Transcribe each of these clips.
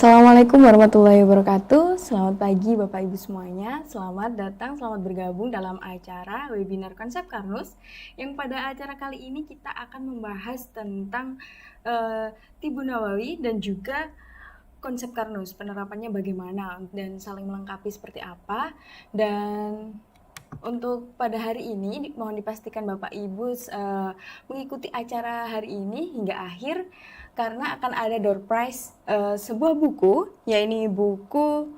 Assalamualaikum warahmatullahi wabarakatuh. Selamat pagi Bapak Ibu semuanya. Selamat datang, selamat bergabung dalam acara webinar konsep Karnus. Yang pada acara kali ini kita akan membahas tentang Tibu Nawawi dan juga konsep Karnus, penerapannya bagaimana dan saling melengkapi seperti apa. Dan untuk pada hari ini mohon dipastikan Bapak Ibu mengikuti acara hari ini hingga akhir karena akan ada door prize sebuah buku, yaitu buku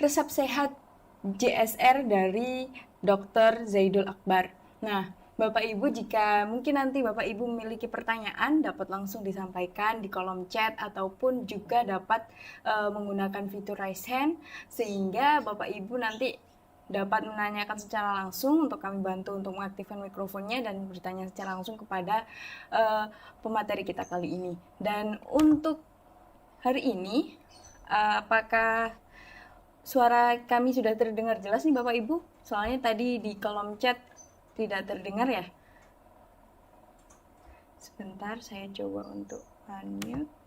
Resep Sehat JSR dari Dr. Zaidul Akbar. Nah, Bapak Ibu, jika mungkin nanti Bapak Ibu memiliki pertanyaan, dapat langsung disampaikan di kolom chat ataupun juga dapat menggunakan fitur raise hand, sehingga Bapak Ibu nanti dapat menanyakan secara langsung untuk kami bantu untuk mengaktifkan mikrofonnya dan bertanya secara langsung kepada pemateri kita kali ini. Dan untuk hari ini, apakah suara kami sudah terdengar jelas nih Bapak Ibu? Soalnya tadi di kolom chat tidak terdengar ya. Sebentar, saya coba untuk unmute.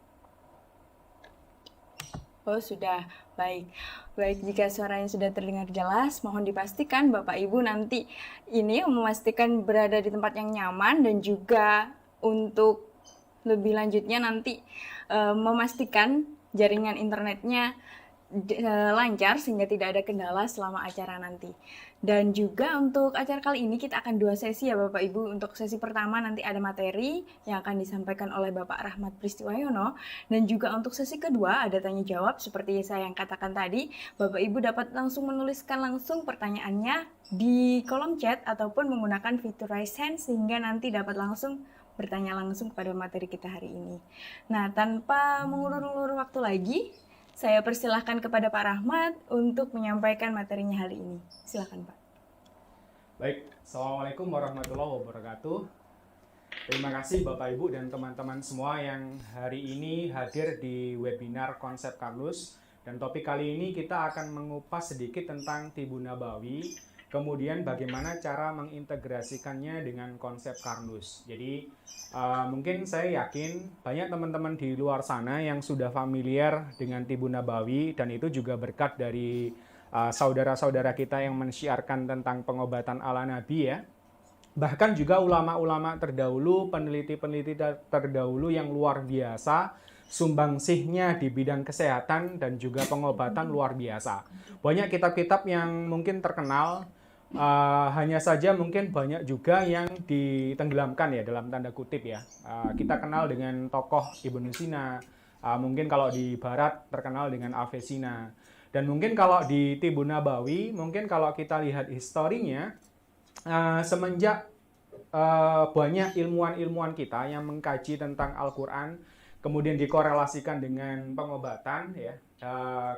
Oh sudah, baik. Baik, jika suaranya sudah terdengar jelas, mohon dipastikan Bapak Ibu nanti ini memastikan berada di tempat yang nyaman dan juga untuk lebih lanjutnya nanti memastikan jaringan internetnya lancar sehingga tidak ada kendala selama acara nanti. Dan juga untuk acara kali ini kita akan 2 sesi ya Bapak Ibu. Untuk sesi pertama nanti ada materi yang akan disampaikan oleh Bapak Rahmat Pristiwayono, dan juga untuk sesi kedua ada tanya jawab seperti saya yang katakan tadi. Bapak Ibu dapat langsung menuliskan langsung pertanyaannya di kolom chat ataupun menggunakan fitur raise hand sehingga nanti dapat langsung bertanya langsung kepada materi kita hari ini. Nah, tanpa mengulur-ulur waktu lagi, saya persilahkan kepada Pak Rahmat untuk menyampaikan materinya hari ini. Silakan Pak. Baik, Assalamualaikum warahmatullahi wabarakatuh. Terima kasih Bapak Ibu dan teman-teman semua yang hari ini hadir di webinar konsep Karnus. Dan topik kali ini kita akan mengupas sedikit tentang Tibu Nabawi, kemudian bagaimana cara mengintegrasikannya dengan konsep Karnus. Jadi mungkin saya yakin banyak teman-teman di luar sana yang sudah familiar dengan Tibu Nabawi, dan itu juga berkat dari saudara-saudara kita yang mensyiarkan tentang pengobatan ala Nabi ya. Bahkan juga ulama-ulama terdahulu, peneliti-peneliti terdahulu yang luar biasa, sumbangsihnya di bidang kesehatan dan juga pengobatan luar biasa. Banyak kitab-kitab yang mungkin terkenal, hanya saja mungkin banyak juga yang ditenggelamkan ya dalam tanda kutip ya. Kita kenal dengan tokoh Ibnu Sina, mungkin kalau di barat terkenal dengan Avicenna. Dan mungkin kalau di Tibu Nabawi, mungkin kalau kita lihat historinya, semenjak banyak ilmuwan-ilmuwan kita yang mengkaji tentang Al-Quran, kemudian dikorelasikan dengan pengobatan ya,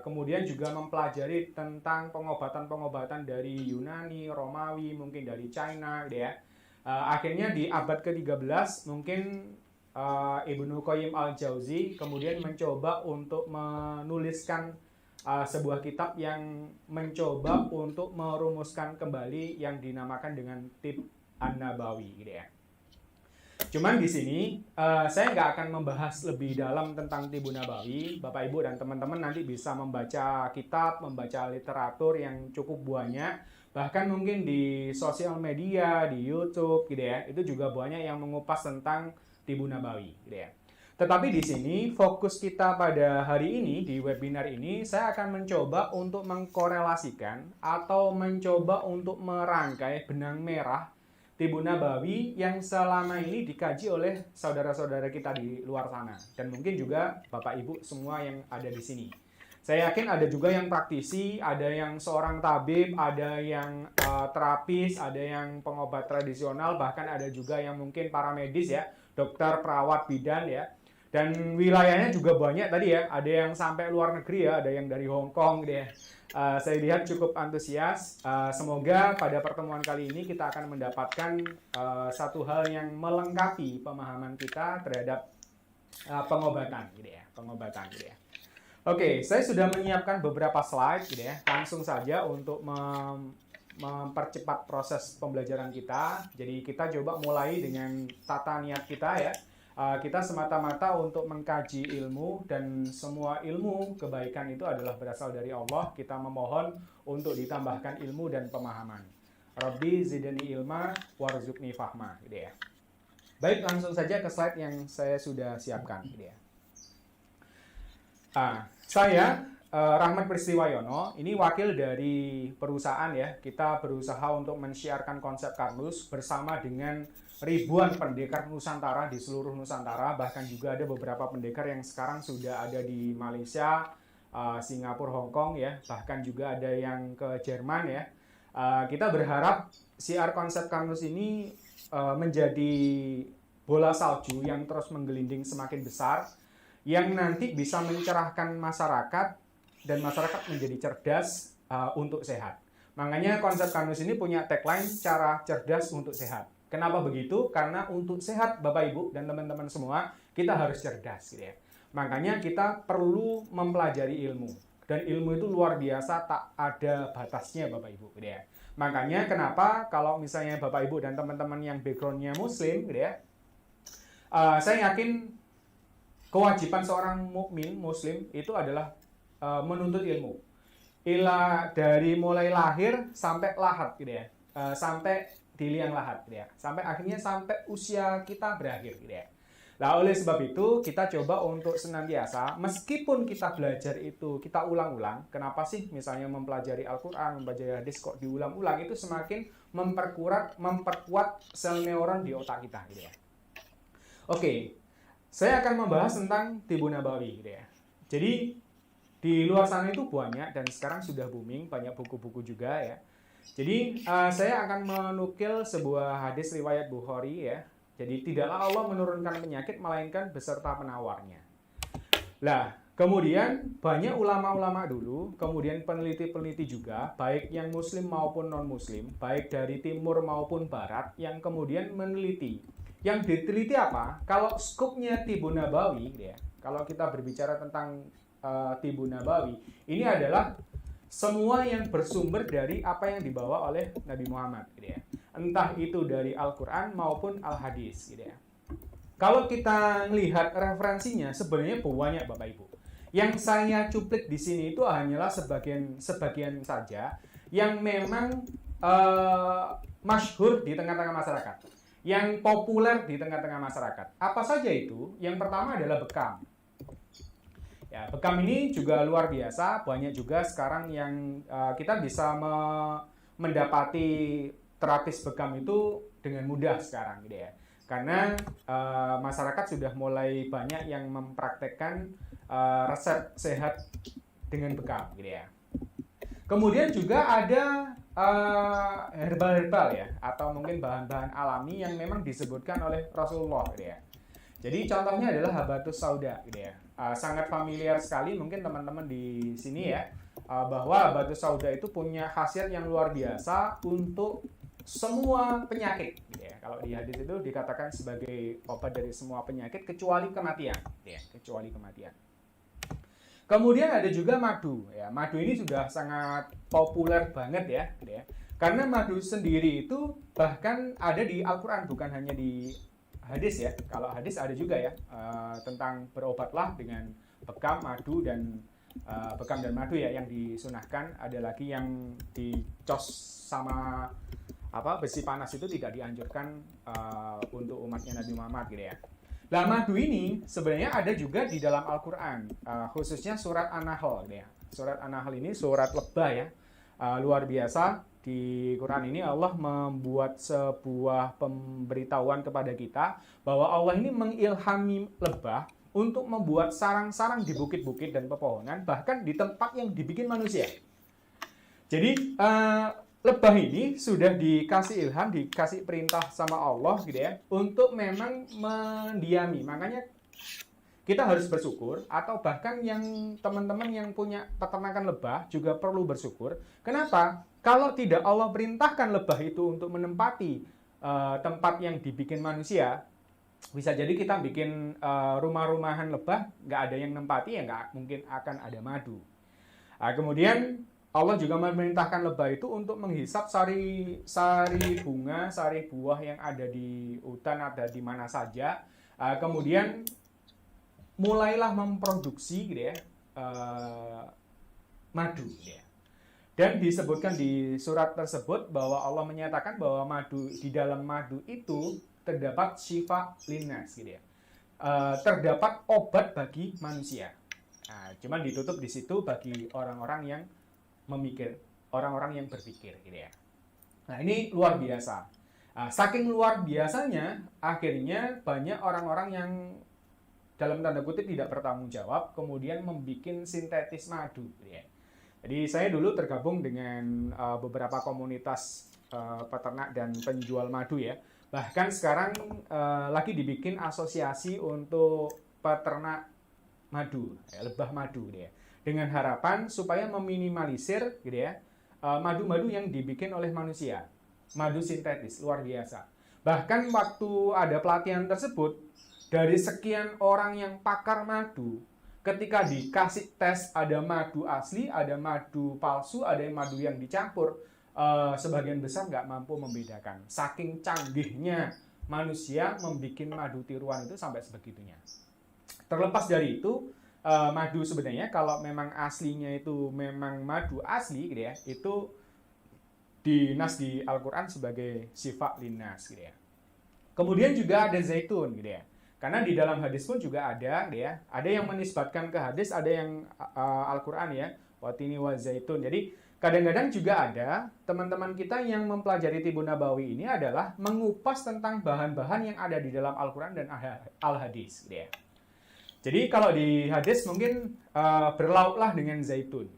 kemudian juga mempelajari tentang pengobatan-pengobatan dari Yunani, Romawi, mungkin dari China ya. Akhirnya di abad ke-13 mungkin Ibnu Qayyim al-Jauzi kemudian mencoba untuk menuliskan sebuah kitab yang mencoba untuk merumuskan kembali yang dinamakan dengan Tib An-Nabawi gitu ya. Cuman di sini saya nggak akan membahas lebih dalam tentang Tibu Nabawi. Bapak Ibu dan teman-teman nanti bisa membaca kitab, membaca literatur yang cukup banyak. Bahkan mungkin di sosial media, di YouTube gitu ya, itu juga banyak yang mengupas tentang Tibu Nabawi gitu ya. Tetapi di sini fokus kita pada hari ini di webinar ini, saya akan mencoba untuk mengkorelasikan atau mencoba untuk merangkai benang merah Tibu Nabawi yang selama ini dikaji oleh saudara-saudara kita di luar sana, dan mungkin juga Bapak Ibu semua yang ada di sini. Saya yakin ada juga yang praktisi, ada yang seorang tabib, ada yang terapis, ada yang pengobat tradisional, bahkan ada juga yang mungkin para medis ya, dokter, perawat, bidan ya. Dan wilayahnya juga banyak tadi ya, ada yang sampai luar negeri ya, ada yang dari Hong Kong gitu ya. Saya lihat cukup antusias. Semoga pada pertemuan kali ini kita akan mendapatkan satu hal yang melengkapi pemahaman kita terhadap pengobatan gitu ya, pengobatan gitu ya. Oke, saya sudah menyiapkan beberapa slide gitu ya. Langsung saja untuk mempercepat proses pembelajaran kita. Jadi kita coba mulai dengan tata niat kita ya. Kita semata-mata untuk mengkaji ilmu, dan semua ilmu kebaikan itu adalah berasal dari Allah. Kita memohon untuk ditambahkan ilmu dan pemahaman. Rabbi zidni ilma warzuqni fahma, gitu ya. Baik, langsung saja ke slide yang saya sudah siapkan, gitu ya. Saya Rahmat Pristiwayono, ini wakil dari perusahaan ya. Kita berusaha untuk men-syiarkan konsep Karlus bersama dengan ribuan pendekar Nusantara di seluruh Nusantara. Bahkan juga ada beberapa pendekar yang sekarang sudah ada di Malaysia, Singapura, Hong Kong ya. Bahkan juga ada yang ke Jerman ya. Kita berharap syiar konsep Karlus ini menjadi bola salju yang terus menggelinding semakin besar, yang nanti bisa mencerahkan masyarakat, dan masyarakat menjadi cerdas untuk sehat. Makanya konsep Karlus ini punya tagline cara cerdas untuk sehat. Kenapa begitu? Karena untuk sehat Bapak Ibu dan teman-teman semua, kita harus cerdas, gitu ya. Makanya kita perlu mempelajari ilmu. Dan ilmu itu luar biasa, tak ada batasnya Bapak Ibu, gitu ya. Makanya kenapa kalau misalnya Bapak Ibu dan teman-teman yang backgroundnya Muslim, gitu ya, saya yakin kewajiban seorang mukmin Muslim itu adalah menuntut ilmu. Dari mulai lahir sampai lahat, gitu ya. Sampai di liang lahat, gitu ya. Sampai akhirnya sampai usia kita berakhir, gitu ya. Nah, oleh sebab itu kita coba untuk senantiasa, meskipun kita belajar itu kita ulang-ulang. Kenapa sih misalnya mempelajari Al-Quran, mempelajari hadis kok diulang-ulang, itu semakin memperkuat sel neuron di otak kita, gitu ya. Oke, saya akan membahas tentang Tibun Nabawi, gitu ya. Jadi di luar sana itu banyak, dan sekarang sudah booming, banyak buku-buku juga ya. Jadi saya akan menukil sebuah hadis riwayat Bukhari ya. Jadi tidaklah Allah menurunkan penyakit melainkan beserta penawarnya. Lah, kemudian banyak ulama-ulama dulu, kemudian peneliti-peneliti juga, baik yang muslim maupun non-muslim, baik dari timur maupun barat, yang kemudian meneliti. Yang diteliti apa? Kalau skupnya Tibun Nabawi ya. Kalau kita berbicara tentang Tibun Nabawi, ini adalah semua yang bersumber dari apa yang dibawa oleh Nabi Muhammad, gitu ya. Entah itu dari Al-Quran maupun Al-Hadis, gitu ya. Kalau kita melihat referensinya, sebenarnya banyak Bapak Ibu. Yang saya cuplik di sini itu hanyalah sebagian saja yang memang masyhur di tengah-tengah masyarakat, yang populer di tengah-tengah masyarakat. Apa saja itu? Yang pertama adalah bekam. Ya, bekam ini juga luar biasa, banyak juga sekarang yang kita bisa mendapati terapis bekam itu dengan mudah sekarang, gitu ya. Karena masyarakat sudah mulai banyak yang mempraktekkan resep sehat dengan bekam, gitu ya. Kemudian juga ada herbal-herbal ya, atau mungkin bahan-bahan alami yang memang disebutkan oleh Rasulullah, gitu ya. Jadi contohnya adalah habatus sauda, gitu ya. Sangat familiar sekali mungkin teman-teman di sini ya, bahwa habatus sauda itu punya khasiat yang luar biasa untuk semua penyakit, gitu ya. Kalau di hadis itu dikatakan sebagai obat dari semua penyakit kecuali kematian, gitu ya, kecuali kematian. Kemudian ada juga madu ya. Madu ini sudah sangat populer banget ya, gitu ya. Karena madu sendiri itu bahkan ada di Al-Quran, bukan hanya di hadis ya. Kalau hadis ada juga ya, tentang berobatlah dengan bekam, madu, dan bekam dan madu ya yang disunahkan. Ada lagi yang dicos sama besi panas, itu tidak dianjurkan untuk umatnya Nabi Muhammad, gitu ya. Nah, madu ini sebenarnya ada juga di dalam Al-Quran, khususnya surat An-Nahl, gitu ya. Surat An-Nahl ini surat lebah ya, luar biasa. Di Quran ini Allah membuat sebuah pemberitahuan kepada kita bahwa Allah ini mengilhami lebah untuk membuat sarang-sarang di bukit-bukit dan pepohonan, bahkan di tempat yang dibikin manusia. Jadi lebah ini sudah dikasih ilham, dikasih perintah sama Allah, gitu ya, untuk memang mendiami. Makanya kita harus bersyukur, atau bahkan yang teman-teman yang punya peternakan lebah juga perlu bersyukur. Kenapa? Kalau tidak Allah perintahkan lebah itu untuk menempati tempat yang dibikin manusia, bisa jadi kita bikin rumah-rumahan lebah, nggak ada yang nempati, ya nggak mungkin akan ada madu. Kemudian Allah juga memerintahkan lebah itu untuk menghisap sari bunga, sari buah yang ada di hutan, ada di mana saja. Kemudian mulailah memproduksi gitu ya, madu gitu ya. Dan disebutkan di surat tersebut bahwa Allah menyatakan bahwa madu, di dalam madu itu terdapat syifa linnas gitu ya. Terdapat obat bagi manusia. Nah, cuman ditutup di situ bagi orang-orang yang memikir, orang-orang yang berpikir gitu ya. Nah, ini luar biasa. Saking luar biasanya, akhirnya banyak orang-orang yang dalam tanda kutip tidak bertanggung jawab, kemudian membuat sintetis madu gitu ya. Jadi saya dulu tergabung dengan beberapa komunitas peternak dan penjual madu ya. Bahkan sekarang lagi dibikin asosiasi untuk peternak madu, lebah madu gitu ya. Dengan harapan supaya meminimalisir gitu ya, madu-madu yang dibikin oleh manusia. Madu sintetis, luar biasa. Bahkan waktu ada pelatihan tersebut, dari sekian orang yang pakar madu, ketika dikasih tes ada madu asli, ada madu palsu, ada madu yang dicampur, sebagian besar nggak mampu membedakan. Saking canggihnya manusia membuat madu tiruan itu sampai sebegitunya. Terlepas dari itu, madu sebenarnya kalau memang aslinya itu memang madu asli gitu ya, itu dinas di Al-Quran sebagai syifa linnas gitu ya. Kemudian juga ada zaitun gitu ya. Karena di dalam hadis pun juga ada ya. Ada yang menisbatkan ke hadis, ada yang Al-Quran ya, watini wa zaitun. Jadi kadang-kadang juga ada teman-teman kita yang mempelajari Tibun Nabawi ini adalah mengupas tentang bahan-bahan yang ada di dalam Al-Quran dan Al-Hadis gitu ya. Jadi kalau di hadis mungkin berlauklah dengan zaitun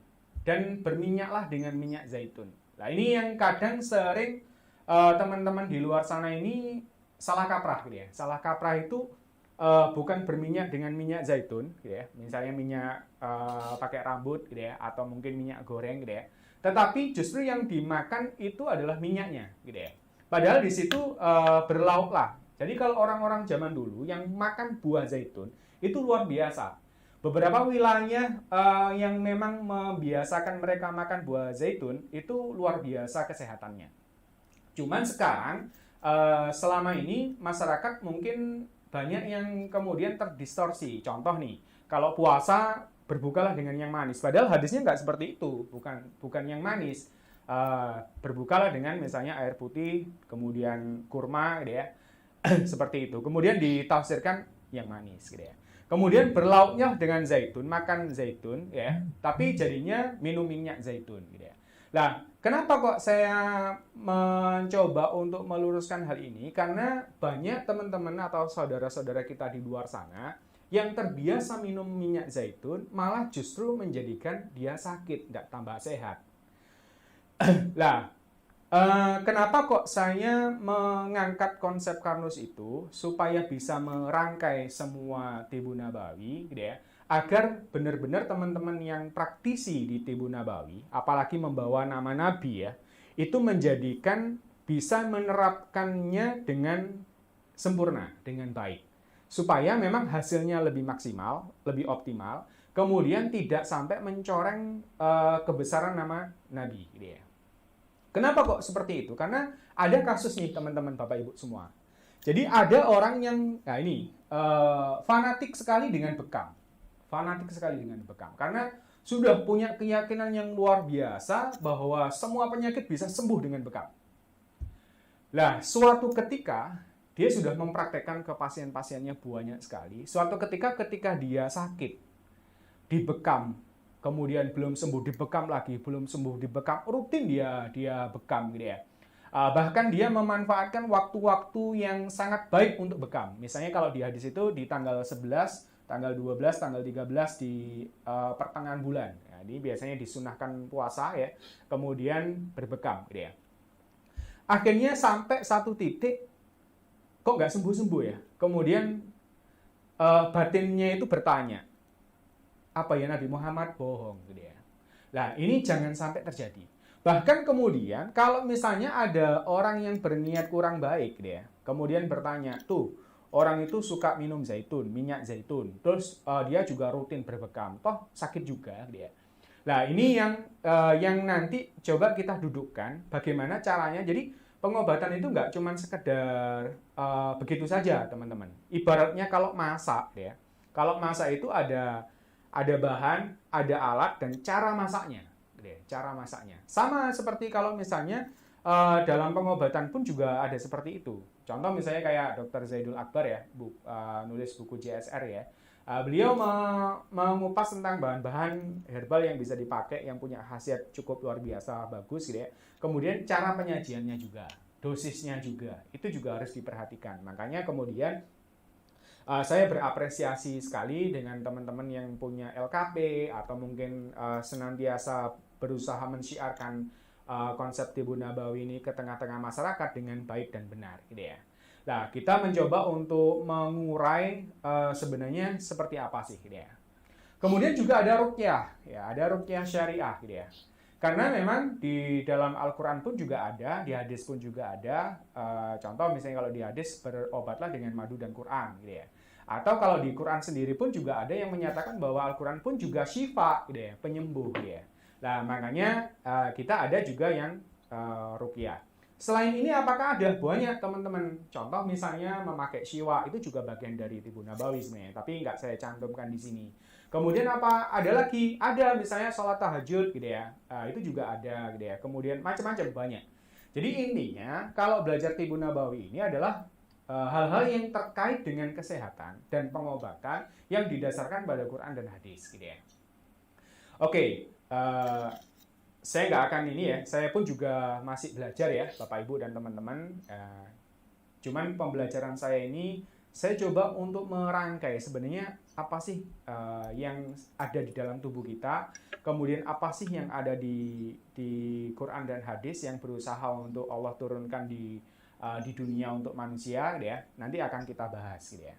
dan berminyaklah dengan minyak zaitun. Nah ini yang kadang sering teman-teman di luar sana ini salah kaprah gitu ya. Salah kaprah itu bukan berminyak dengan minyak zaitun gitu ya. Misalnya minyak pakai rambut gitu ya, atau mungkin minyak goreng gitu ya. Tetapi justru yang dimakan itu adalah minyaknya gitu ya. Padahal di situ berlauklah. Jadi kalau orang-orang zaman dulu yang makan buah zaitun itu luar biasa. Beberapa wilayah yang memang membiasakan mereka makan buah zaitun itu luar biasa kesehatannya. Cuman sekarang selama ini masyarakat mungkin banyak yang kemudian terdistorsi. Contoh nih, kalau puasa berbukalah dengan yang manis. Padahal hadisnya nggak seperti itu, bukan yang manis. Berbukalah dengan misalnya air putih, kemudian kurma, gitu ya, seperti itu. Kemudian ditafsirkan yang manis, gitu ya. Kemudian berlauknya dengan zaitun, makan zaitun, ya, tapi jadinya minum minyak zaitun, gitu ya. Nah, kenapa kok saya mencoba untuk meluruskan hal ini? Karena banyak teman-teman atau saudara-saudara kita di luar sana yang terbiasa minum minyak zaitun malah justru menjadikan dia sakit, nggak tambah sehat. Nah, kenapa kok saya mengangkat konsep Karnus itu supaya bisa merangkai semua Tibun Nabawi, gitu ya, agar benar-benar teman-teman yang praktisi di Tibun Nabawi, apalagi membawa nama Nabi ya, itu menjadikan bisa menerapkannya dengan sempurna, dengan baik. Supaya memang hasilnya lebih maksimal, lebih optimal, kemudian tidak sampai mencoreng kebesaran nama Nabi. Gitu ya. Kenapa kok seperti itu? Karena ada kasus nih teman-teman Bapak Ibu semua. Jadi ada orang yang, nah ini, fanatik sekali dengan bekam. Fanatik sekali dengan bekam. Karena sudah punya keyakinan yang luar biasa bahwa semua penyakit bisa sembuh dengan bekam. Nah, suatu ketika dia sudah mempraktekkan ke pasien-pasiennya banyak sekali. Suatu ketika dia sakit, dibekam, kemudian belum sembuh, dibekam lagi, belum sembuh, dibekam, rutin dia bekam gitu ya. Bahkan dia memanfaatkan waktu-waktu yang sangat baik untuk bekam. Misalnya kalau di hadis itu di tanggal 11, tanggal 12, tanggal 13 di pertengahan bulan. Jadi biasanya disunahkan puasa ya, kemudian berbekam gitu ya. Akhirnya sampai satu titik kok nggak sembuh-sembuh ya. Kemudian batinnya itu bertanya, apa ya Nabi Muhammad bohong gitu ya. Nah ini jangan sampai terjadi. Bahkan kemudian kalau misalnya ada orang yang berniat kurang baik gitu ya, kemudian bertanya, tuh orang itu suka minum zaitun, minyak zaitun, terus dia juga rutin berbekam, toh sakit juga gitu ya. Nah ini yang nanti coba kita dudukkan bagaimana caranya. Jadi pengobatan itu nggak cuma sekedar begitu saja, teman-teman. Ibaratnya kalau masak, ya. Kalau masak itu ada bahan, ada alat, dan cara masaknya. Cara masaknya. Sama seperti kalau misalnya dalam pengobatan pun juga ada seperti itu. Contoh misalnya kayak Dr. Zaidul Akbar ya, nulis buku JSR ya. Beliau mengupas tentang bahan-bahan herbal yang bisa dipakai, yang punya khasiat cukup luar biasa, bagus gitu ya. Kemudian cara penyajiannya juga, dosisnya juga, itu juga harus diperhatikan. Makanya kemudian saya berapresiasi sekali dengan teman-teman yang punya LKP atau mungkin senantiasa berusaha mensyiarkan konsep Tibun Nabawi ini ke tengah-tengah masyarakat dengan baik dan benar, gitu ya. Nah, kita mencoba untuk mengurai sebenarnya seperti apa sih, gitu ya. Kemudian juga ada ruqyah, ya, ada ruqyah syariah, gitu ya. Karena memang di dalam Al-Quran pun juga ada, di hadis pun juga ada. Contoh misalnya kalau di hadis, berobatlah dengan madu dan Quran, gitu ya. Atau kalau di Quran sendiri pun juga ada yang menyatakan bahwa Al-Quran pun juga syifa, gitu ya, penyembuh, gitu ya. Nah, makanya kita ada juga yang ruqyah. Selain ini apakah ada? Banyak, teman-teman. Contoh misalnya memakai syiwa, itu juga bagian dari Tibun Nabawi sebenarnya, tapi nggak saya cantumkan di sini. Kemudian apa? Ada lagi, ada misalnya sholat tahajud gitu ya. Itu juga ada gitu ya. Kemudian macam-macam banyak. Jadi intinya kalau belajar Tibun Nabawi ini adalah hal-hal yang terkait dengan kesehatan dan pengobatan yang didasarkan pada Quran dan hadis gitu ya. Oke, saya nggak akan ini ya, saya pun juga masih belajar ya, Bapak Ibu dan teman-teman. Cuman pembelajaran saya ini, saya coba untuk merangkai sebenarnya apa sih yang ada di dalam tubuh kita, kemudian apa sih yang ada di Quran dan hadis yang berusaha untuk Allah turunkan di dunia untuk manusia, gitu ya. Nanti akan kita bahas, gitu ya.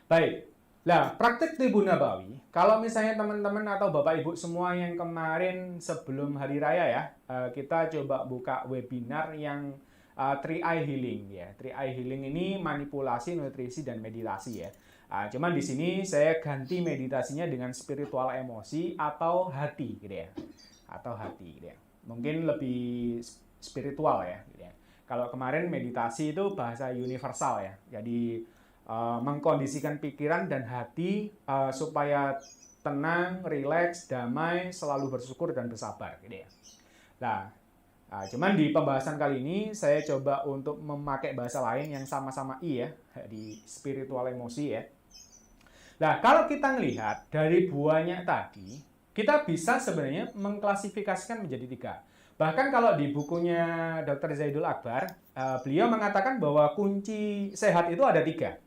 Baik. Nah, praktik Tibun Nabawi, kalau misalnya teman-teman atau Bapak Ibu semua yang kemarin sebelum Hari Raya ya, kita coba buka webinar yang 3I Healing ya. 3I Healing ini manipulasi, nutrisi, dan meditasi ya. Cuman di sini saya ganti meditasinya dengan spiritual emosi atau hati gitu ya. Atau hati gitu ya. Mungkin lebih spiritual ya, gitu ya. Kalau kemarin meditasi itu bahasa universal ya. Jadi mengkondisikan pikiran dan hati supaya tenang, rileks, damai, selalu bersyukur dan bersabar gitu ya. Nah, cuman di pembahasan kali ini saya coba untuk memakai bahasa lain yang sama-sama I ya, di spiritual emosi ya. Nah, kalau kita melihat dari buahnya tadi, kita bisa sebenarnya mengklasifikasikan menjadi 3. Bahkan kalau di bukunya Dr. Zaidul Akbar, beliau mengatakan bahwa kunci sehat itu ada 3.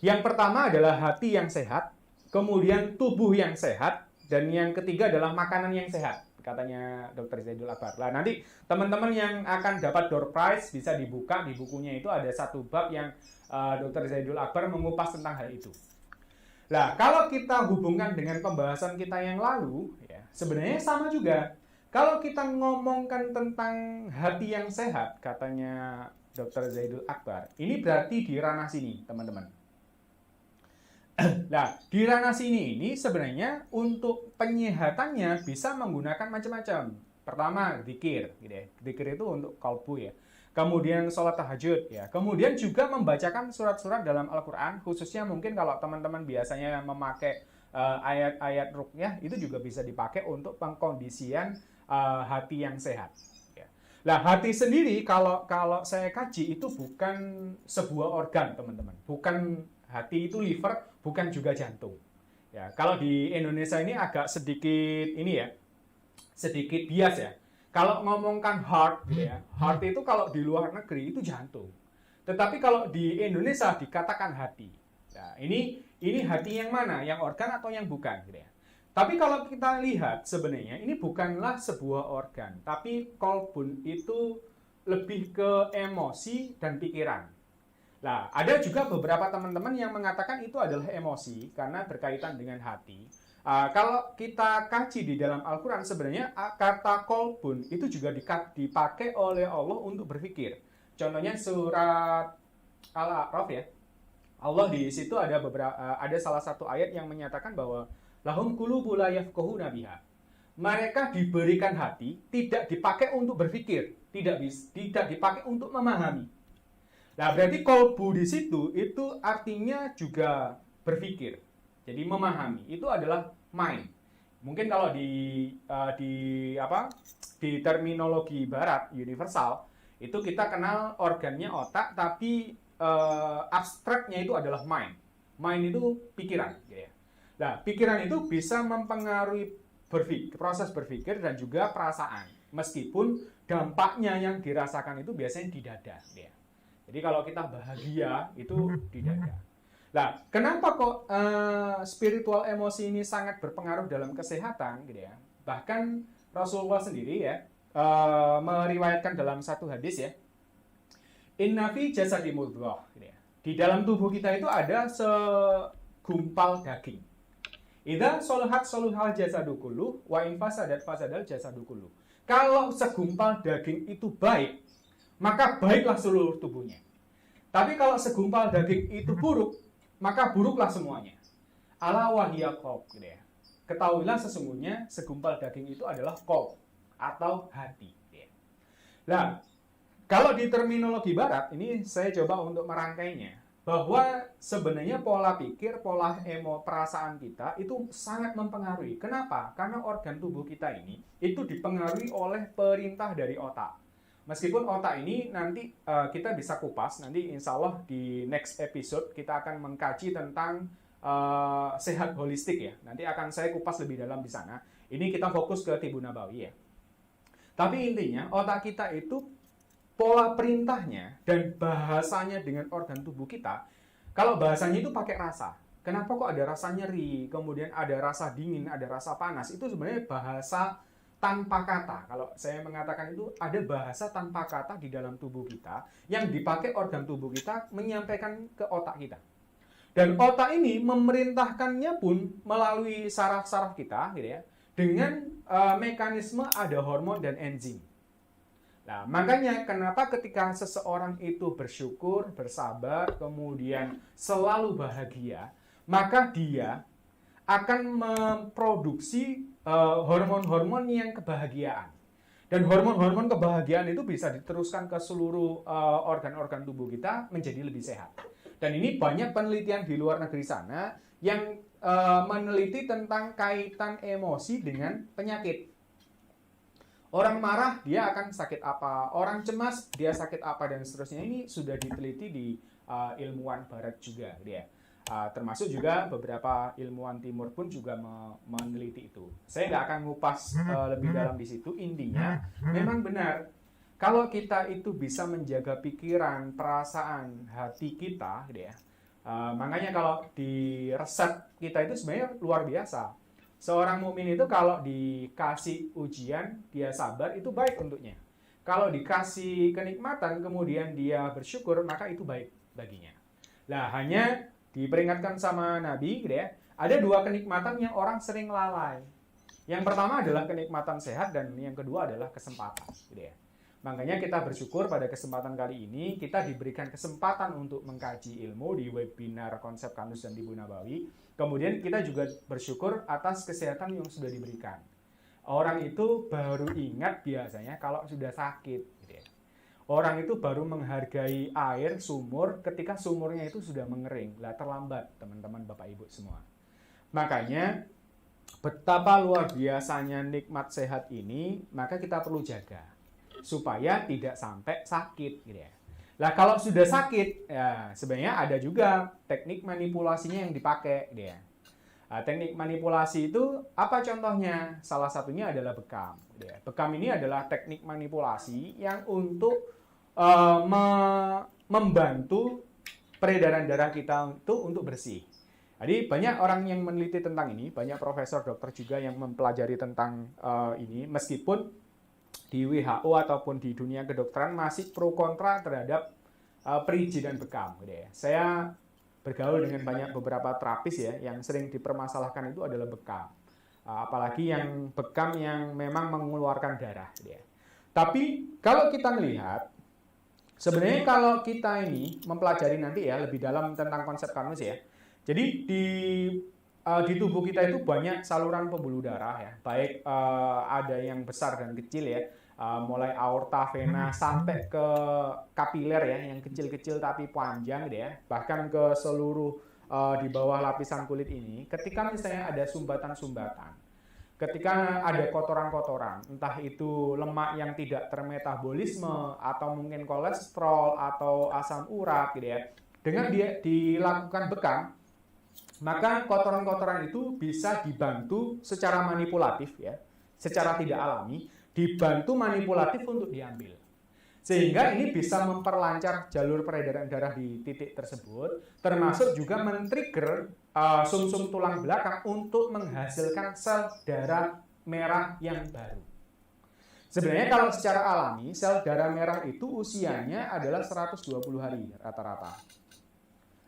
Yang pertama adalah hati yang sehat, kemudian tubuh yang sehat, dan yang ketiga adalah makanan yang sehat, katanya Dr. Zaidul Akbar. Nah, nanti teman-teman yang akan dapat door prize bisa dibuka di bukunya itu ada satu bab yang Dr. Zaidul Akbar mengupas tentang hal itu. Nah, kalau kita hubungkan dengan pembahasan kita yang lalu, ya, sebenarnya sama juga. Kalau kita ngomongkan tentang hati yang sehat, katanya Dr. Zaidul Akbar, ini berarti di ranah sini, teman-teman. Nah, di ranah sini ini sebenarnya untuk penyehatannya bisa menggunakan macam-macam. Pertama, zikir, gitu ya. Zikir itu untuk qalbu ya. Kemudian sholat tahajud ya. Kemudian juga membacakan surat-surat dalam Al-Quran, khususnya mungkin kalau teman-teman biasanya memakai ayat-ayat ruqyah, itu juga bisa dipakai untuk pengkondisian hati yang sehat. Ya. Nah, hati sendiri kalau saya kaji itu bukan sebuah organ, teman-teman. Bukan hati itu liver, bukan juga jantung. Ya, kalau di Indonesia ini agak sedikit ini ya, sedikit bias ya. Kalau ngomongkan heart, gitu ya, heart itu kalau di luar negeri itu jantung. Tetapi kalau di Indonesia dikatakan hati. Nah, ini hati yang mana? Yang organ atau yang bukan? Gitu ya. Tapi kalau kita lihat sebenarnya ini bukanlah sebuah organ, tapi qalbun itu lebih ke emosi dan pikiran. Nah, ada juga beberapa teman-teman yang mengatakan itu adalah emosi karena berkaitan dengan hati. Kalau kita kaji di dalam Al-Quran sebenarnya kata qalbun itu juga dipakai oleh Allah untuk berpikir. Contohnya surat Al-A'raf ya. Allah di situ ada salah satu ayat yang menyatakan bahwa lahum qulubu la yafqahuna biha. mereka diberikan hati, tidak dipakai untuk berpikir, tidak dipakai untuk memahami. Nah, berarti kolbu di situ itu artinya juga berpikir. Jadi memahami itu adalah mind. Mungkin kalau di terminologi barat universal itu kita kenal organnya otak, tapi abstraknya itu adalah mind. Mind itu pikiran, gitu ya. Nah, pikiran itu bisa mempengaruhi proses berpikir dan juga perasaan. Meskipun dampaknya yang dirasakan itu biasanya di dada, gitu ya. Jadi kalau kita bahagia itu di dada. Nah, kenapa kok spiritual emosi ini sangat berpengaruh dalam kesehatan, gitu ya? Bahkan Rasulullah sendiri ya meriwayatkan dalam satu hadis ya, Inna fi jasadi mudghah, gitu ya. Di dalam tubuh kita itu ada segumpal daging. Idza soluhat soluhal jasadu kullu wa in fasadat fasadal jasadu kullu. Kalau segumpal daging itu baik, maka baiklah seluruh tubuhnya. Tapi kalau segumpal daging itu buruk, maka buruklah semuanya. Ala wahiya qalb, gitu ya. Ketahuilah sesungguhnya segumpal daging itu adalah qalb atau hati, gitu ya. Nah, kalau di terminologi barat, ini saya coba untuk merangkainya, bahwa sebenarnya pola pikir, pola perasaan kita itu sangat mempengaruhi. Kenapa? Karena organ tubuh kita ini itu dipengaruhi oleh perintah dari otak. Meskipun otak ini nanti kita bisa kupas, nanti insya Allah di next episode kita akan mengkaji tentang sehat holistik ya. Nanti akan saya kupas lebih dalam di sana. Ini kita fokus ke Tibun Nabawi ya. Tapi intinya otak kita itu pola perintahnya dan bahasanya dengan organ tubuh kita, kalau bahasanya itu pakai rasa. Kenapa kok ada rasa nyeri, kemudian ada rasa dingin, ada rasa panas? Itu sebenarnya bahasa tanpa kata. Kalau saya mengatakan itu ada bahasa tanpa kata di dalam tubuh kita yang dipakai organ tubuh kita menyampaikan ke otak kita. Dan otak ini memerintahkannya pun melalui saraf-saraf kita, gitu ya, dengan mekanisme ada hormon dan enzim. Nah, makanya kenapa ketika seseorang itu bersyukur, bersabar, kemudian selalu bahagia, maka dia akan memproduksi hormon-hormon yang kebahagiaan. Dan hormon-hormon kebahagiaan itu bisa diteruskan ke seluruh organ-organ tubuh kita menjadi lebih sehat. Dan ini banyak penelitian di luar negeri sana yang meneliti tentang kaitan emosi dengan penyakit. Orang marah, dia akan sakit apa? Orang cemas, dia sakit apa? Dan seterusnya. Ini sudah diteliti di ilmuwan barat juga. Termasuk juga beberapa ilmuwan timur pun juga meneliti itu. Saya nggak akan ngupas lebih dalam di situ. Intinya, memang benar. Kalau kita itu bisa menjaga pikiran, perasaan, hati kita, makanya kalau di resep kita itu sebenarnya luar biasa. Seorang mukmin itu kalau dikasih ujian, dia sabar, itu baik untuknya. Kalau dikasih kenikmatan, kemudian dia bersyukur, maka itu baik baginya. Nah, hanya diperingatkan sama Nabi, ada dua kenikmatan yang orang sering lalai. Yang pertama adalah kenikmatan sehat, dan yang kedua adalah kesempatan. Makanya kita bersyukur pada kesempatan kali ini, kita diberikan kesempatan untuk mengkaji ilmu di webinar Konsep Kanus dan Tibun Nabawi. Kemudian kita juga bersyukur atas kesehatan yang sudah diberikan. Orang itu baru ingat biasanya kalau sudah sakit. Orang itu baru menghargai air sumur ketika sumurnya itu sudah mengering. Lah terlambat teman-teman Bapak Ibu semua. Makanya betapa luar biasanya nikmat sehat ini, maka kita perlu jaga supaya tidak sampai sakit. Nah, kalau sudah sakit, ya sebenarnya ada juga teknik manipulasinya yang dipakai. Nah, teknik manipulasi itu apa contohnya? Salah satunya adalah bekam. Bekam ini adalah teknik manipulasi yang untuk membantu peredaran darah kita itu untuk bersih. Jadi banyak orang yang meneliti tentang ini, banyak profesor dokter juga yang mempelajari tentang ini, meskipun di WHO ataupun di dunia kedokteran masih pro kontra terhadap perizinan bekam. Saya bergaul dengan banyak beberapa terapis ya, yang sering dipermasalahkan itu adalah bekam. Apalagi yang bekam yang memang mengeluarkan darah. Tapi kalau kita melihat, sebenarnya kalau kita ini mempelajari nanti ya lebih dalam tentang konsep Kanus ya. Jadi di di tubuh kita itu banyak saluran pembuluh darah ya, baik ada yang besar dan kecil ya, mulai aorta, vena sampai ke kapiler ya, yang kecil-kecil tapi panjang gitu ya, bahkan ke seluruh di bawah lapisan kulit ini. Ketika misalnya ada sumbatan-sumbatan, ketika ada kotoran-kotoran, entah itu lemak yang tidak termetabolisme atau mungkin kolesterol atau asam urat gitu ya, dengan dia dilakukan bekam, maka kotoran-kotoran itu bisa dibantu secara manipulatif ya, secara tidak alami, dibantu manipulatif untuk diambil. Sehingga ini bisa memperlancar jalur peredaran darah di titik tersebut, termasuk juga men-trigger sumsum tulang belakang untuk menghasilkan sel darah merah yang baru. Sebenarnya kalau secara alami, sel darah merah itu usianya adalah 120 hari rata-rata.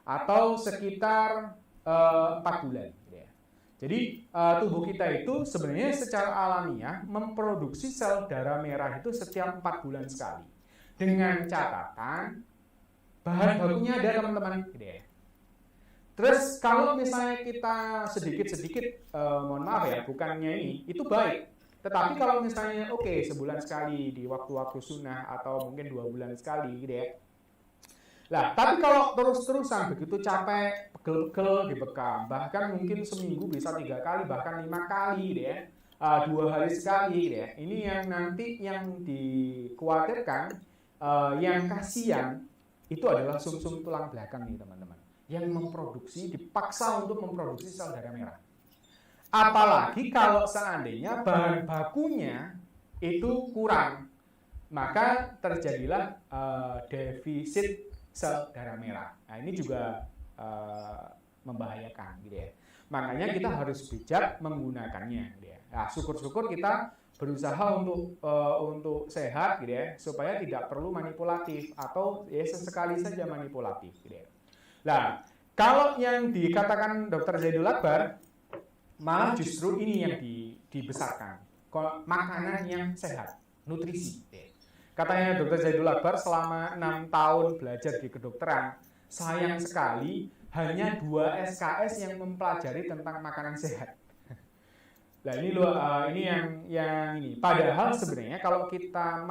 Atau sekitar 4 bulan. Jadi tubuh kita itu sebenarnya secara alamiah memproduksi sel darah merah itu setiap 4 bulan sekali. Dengan catatan bahan bakunya ada teman-teman. Terus kalau misalnya kita sedikit-sedikit, mohon maaf ya, bukannya ini, itu baik. Tetapi kalau misalnya sebulan sekali di waktu-waktu sunnah atau mungkin 2 bulan sekali gitu ya. Nah, tapi kalau terus-terusan begitu capek, pegel-pegel dibekam, bahkan mungkin seminggu bisa 3 kali, bahkan 5 kali gitu ya, 2 hari sekali gitu ya. Ini yang nanti yang dikhawatirkan, yang kasihan itu adalah sumsum tulang belakang nih teman-teman, yang dipaksa untuk memproduksi sel darah merah. Apalagi kalau seandainya bahan bakunya itu kurang, maka terjadilah defisit sel darah merah. Nah, ini juga membahayakan gitu ya. Makanya kita harus bijak menggunakannya gitu ya. Nah, syukur-syukur kita berusaha untuk sehat gitu ya, supaya tidak perlu manipulatif atau ya sesekali saja manipulatif gitu ya. Nah, kalau yang dikatakan Dr. Zaidul Akbar, malah justru ini yang dibesarkan, makanan yang sehat, nutrisi. Katanya Dr. Zaidul Akbar selama 6 tahun belajar di kedokteran, sayang sekali hanya 2 SKS yang mempelajari tentang makanan sehat. Nah ini yang ini. Padahal sebenarnya kalau kita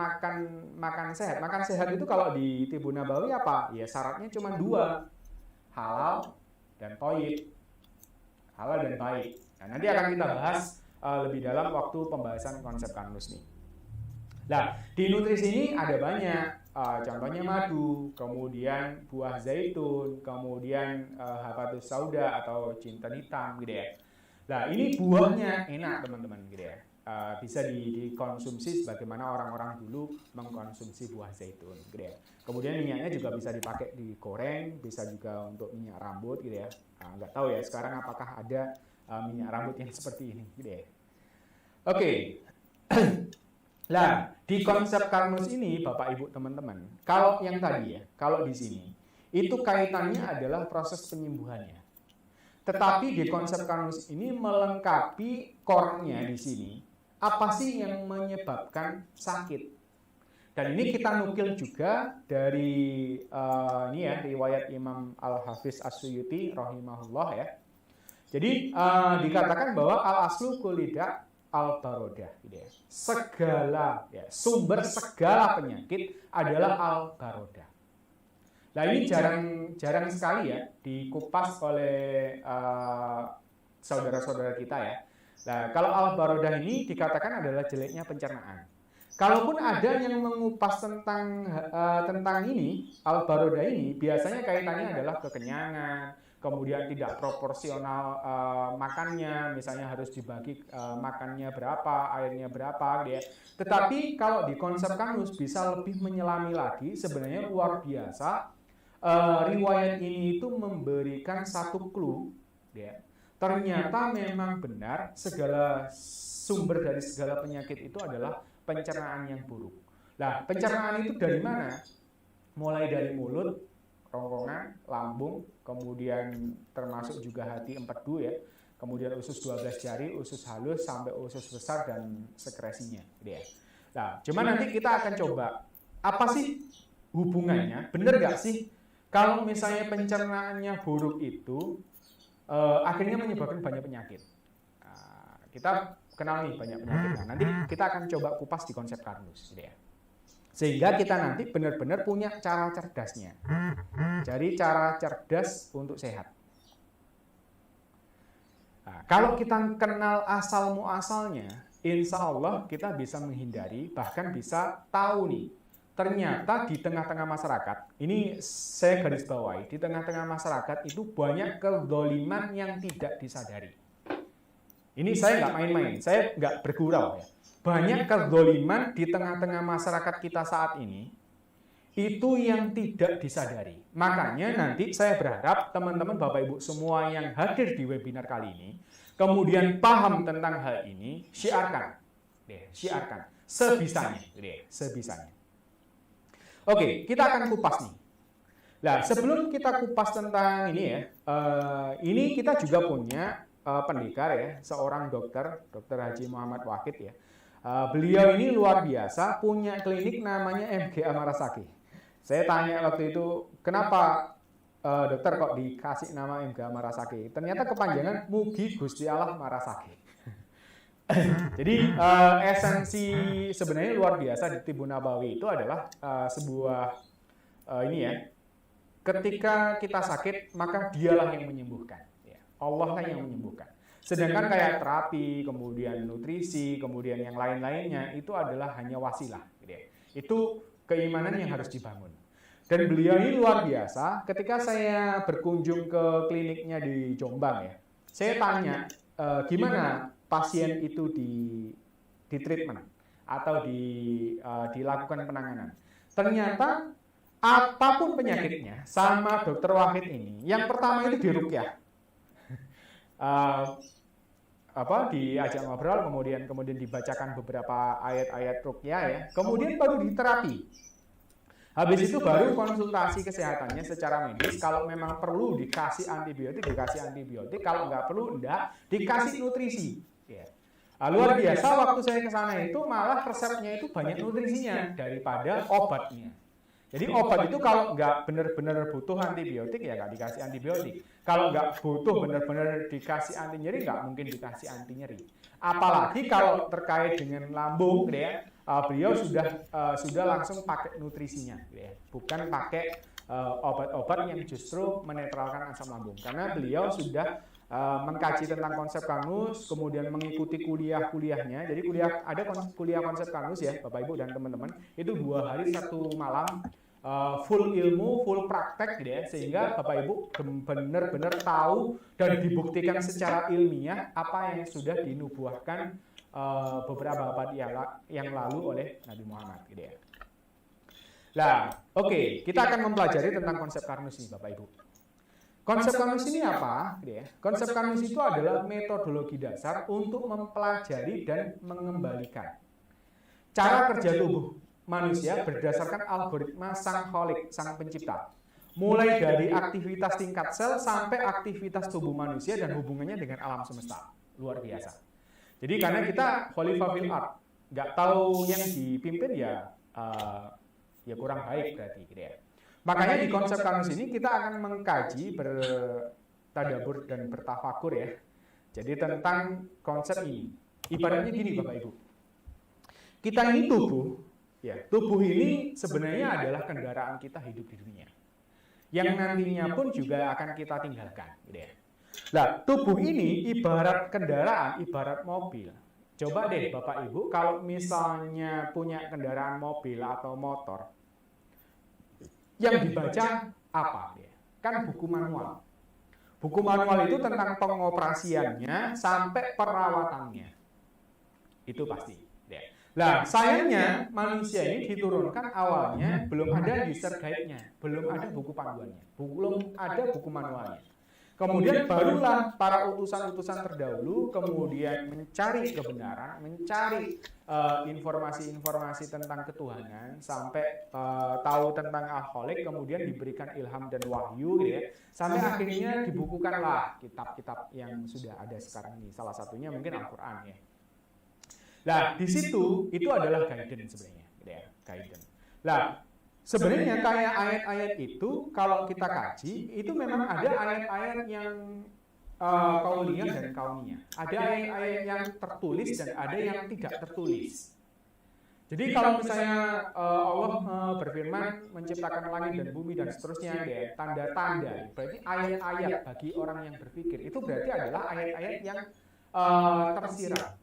makan sehat itu kalau di Tibbun Nabawi apa? Ya syaratnya cuma 2, halal dan thayyib. Halal dan baik. Nah, nanti akan kita bahas lebih dalam waktu pembahasan konsep kanus nih. Nah, di nutrisi ini ada banyak, contohnya madu, kemudian buah zaitun, kemudian habatus sauda atau jinten hitam gitu ya. Nah, ini buahnya enak teman-teman gitu ya. Bisa dikonsumsi sebagaimana orang-orang dulu mengkonsumsi buah zaitun gitu ya. Kemudian minyaknya juga bisa dipakai digoreng, bisa juga untuk minyak rambut gitu ya. Nggak tahu ya sekarang apakah ada minyak rambut yang seperti ini gitu ya. Oke. Nah, di konsep karnus ini Bapak Ibu teman-teman, kalau yang tadi ya, kalau di sini itu kaitannya adalah proses penyembuhannya. Tetapi di konsep karnus ini melengkapi core-nya di sini, apa sih yang menyebabkan sakit? Dan ini kita nukil juga dari ini ya, riwayat Imam Al-Hafiz As-Suyuti rahimahullah ya. Jadi dikatakan bahwa al-aslu kulida al-barodah gitu ya. Sumber segala penyakit adalah al-barodah. Nah, ini jarang sekali ya dikupas oleh saudara-saudara kita ya. Nah, kalau al-barodah ini dikatakan adalah jeleknya pencernaan. Kalaupun ada yang mengupas tentang ini, al-barodah ini biasanya kaitannya adalah kekenyangan, kemudian tidak proporsional makannya, misalnya harus dibagi makannya berapa, airnya berapa gitu ya. Tetapi kalau di konsep kanus bisa lebih menyelami lagi, sebenarnya luar biasa. Riwayat ini itu memberikan satu clue ya. Ternyata memang benar segala sumber dari segala penyakit itu adalah pencernaan yang buruk. Nah, pencernaan itu dari mana? Mulai dari mulut, ronggongan, lambung, kemudian termasuk juga hati empedu ya, kemudian usus 12 jari, usus halus sampai usus besar dan sekresinya gitu ya. Nah, cuma nanti kita akan coba apa sih hubungannya, bener nggak sih kalau misalnya pencernaannya buruk itu akhirnya menyebabkan banyak penyakit. Kita kenal nih banyak penyakit. Nah, nanti kita akan coba kupas di konsep Carnus, gitu ya. Sehingga kita nanti benar-benar punya cara cerdasnya. Jadi cara cerdas untuk sehat. Nah, kalau kita kenal asal muasalnya, insya Allah kita bisa menghindari, bahkan bisa tahu nih. Ternyata di tengah-tengah masyarakat, ini saya garis bawahi, di tengah-tengah masyarakat itu banyak kezaliman yang tidak disadari. Ini saya nggak main-main, saya nggak bergurau ya. Banyak kezaliman di tengah-tengah masyarakat kita saat ini, itu yang tidak disadari. Makanya nanti saya berharap teman-teman Bapak Ibu semua yang hadir di webinar kali ini, kemudian paham tentang hal ini, syiarkan. Syiarkan. Sebisanya. Oke, kita akan kupas nih. Nah, sebelum kita kupas tentang ini ya, ini kita juga punya pendekar ya, seorang dokter Haji Muhammad Wahid ya. Beliau ini luar biasa, punya klinik namanya MGA Marasaki. Saya tanya waktu itu, kenapa dokter kok dikasih nama MGA Marasaki? Ternyata kepanjangan Mugi Gusti Allah Marasaki. Jadi esensi sebenarnya luar biasa di Tibun Nabawi itu adalah sebuah ini ya, ketika kita sakit maka dialah yang menyembuhkan. Allah lah yang menyembuhkan. Sedangkan kayak terapi, kemudian nutrisi, kemudian yang lain-lainnya itu adalah hanya wasilah. Itu keimanan yang harus dibangun. Dan beliau ini luar biasa. Ketika saya berkunjung ke kliniknya di Jombang ya, saya tanya gimana pasien itu di treatment atau dilakukan penanganan. Ternyata apapun penyakitnya sama dokter Wahid ini, yang pertama itu diruqyah. Diajak ngobrol, kemudian dibacakan beberapa ayat-ayat ruqyah ya, kemudian baru diterapi. Habis itu baru konsultasi kesehatannya secara medis. Kalau memang perlu dikasih antibiotik, kalau nggak perlu enggak, dikasih nutrisi. Luar biasa, waktu saya ke sana itu malah resepnya itu banyak nutrisinya daripada obatnya. Jadi obat itu kalau nggak benar-benar butuh antibiotik ya nggak dikasih antibiotik. Kalau nggak butuh benar-benar dikasih anti nyeri nggak mungkin dikasih anti nyeri. Apalagi kalau terkait dengan lambung, ya, beliau sudah langsung pakai nutrisinya, ya. Bukan pakai obat-obat yang justru menetralkan asam lambung. Karena beliau sudah mengkaji tentang konsep Carnus, kemudian mengikuti kuliah-kuliahnya. Jadi ada kuliah konsep Carnus ya, Bapak Ibu dan teman-teman. Itu 2 hari 1 malam, full ilmu, full praktek gitu ya, sehingga Bapak Ibu benar-benar tahu dan dibuktikan secara ilmiah apa yang sudah dinubuahkan beberapa abad yang lalu oleh Nabi Muhammad gitu ya. Nah, oke, kita akan mempelajari tentang konsep Carnus ini Bapak Ibu. Konsep Carnus ini apa? Konsep Carnus itu adalah metodologi dasar untuk mempelajari dan mengembalikan cara kerja tubuh manusia berdasarkan algoritma Sang Kholik, Sang Pencipta. Mulai dari aktivitas tingkat sel sampai aktivitas tubuh manusia dan hubungannya dengan alam semesta. Luar biasa. Jadi karena kita Khalifah fil ard, nggak tahu yang dipimpin ya kurang baik berarti gitu ya. Makanya di konsep Carnus ini kita akan mengkaji, bertadabbur dan bertafakur ya. Jadi tentang konsep ini. Ibaratnya gini Bapak Ibu. Kita ini tubuh, ya. Tubuh ini sebenarnya adalah kendaraan kita hidup di dunia. Yang nantinya pun juga akan kita tinggalkan, gitu ya. Nah, tubuh ini ibarat kendaraan, ibarat mobil. Coba deh Bapak Ibu, kalau misalnya punya kendaraan mobil atau motor, yang dibaca apa? Kan buku manual. Buku manual itu tentang pengoperasiannya sampai perawatannya. Itu pasti. Nah, sayangnya manusia ini diturunkan awalnya belum ada user guide-nya, belum ada buku panduannya, belum ada buku manualnya. Kemudian barulah para utusan-utusan terdahulu kemudian mencari kebenaran, mencari informasi-informasi tentang ketuhanan sampai tahu tentang Al-Kholik, kemudian diberikan ilham dan wahyu gitu ya. Sampai akhirnya dibukukanlah kitab-kitab yang sudah ada sekarang ini. Salah satunya mungkin Al-Qur'an ya. Nah, di situ itu adalah guidance sebenarnya, gitu ya, guidance. Nah, sebenarnya kayak ayat-ayat itu kalau kita kaji itu memang ada ayat-ayat yang kauniyah dan kauniyah. Ada ayat-ayat yang tertulis dan ada yang tidak tertulis. Jadi kalau misalnya Allah berfirman menciptakan langit dan bumi dan seterusnya, ya, tanda-tanda, berarti ayat-ayat bagi orang yang berpikir itu berarti adalah ayat-ayat yang tersirat.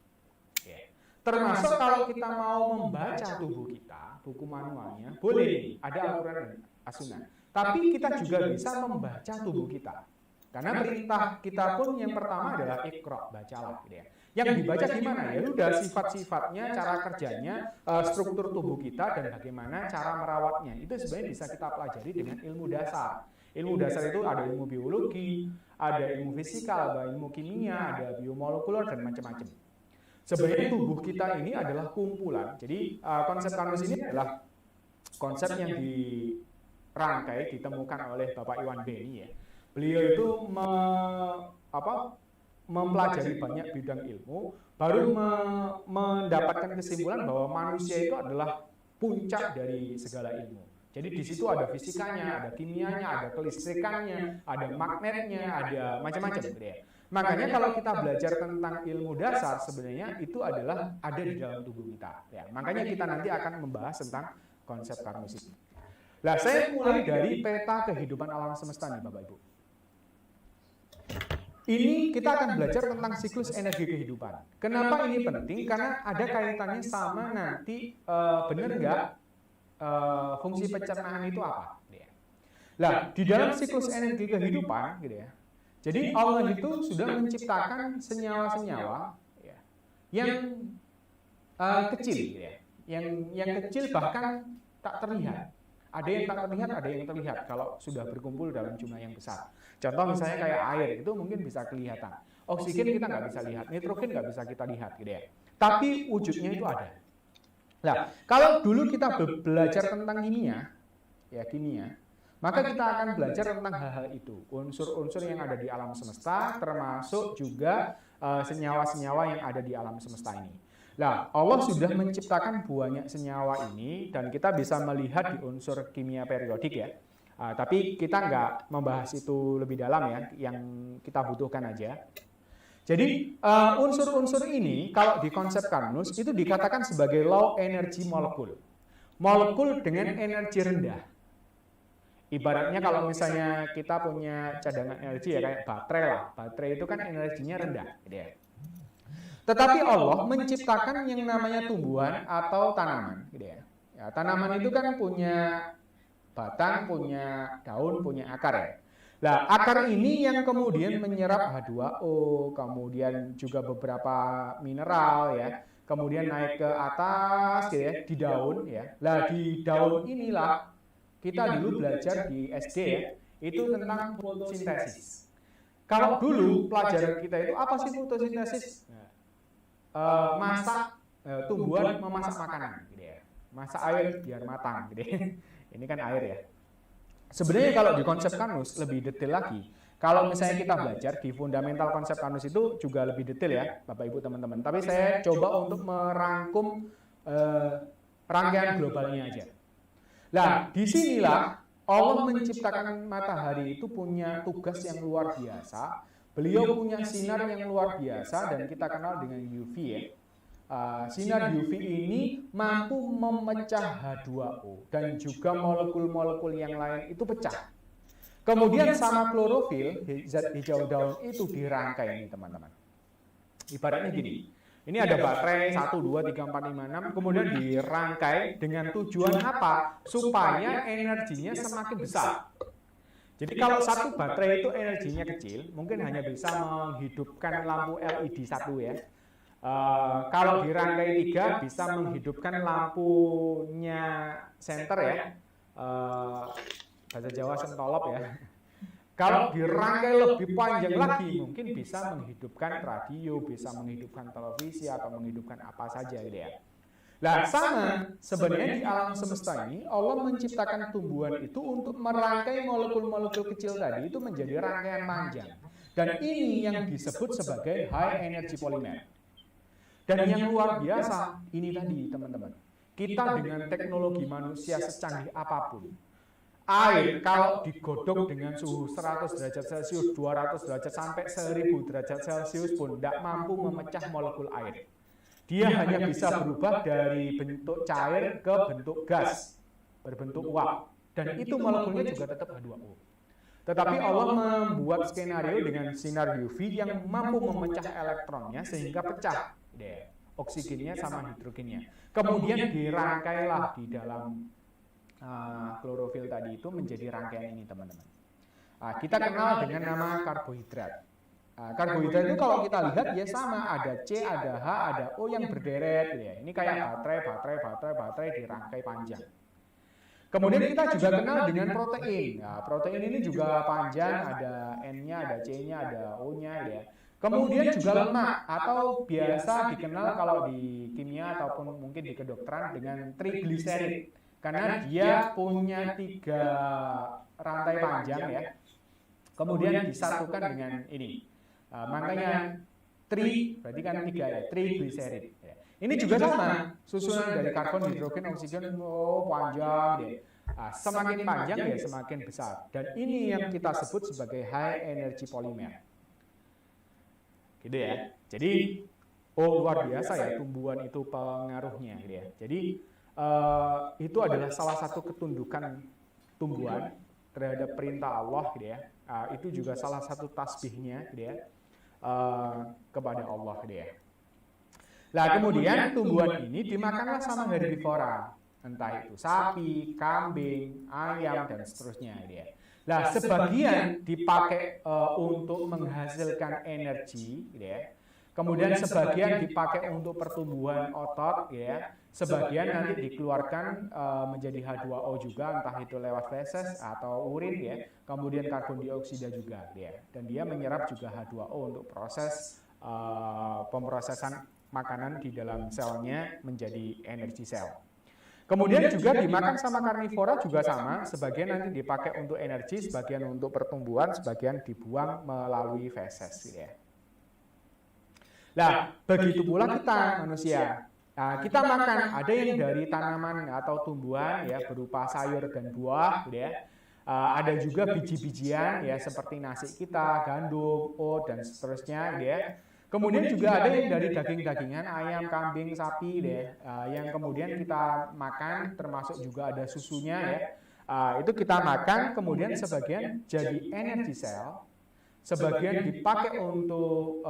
Termasuk kalau kita mau membaca tubuh kita, buku manualnya, boleh, ada Al-Quran dan As-Sunnah. Tapi kita juga bisa membaca tubuh kita. Karena perintah kita pun yang pertama adalah Iqra, bacalah. Gitu ya. Yang dibaca gimana? Ya udah sifat-sifatnya, cara kerjanya, struktur tubuh kita, dan bagaimana cara merawatnya. Itu sebenarnya bisa kita pelajari dengan ilmu dasar. Ilmu dasar itu ada ilmu biologi, ada ilmu fisika, ada ilmu kimia, ada biomolekuler, dan macam-macam. Sebenarnya tubuh kita ini adalah kumpulan. Jadi konsep Karnus ini adalah konsep yang dirangkai, ditemukan oleh Bapak Iwan Beni. Ya. Beliau itu mempelajari banyak bidang ilmu, baru mendapatkan kesimpulan bahwa manusia itu adalah puncak dari segala ilmu. Jadi di situ ada fisikanya, ada kimianya, ada kelistrikannya, ada magnetnya, ada macam-macam. Makanya kalau kita belajar tentang ilmu dasar sebenarnya itu adalah ada di dalam tubuh kita. Ya, makanya kita nanti akan membahas tentang konsep Karnus ini. Nah, saya mulai dari peta kehidupan alam semesta nih Bapak Ibu. Ini kita akan belajar tentang siklus energi kehidupan. Kenapa ini penting? Karena ada kaitannya sama nanti benar nggak fungsi pencernaan itu apa. Nah, di dalam siklus energi kehidupan, gitu ya. Jadi Allah itu sudah menciptakan senyawa-senyawa ya, yang kecil, ya. yang kecil bahkan tak terlihat. Ada yang tak terlihat, ada yang terlihat kalau sudah berkumpul dalam jumlah yang besar. Contoh misalnya kayak air itu mungkin bisa kelihatan. Oksigen kita nggak bisa lihat, nitrogen nggak bisa kita lihat, gitu ya. Tapi wujudnya itu ada. Nah, kalau dulu kita belajar tentang kimia, ya kimia. Maka kita akan belajar tentang hal-hal itu, unsur-unsur yang ada di alam semesta, termasuk juga senyawa-senyawa yang ada di alam semesta ini. Nah, Allah sudah menciptakan banyak senyawa ini, dan kita bisa melihat di unsur kimia periodik ya. Tapi kita nggak membahas itu lebih dalam ya, yang kita butuhkan aja. Jadi unsur-unsur ini, kalau di konsep Karnus, itu dikatakan sebagai low energy molekul. Molekul dengan energi rendah. Ibaratnya kalau misalnya kita punya cadangan energi ya kayak baterai lah. Baterai itu kan energinya rendah. Gitu ya. Tetapi Allah menciptakan yang namanya tumbuhan atau tanaman. Gitu ya. Ya, tanaman itu kan punya batang, punya daun, punya akar ya. Nah, akar ini yang kemudian menyerap H2O, kemudian juga beberapa mineral ya. Kemudian naik ke atas gitu ya, di daun ya. Nah, di daun inilah kita dulu belajar di SD ya, itu tentang fotosintesis. Kalau dulu pelajaran kita itu apa sih fotosintesis? Masak tumbuhan memasak makanan, gitu ya. Masak air biar matang, gitu ya. Ini kan air ya. Sebenarnya kalau di konsep Karnus lebih detail lagi. Kalau misalnya kita belajar di fundamental konsep Karnus itu juga lebih detail ya, Bapak Ibu teman-teman. Tapi saya coba untuk merangkum rangkaian globalnya aja. Nah, disinilah Allah menciptakan matahari itu punya tugas yang luar biasa. Beliau punya sinar yang luar biasa dan kita kenal dengan UV ya. Sinar UV ini mampu memecah H2O dan juga molekul-molekul yang lain itu pecah. Kemudian sama klorofil, zat hijau daun itu dirangkai ini teman-teman. Ibaratnya gini. Ini ada baterai 1, 2, 3, 4, 5, 6, kemudian dirangkai dengan tujuan apa? Supaya energinya semakin besar. Jadi kalau satu baterai itu energinya kecil, mungkin hanya bisa menghidupkan lampu LED 1 ya. Kalau dirangkai 3 bisa menghidupkan lampunya senter ya. Bahasa Jawa sentolop ya. Kalau dirangkai lebih panjang lagi, mungkin bisa menghidupkan radio, bisa menghidupkan televisi, atau menghidupkan apa saja gitu ya. Nah, sama sebenarnya di alam semesta ini, Allah menciptakan tumbuhan itu untuk merangkai molekul-molekul kecil tadi itu menjadi rangkaian panjang. Dan ini yang disebut sebagai high energy polymer. Dan yang luar biasa, ini tadi teman-teman. Kita dengan teknologi manusia secanggih apapun, Air kalau digodok dengan suhu 100 derajat Celcius, 200 derajat sampai 1000 derajat Celcius pun tidak mampu memecah molekul air. Dia hanya bisa berubah dari bentuk cair ke bentuk gas, berbentuk uap. Dan itu molekulnya juga tetap H2O. Tetapi Allah membuat skenario dengan sinar UV yang mampu memecah elektronnya sehingga pecah deh, oksigennya sama hidrogennya. Kemudian dirangkailah di dalam klorofil tadi itu menjadi rangkaian ini, teman-teman. Kita kenal dengan nama karbohidrat. Karbohidrat itu kalau kita lihat ya sama, ada C, ada H, ada O yang berderet ya. Ini kayak baterai dirangkai panjang. Kemudian kita juga kenal dengan protein. Nah, protein ini juga panjang, ada N-nya, ada C-nya, ada O-nya ya. Kemudian juga lemak atau biasa dikenal kalau di kimia ataupun mungkin di kedokteran dengan trigliserid. Karena dia punya 3 rantai panjang ya. Kemudian disatukan dengan ini. Makanya berarti kan 3 ya, trigliserid. Ini juga sama, susunan dari karbon, hidrogen, oksigen, panjang deh. Semakin panjang ya semakin besar. Dan ini yang kita sebut sebagai high energy polymer. Gitu ya. Jadi luar biasa ya tumbuhan itu pengaruhnya gitu ya. Jadi itu adalah salah satu ketundukan tumbuhan terhadap perintah Allah gitu ya. Itu juga salah satu tasbihnya gitu ya, kepada Allah gitu ya. Nah kemudian tumbuhan ini dimakanlah sama herbivora, entah itu sapi, kambing, ayam dan seterusnya gitu ya. Nah sebagian dipakai untuk menghasilkan energi gitu ya. Kemudian sebagian dipakai untuk pertumbuhan otot ya. Sebagian nanti dikeluarkan menjadi H2O juga, entah itu lewat feses atau urin ya. Kemudian karbon dioksida juga ya. Dan dia menyerap juga H2O untuk proses pemrosesan makanan di dalam selnya menjadi energi sel. Kemudian juga dimakan sama karnivora juga sama, sebagian nanti dipakai untuk energi, sebagian untuk pertumbuhan, sebagian dibuang melalui feses gitu ya. Nah, begitu pula kita manusia. Nah, kita makan ada yang dari tanaman atau tumbuhan ya berupa sayur dan buah gitu ya. Ada juga biji-bijian ya seperti nasi kita, gandum, oat dan seterusnya gitu ya. Kemudian juga ada yang dari daging-dagingan, ayam, kambing, sapi deh, yang kemudian kita makan, termasuk juga ada susunya ya. Itu kita makan, kemudian sebagian jadi energi sel, sebagian dipakai untuk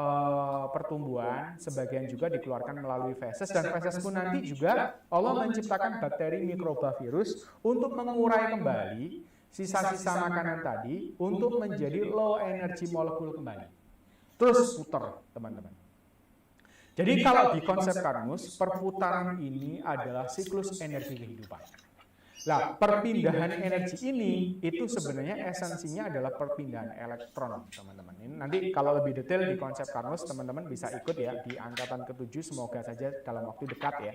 pertumbuhan, sebagian juga dikeluarkan melalui feses, dan feses pun nanti juga Allah menciptakan bakteri mikroba virus untuk mengurai kembali sisa-sisa makanan tadi untuk menjadi low energy molekul kembali. Terus putar, teman-teman. Jadi kalau di konsep Karnus, perputaran ini adalah siklus energi kehidupan. Nah, perpindahan energi ini itu sebenarnya esensinya adalah perpindahan elektron, teman-teman. Ini nanti kalau lebih detail di konsep Karnus, teman-teman bisa ikut ya di angkatan ke-7, semoga saja dalam waktu dekat ya.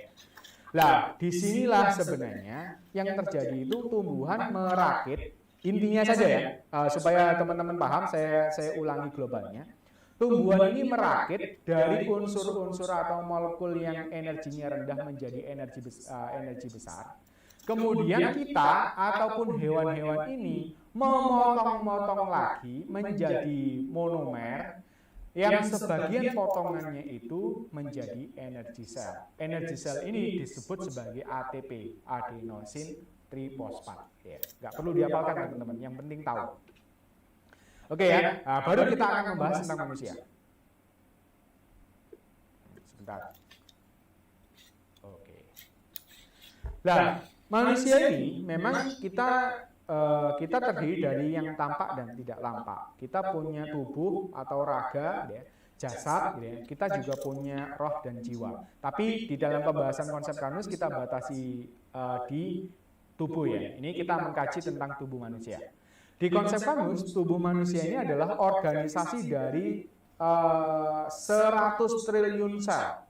Nah, disinilah sebenarnya yang terjadi itu tumbuhan merakit, intinya saja ya, supaya teman-teman paham, saya ulangi globalnya. Tumbuhan ini merakit dari unsur-unsur atau molekul yang energinya rendah menjadi energi besar. Kemudian kita ataupun hewan-hewan ini memotong-motong lagi menjadi monomer yang sebagian potongannya itu menjadi energi sel. Energi sel ini disebut sebagai ATP, adenosin trifosfat. Ya, nggak perlu dihafalkan teman-teman, yang penting tahu. Oke ya, baru kita akan membahas tentang manusia. Sebentar. Oke. Nah, manusia ini memang kita terdiri dari yang tampak dan tidak nampak. Kita punya tubuh atau raga, ya, jasad, ya. Kita juga punya roh dan jiwa. Tapi di dalam pembahasan konsep Karnus kita batasi di tubuh ya. Ini kita mengkaji tentang tubuh manusia. Di konsep Karnus, tubuh manusia ini adalah organisasi dari 100 triliun sel.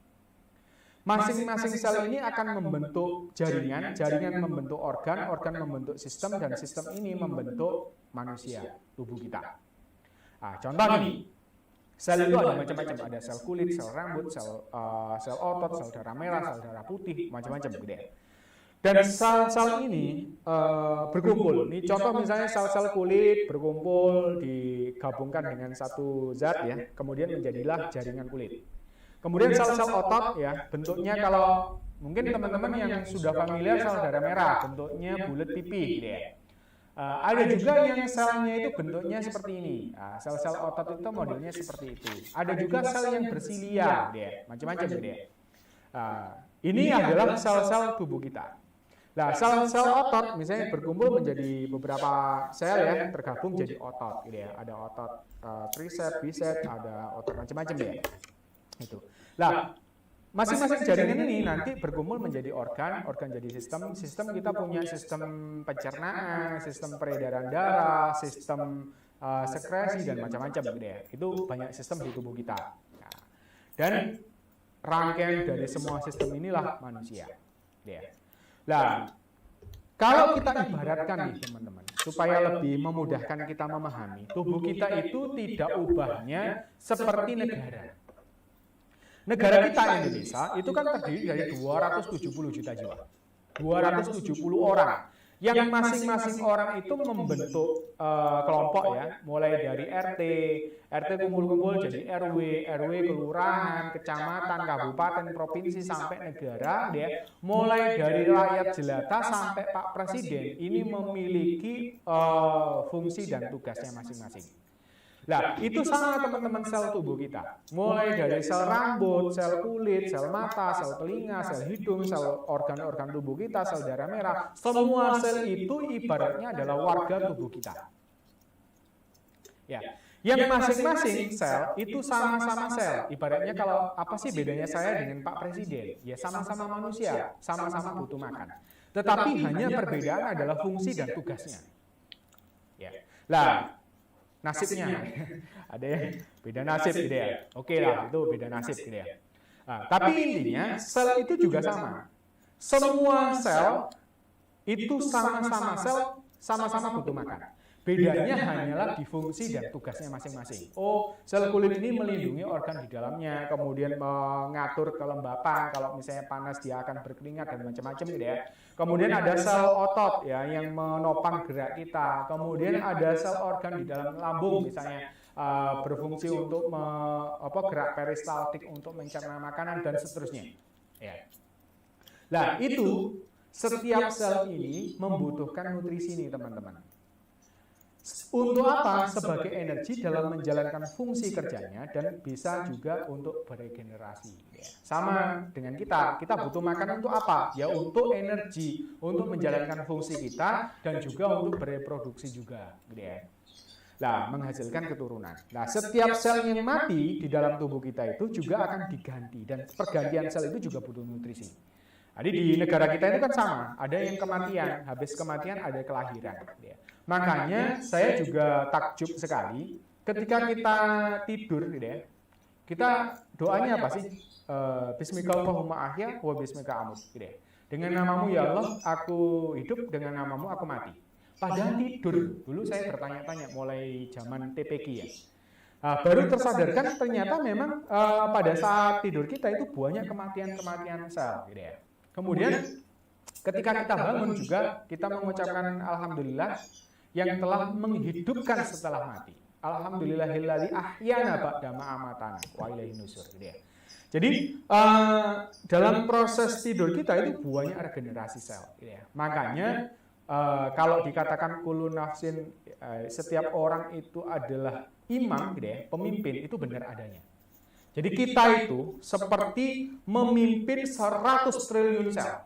Masing-masing sel ini akan membentuk jaringan membentuk organ membentuk sistem, dan sistem ini membentuk manusia, tubuh kita. Contoh nih, sel itu ada macam-macam, ada sel kulit, sel rambut, sel otot, sel darah merah, sel darah putih, macam-macam gitu ya. Dan sel-sel ini berkumpul. Ini contoh misalnya sel-sel kulit berkumpul digabungkan dengan satu zat ya, kemudian menjadilah jaringan kulit. Kemudian sel-sel otot ya, bentuknya kalau mungkin teman-teman yang sudah familiar sel darah merah, bentuknya bulat pipih gitu ya. Ada juga yang selnya itu bentuknya seperti ini. Sel-sel otot itu modelnya seperti itu. Ada juga sel yang bersilia, gitu ya, macam-macam gitu ya. Ini adalah sel-sel tubuh kita. Nah, sel-sel otot misalnya berkumpul menjadi beberapa sel ya, tergabung jadi otot gitu ya. Ada otot triceps, biceps, ada otot macam-macam ya. Itu. Nah, masing-masing jaringan ini nanti berkumpul menjadi organ jadi sistem kita punya sistem pencernaan, sistem peredaran darah, sistem sekresi dan macam-macam gitu ya. Itu banyak sistem di tubuh kita. Nah, dan rangkaian dari semua sistem inilah manusia. Gitu ya. Nah, kalau kita ibaratkan nih teman-teman, supaya lebih memudahkan kita memahami, tubuh kita itu tidak ubahnya seperti negara. Negara kita Indonesia itu kan terdiri dari 270 juta jiwa. 270 orang. Yang masing-masing orang itu membentuk kelompok ya, mulai dari RT kumpul-kumpul jadi RW kelurahan, kecamatan, kabupaten, provinsi sampai negara ya. Mulai dari rakyat jelata sampai Pak Presiden ini memiliki fungsi dan tugasnya masing-masing. Nah, itu sama teman-teman sel tubuh kita. Mulai dari sel rambut, sel kulit, sel mata, sel telinga, sel hidung, sel organ-organ tubuh kita, sel darah merah. Semua sel itu ibaratnya adalah warga tubuh kita. Ya, yang masing-masing sel itu sama-sama sel. Ibaratnya kalau apa sih bedanya saya dengan Pak Presiden? Ya sama-sama manusia, sama-sama butuh makan. Tetapi hanya perbedaan adalah fungsi dan tugasnya. Ya. Lah, nasibnya ada yang beda nasib gitu ya. Oke lah, itu beda nasib gitu ya. Tapi intinya sel itu juga sama. Semua sel itu sama-sama sel, sama-sama butuh makan. Bedanya hanyalah di fungsi dan tugasnya masing-masing. Oh, sel kulit ini melindungi organ di dalamnya, kemudian mengatur kelembapan, kalau misalnya panas dia akan berkeringat dan macam-macam gitu ya. Kemudian ada sel otot ya yang menopang gerak kita. Kemudian ada sel organ di dalam lambung misalnya berfungsi untuk gerak peristaltik untuk mencerna makanan dan seterusnya. Ya. Nah, itu setiap sel ini membutuhkan nutrisi nih teman-teman. Untuk apa? Sebagai energi dalam menjalankan fungsi kerjanya dan bisa juga untuk beregenerasi. Sama dengan kita butuh makan untuk apa? Ya untuk energi, untuk menjalankan fungsi kita dan juga untuk bereproduksi juga. Nah, menghasilkan keturunan. Nah, setiap sel yang mati di dalam tubuh kita itu juga akan diganti dan pergantian sel itu juga butuh nutrisi. Jadi di negara kita itu kan sama, ada yang kematian, habis kematian ada kelahiran. Makanya saya juga takjub sekali ketika kita tidur, kita doanya apa sih? Bismillahirrahmanirrahim ahya wa bismika amut. Dengan namamu ya Allah, aku hidup, dengan namamu aku mati. Padahal tidur, dulu saya bertanya-tanya mulai zaman TPQ ya. Baru tersadarkan ternyata memang pada saat tidur kita itu banyak kematian-kematian sel. Kemudian ketika kita bangun juga kita mengucapkan alhamdulillah yang telah menghidupkan setelah mati. Alhamdulillahilladzi ahyana ba'da ma amatana wa ilaihin nusyur. Jadi dalam proses tidur kita itu banyak regenerasi sel. Makanya kalau dikatakan kullu nafsin setiap orang itu adalah imam, pemimpin, itu benar adanya. Jadi kita itu seperti memimpin 100 triliun sel.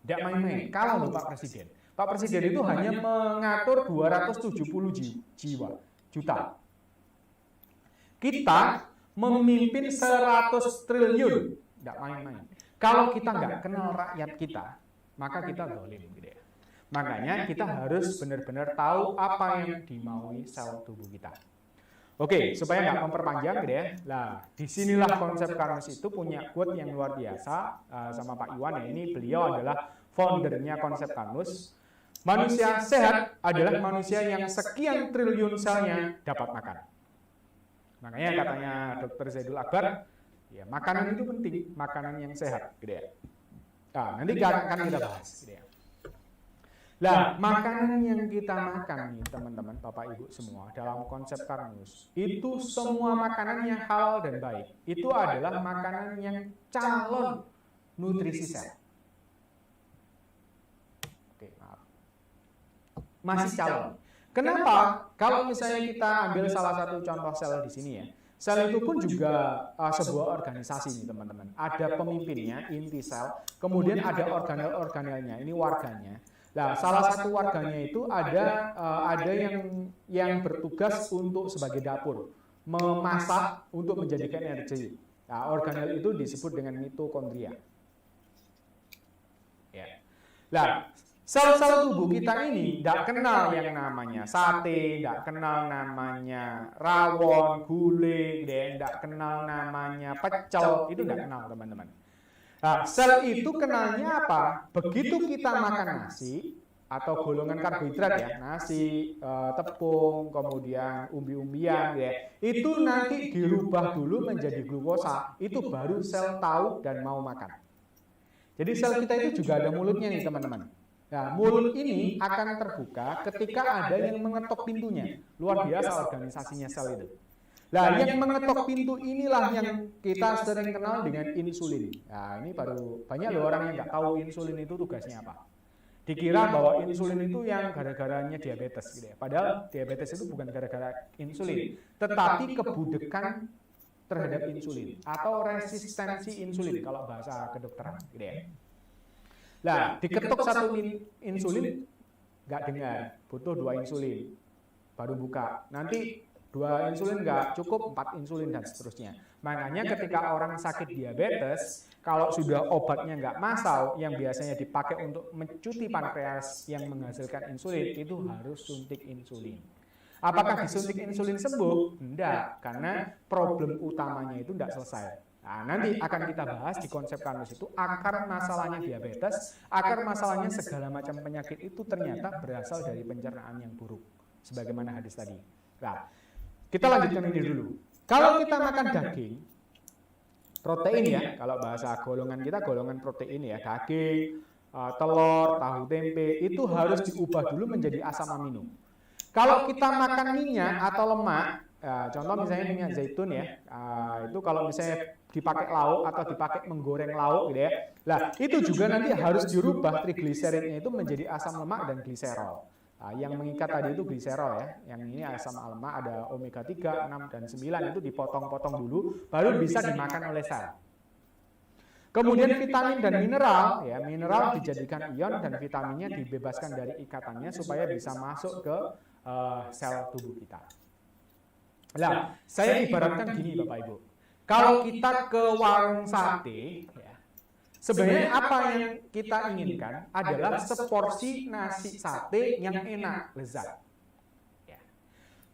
Tidak main-main, kalah loh Pak Presiden. Pak Presiden itu hanya mengatur 270 juta. Kita memimpin 100 triliun. Tidak main-main. Kalau kita nggak kenal rakyat kita, maka kita zalim. Makanya kita harus benar-benar tahu apa yang dimaui sel tubuh kita. Oke, supaya nggak memperpanjang Nah, disinilah konsep Karnus itu punya quote yang luar biasa sama Pak Iwan ya. Ini beliau adalah foundernya konsep Karnus. Manusia sehat adalah manusia yang sekian triliun selnya dapat makan. Makanya katanya Dr. Zaidul Akbar, ya makanan itu penting, makanan yang sehat, Nah, nanti akan kita bahas. Gitu ya. Lah, makanan yang kita makan nih teman-teman, Bapak Ibu semua dalam konsep Karnus, itu semua makanan yang halal dan baik. Itu adalah makanan yang calon nutrisi sel. Oke, maaf. Masih calon. Kenapa? Kalau misalnya kita ambil salah satu contoh sel di sini ya. Sel itu pun juga sebuah organisasi nih teman-teman. Ada pemimpinnya, inti sel, kemudian ada organel-organelnya, ini warganya. Nah, salah satu warganya itu ada yang bertugas untuk sebagai dapur, memasak untuk menjadikan energi. Nah, organel itu disebut dengan mitokondria. Ya. Nah, sel-sel tubuh kita ini tidak kenal yang namanya sate, tidak kenal namanya rawon, gulai, tidak kenal namanya pecel, itu tidak kenal teman-teman. Nah, sel itu kenalnya apa? Begitu kita makan nasi atau golongan karbohidrat ya, nasi, tepung, kemudian umbi-umbian ya, itu nanti dirubah dulu menjadi glukosa, itu baru sel tahu dan mau makan. Jadi sel kita itu juga ada mulutnya nih teman-teman. Nah, mulut ini akan terbuka ketika ada yang mengetok pintunya. Luar biasa organisasinya sel itu. Nah, yang mengetok pintu inilah yang kita sering kenal dengan insulin. Nah, ini baru banyak loh orang yang nggak tahu insulin itu tugasnya apa. Dikira bahwa insulin itu yang gara-garanya diabetes gitu ya. Padahal diabetes itu bukan gara-gara insulin, tetapi kebudekan terhadap insulin atau resistensi insulin kalau bahasa kedokteran gitu ya. Nah, diketok satu insulin nggak dengar, butuh 2 insulin baru buka. Nanti 2 insulin nggak cukup, 4 insulin dan seterusnya. Makanya ketika orang sakit diabetes, kalau sudah obatnya nggak masal, yang biasanya dipakai untuk mencuci pankreas yang menghasilkan insulin, itu harus suntik insulin. Apakah disuntik insulin sembuh? Enggak, karena problem utamanya itu enggak selesai. Nah, nanti akan kita bahas di konsep Karnus itu akar masalahnya diabetes, akar masalahnya segala macam penyakit itu ternyata berasal dari pencernaan yang buruk, sebagaimana hadis tadi. Nah, kita lanjutkan ini dulu. Kalau kita makan daging, protein ya, kalau bahasa golongan kita golongan protein ya, daging, telur, tahu tempe, itu harus diubah dulu menjadi asam amino. Kalau kita makan minyak atau lemak, contoh misalnya minyak zaitun ya, itu kalau misalnya dipakai lauk atau dipakai menggoreng lauk gitu ya, nah itu juga nanti harus dirubah trigliseridnya itu menjadi asam lemak dan gliserol. Yang mengikat tadi itu gliserol ya, yang ini asam lemak ada omega 3, 6, dan 9 itu dipotong-potong dulu, baru bisa dimakan oleh sel. Kemudian vitamin dan mineral, ya mineral dijadikan ion dan vitaminnya dibebaskan dari ikatannya supaya bisa masuk ke sel tubuh kita. Nah, saya ibaratkan gini Bapak Ibu, kalau kita ke warung sate, ya, sebenarnya apa yang kita inginkan adalah seporsi nasi sate yang enak, lezat. Ya.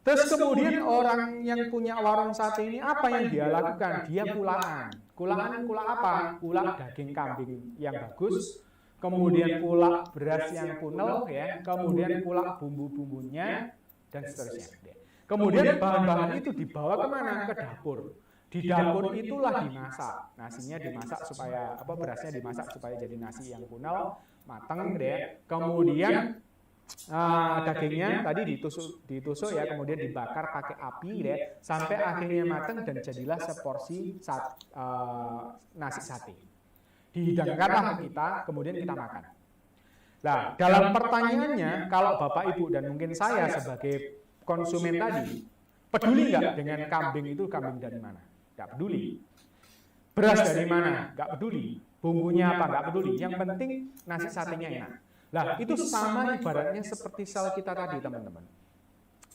Terus kemudian orang yang punya warung sate ini apa yang dia lakukan? Dia kulaan. Kulaan apa? Kulak daging kambing yang bagus, kemudian kulak beras yang punel, ya, kemudian kulak bumbu-bumbunya, dan seterusnya. Kemudian bahan-bahan itu dibawa kemana? Ke dapur. Di dapur itulah dimasak, nasinya dimasak supaya berasnya dimasak supaya jadi nasi yang punel, matang, deh. Kemudian dagingnya tadi ditusuk ya, kemudian dibakar pakai api, deh, sampai akhirnya matang dan jadilah seporsi nasi sate. Dihidangkanlah kita, kemudian kita makan. Nah, dalam pertanyaannya, kalau Bapak Ibu dan mungkin saya sebagai konsumen tadi, peduli nggak dengan kambing itu kambing dari mana? Nggak peduli. Beras dari mana? Nggak peduli. Bumbunya apa? Nggak peduli. Yang penting nasi satenya enak. Nah, itu sama ibaratnya seperti sel kita tadi, teman-teman.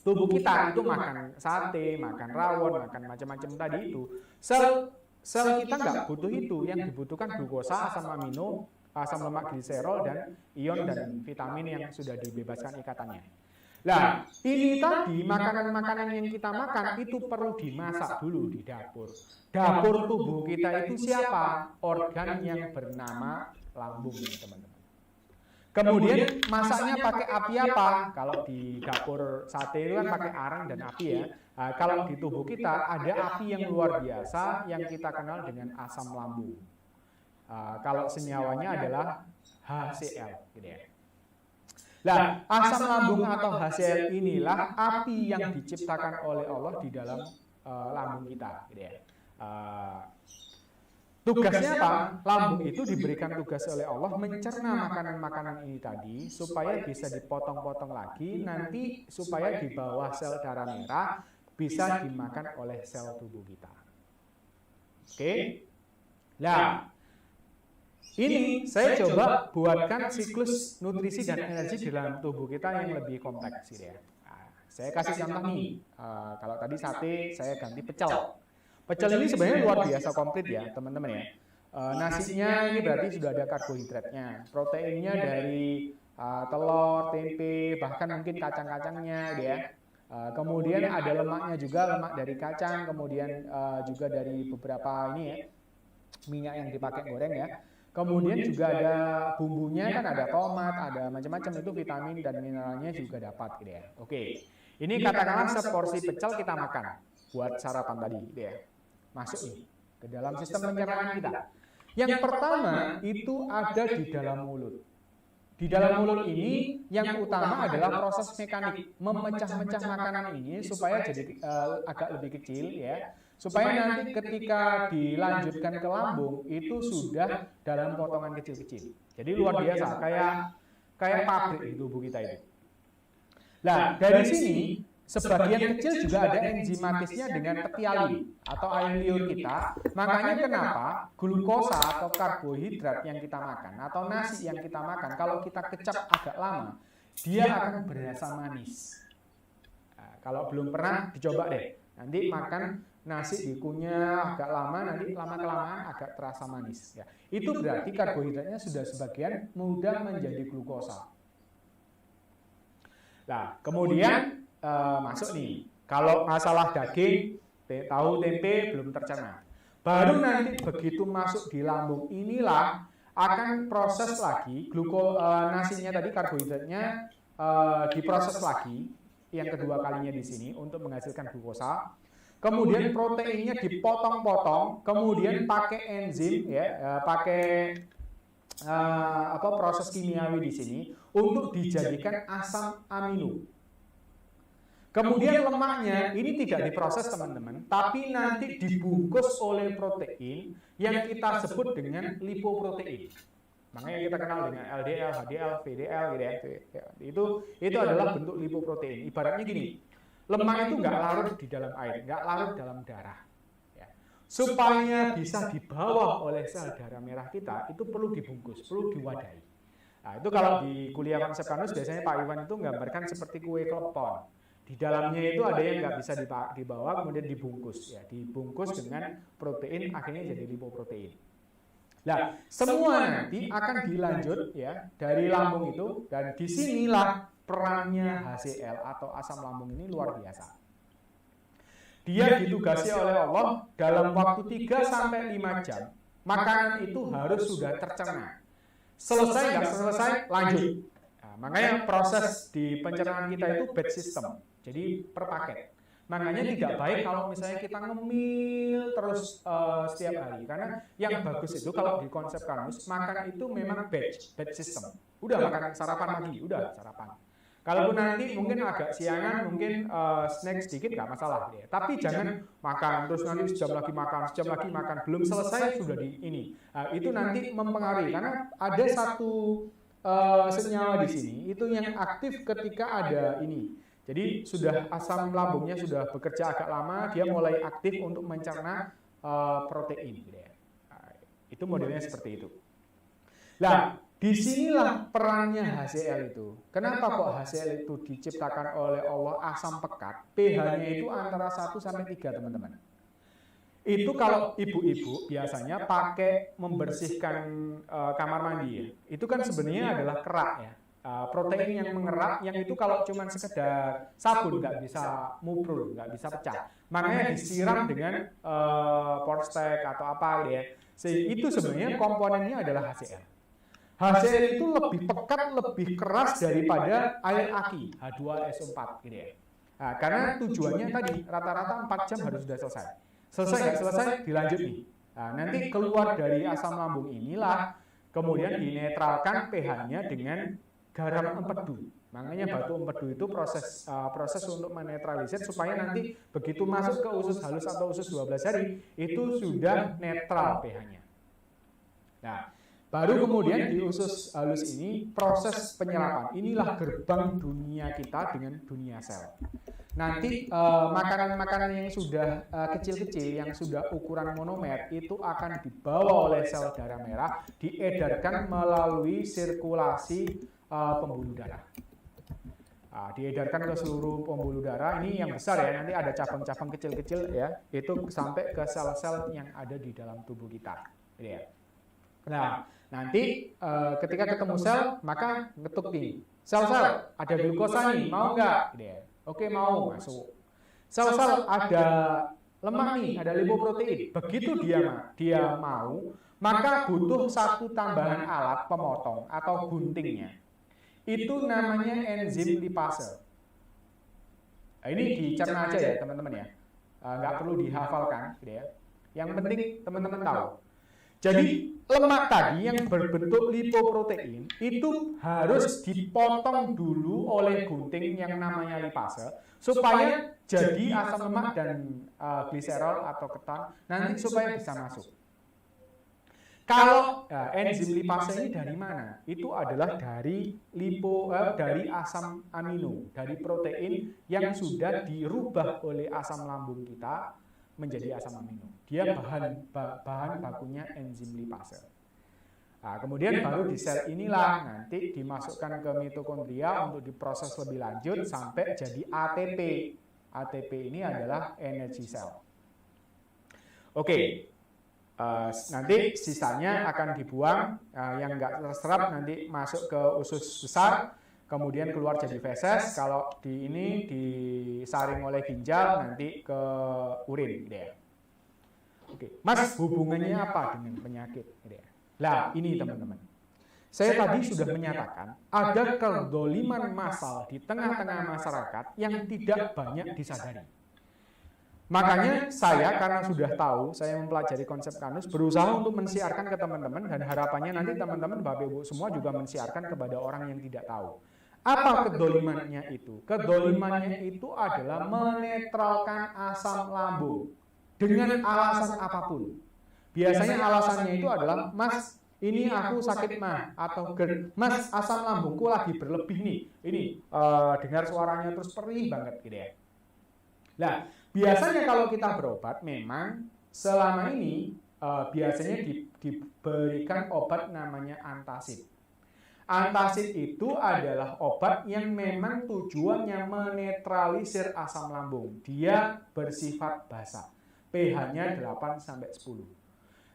Tubuh kita itu makan sate, makan rawon, makan macam-macam tadi itu. Sel kita nggak butuh itu. Yang dibutuhkan glukosa, asam amino, asam lemak gliserol, dan ion dan vitamin yang sudah dibebaskan ikatannya. Nah, ini tadi makanan-makanan yang kita makan itu perlu dimasak dulu di dapur. Dapur tubuh kita itu siapa? Organ yang bernama lambung, teman-teman. Kemudian masaknya pakai api apa? Kalau di dapur sate itu kan pakai arang dan api ya. Nah, kalau di tubuh kita ada api yang luar biasa yang kita kenal dengan asam lambung. Kalau senyawanya adalah HCl, gitu ya. Nah, asam lambung atau HCl inilah api yang diciptakan oleh Allah di dalam lambung kita, gitu ya. Tugasnya apa? Lambung itu diberikan tugas oleh Allah mencerna makanan-makanan ini tadi supaya bisa dipotong-potong lagi, nanti supaya di bawah sel darah merah bisa dimakan oleh sel tubuh kita. Oke? Nah, ini saya coba buatkan siklus nutrisi dan energi di dalam tubuh kita yang lebih kompleks, gitu ya. Nah, saya kasih contoh nih, kalau tadi sate, saya ganti pecel. Pecel ini sebenarnya luar biasa komplit ya, teman-teman ya. Nasinya ini berarti sudah ada karbohidratnya, proteinnya dari telur, tempe, bahkan mungkin kacang-kacangnya, ya. Kemudian ada lemaknya juga, lemak dari kacang, kemudian juga dari beberapa ini ya, minyak yang dipakai goreng ya. Kemudian juga ada bumbunya, kan ada tomat, ada macam-macam, itu vitamin dan mineralnya juga dapat, gitu ya. Oke, ini katakanlah seporsi pecel kita makan buat sarapan tadi, gitu ya. Masuk nih ke dalam sistem pencernaan kita. Yang pertama itu ada di dalam mulut. Di dalam mulut ini yang utama adalah proses mekanik memecah-mecah makanan ini supaya jadi agak lebih kecil ya. Supaya nanti ketika dilanjutkan ke lambung itu sudah dalam potongan kecil-kecil. Jadi luar biasa, kayak pabrik di tubuh kita itu. Nah, dari sini sebagian kecil juga ada enzimatisnya dengan petialin atau air liur kita. Makanya kenapa glukosa atau karbohidrat yang kita makan atau nasi yang kita makan, kalau kita kecap agak lama, dia akan berasa manis. Nah, kalau belum pernah, dicoba deh. Nanti makan nasi dikunyah agak lama, nanti lama-kelamaan agak terasa manis. Ya, itu berarti karbohidratnya sudah sebagian mudah menjadi glukosa. Nah, kemudian masuk nih, kalau masalah daging, tahu, tempe belum tercerna. Baru nanti begitu masuk di lambung inilah akan proses lagi nasinya tadi karbohidratnya diproses lagi yang kedua kalinya di sini untuk menghasilkan glukosa. Kemudian proteinnya dipotong-potong, kemudian pakai enzim ya, pakai proses kimiawi di sini untuk dijadikan asam amino. Kemudian lemaknya ini tidak diproses teman-teman, tapi nanti dibungkus oleh protein yang kita sebut dengan lipoprotein. Makanya kita kenal dengan LDL, HDL, VDL gitu ya. Itu adalah bentuk lipoprotein. Ibaratnya gini, lemak itu nggak larut di dalam air, nggak larut dalam darah. Ya. Supaya bisa dibawa oleh sel darah merah kita, itu perlu dibungkus, perlu diwadahi. Nah, itu kalau di kuliah konsep kanus biasanya Pak Iwan itu menggambarkan seperti kue klepon. Di dalamnya itu ada yang nggak bisa dibawa, kemudian dibungkus. Ya, dibungkus dengan protein, akhirnya jadi lipoprotein. Nah, semua nanti akan dilanjut ya dari lambung itu, dan disinilah perannya HCl atau asam lambung ini luar biasa. Dia ditugasi oleh Allah dalam waktu 3-5 jam, makanan itu harus sudah tercerna. Selesai nggak selesai, lanjut. Nah, makanya proses di pencernaan kita itu batch system. Jadi per paket. Makanya tidak baik kalau misalnya kita ngemil terus setiap hari. Karena yang bagus itu kalau di konsep kanus, makan itu memang batch system. Udah makan sarapan pagi, udah sarapan. Kalaupun nanti mungkin agak siangan, mungkin snack sedikit nggak masalah. Ya. Tapi jangan makan terus nanti sejam lagi makan, belum selesai sudah di ini. Nah, itu nanti mempengaruhi karena ada satu senyawa di sini itu yang aktif ketika ada ini. Jadi sudah asam lambungnya sudah bekerja agak lama, dia mulai aktif untuk mencerna protein. Nah, itu modelnya seperti itu. Nah, disinilah perannya HCl itu. Kenapa kok HCl itu diciptakan oleh Allah asam pekat? pH-nya itu antara 1-3 teman-teman. Itu kalau ibu-ibu biasanya pakai membersihkan kamar mandi ya. Itu kan sebenarnya adalah kerak ya. Protein yang mengerak, yang itu kalau cuma sekedar sabun nggak bisa muprul, nggak bisa pecah. Makanya disiram dengan Porstek atau apa ya. Itu sebenarnya komponennya adalah HCl. HCl itu lebih pekat, lebih keras daripada air aki H2SO4 gitu ya. Karena tujuannya tadi rata-rata 4 jam harus sudah selesai. Selesai nggak selesai dilanjut nih. Nah, nanti keluar dari asam lambung inilah kemudian dinetralkan pH-nya dengan garam empedu. Makanya batu empedu itu proses untuk menetralisir supaya nanti begitu masuk ke usus halus atau usus 12 hari itu sudah netral pH-nya. Nah, baru kemudian di usus halus ini proses penyerapan. Inilah gerbang dunia kita dengan dunia sel. Nanti makanan-makanan yang sudah kecil-kecil, yang sudah ukuran monomer, itu akan dibawa oleh sel darah merah, diedarkan melalui sirkulasi pembuluh darah. Diedarkan ke seluruh pembuluh darah. Ini yang besar ya, nanti ada cabang-cabang kecil-kecil ya, itu sampai ke sel-sel yang ada di dalam tubuh kita. Ya. Nah, nanti ketika ketemu sel, maka ngetuk nih, sel-sel ada glukosa nih, mau nggak? Oke, mau, masuk. Sel-sel ada lemak nih, ada lipoprotein. Begitu dia mau, maka butuh satu tambahan alat pemotong atau guntingnya. Itu namanya enzim lipase. Nah, ini dicerna aja ya teman-teman ya, nggak perlu dihafalkan, gitu ya. Yang penting teman-teman tahu. Jadi lemak tadi yang berbentuk lipoprotein itu harus dipotong dulu oleh gunting yang namanya lipase supaya jadi asam lemak dan gliserol atau keton nanti supaya bisa masuk. Kalau enzim lipase ini dari mana? Itu adalah dari asam amino, dari protein yang sudah dirubah oleh asam lambung kita menjadi asam amino. Dia bahan bakunya enzim lipase. Nah, kemudian baru di sel inilah nanti dimasukkan ke mitokondria untuk diproses lebih lanjut sampai jadi ATP. ATP ini adalah energi sel. Oke. Nanti sisanya akan dibuang, yang nggak terserap nanti masuk ke usus besar, kemudian keluar jadi feses. Kalau ini disaring oleh ginjal nanti ke urin, gitu ya. Oke, Mas, hubungannya apa dengan penyakit? Gitu ya. Nah, ini teman-teman. Saya tadi sudah menyatakan ada kedoliman massal di tengah-tengah masyarakat yang tidak banyak disadari. Makanya saya karena sudah tahu, saya mempelajari konsep Kanus, berusaha untuk mensiarkan ke teman-teman dan harapannya nanti teman-teman Bapak Ibu semua juga mensiarkan kepada orang yang tidak tahu. Apa kedolimannya itu? Kedolimannya itu adalah menetralkan asam lambung dengan alasan apapun. Biasanya alasannya itu adalah, Mas, ini aku sakit mah, atau Mas, asam lambungku lagi berlebih nih. Ini dengar suaranya terus perih banget gitu ya. Nah, biasanya kalau kita berobat memang selama ini biasanya diberikan obat namanya antacid. Antacid itu adalah obat yang memang tujuannya menetralisir asam lambung. Dia bersifat basa. pH-nya 8-10.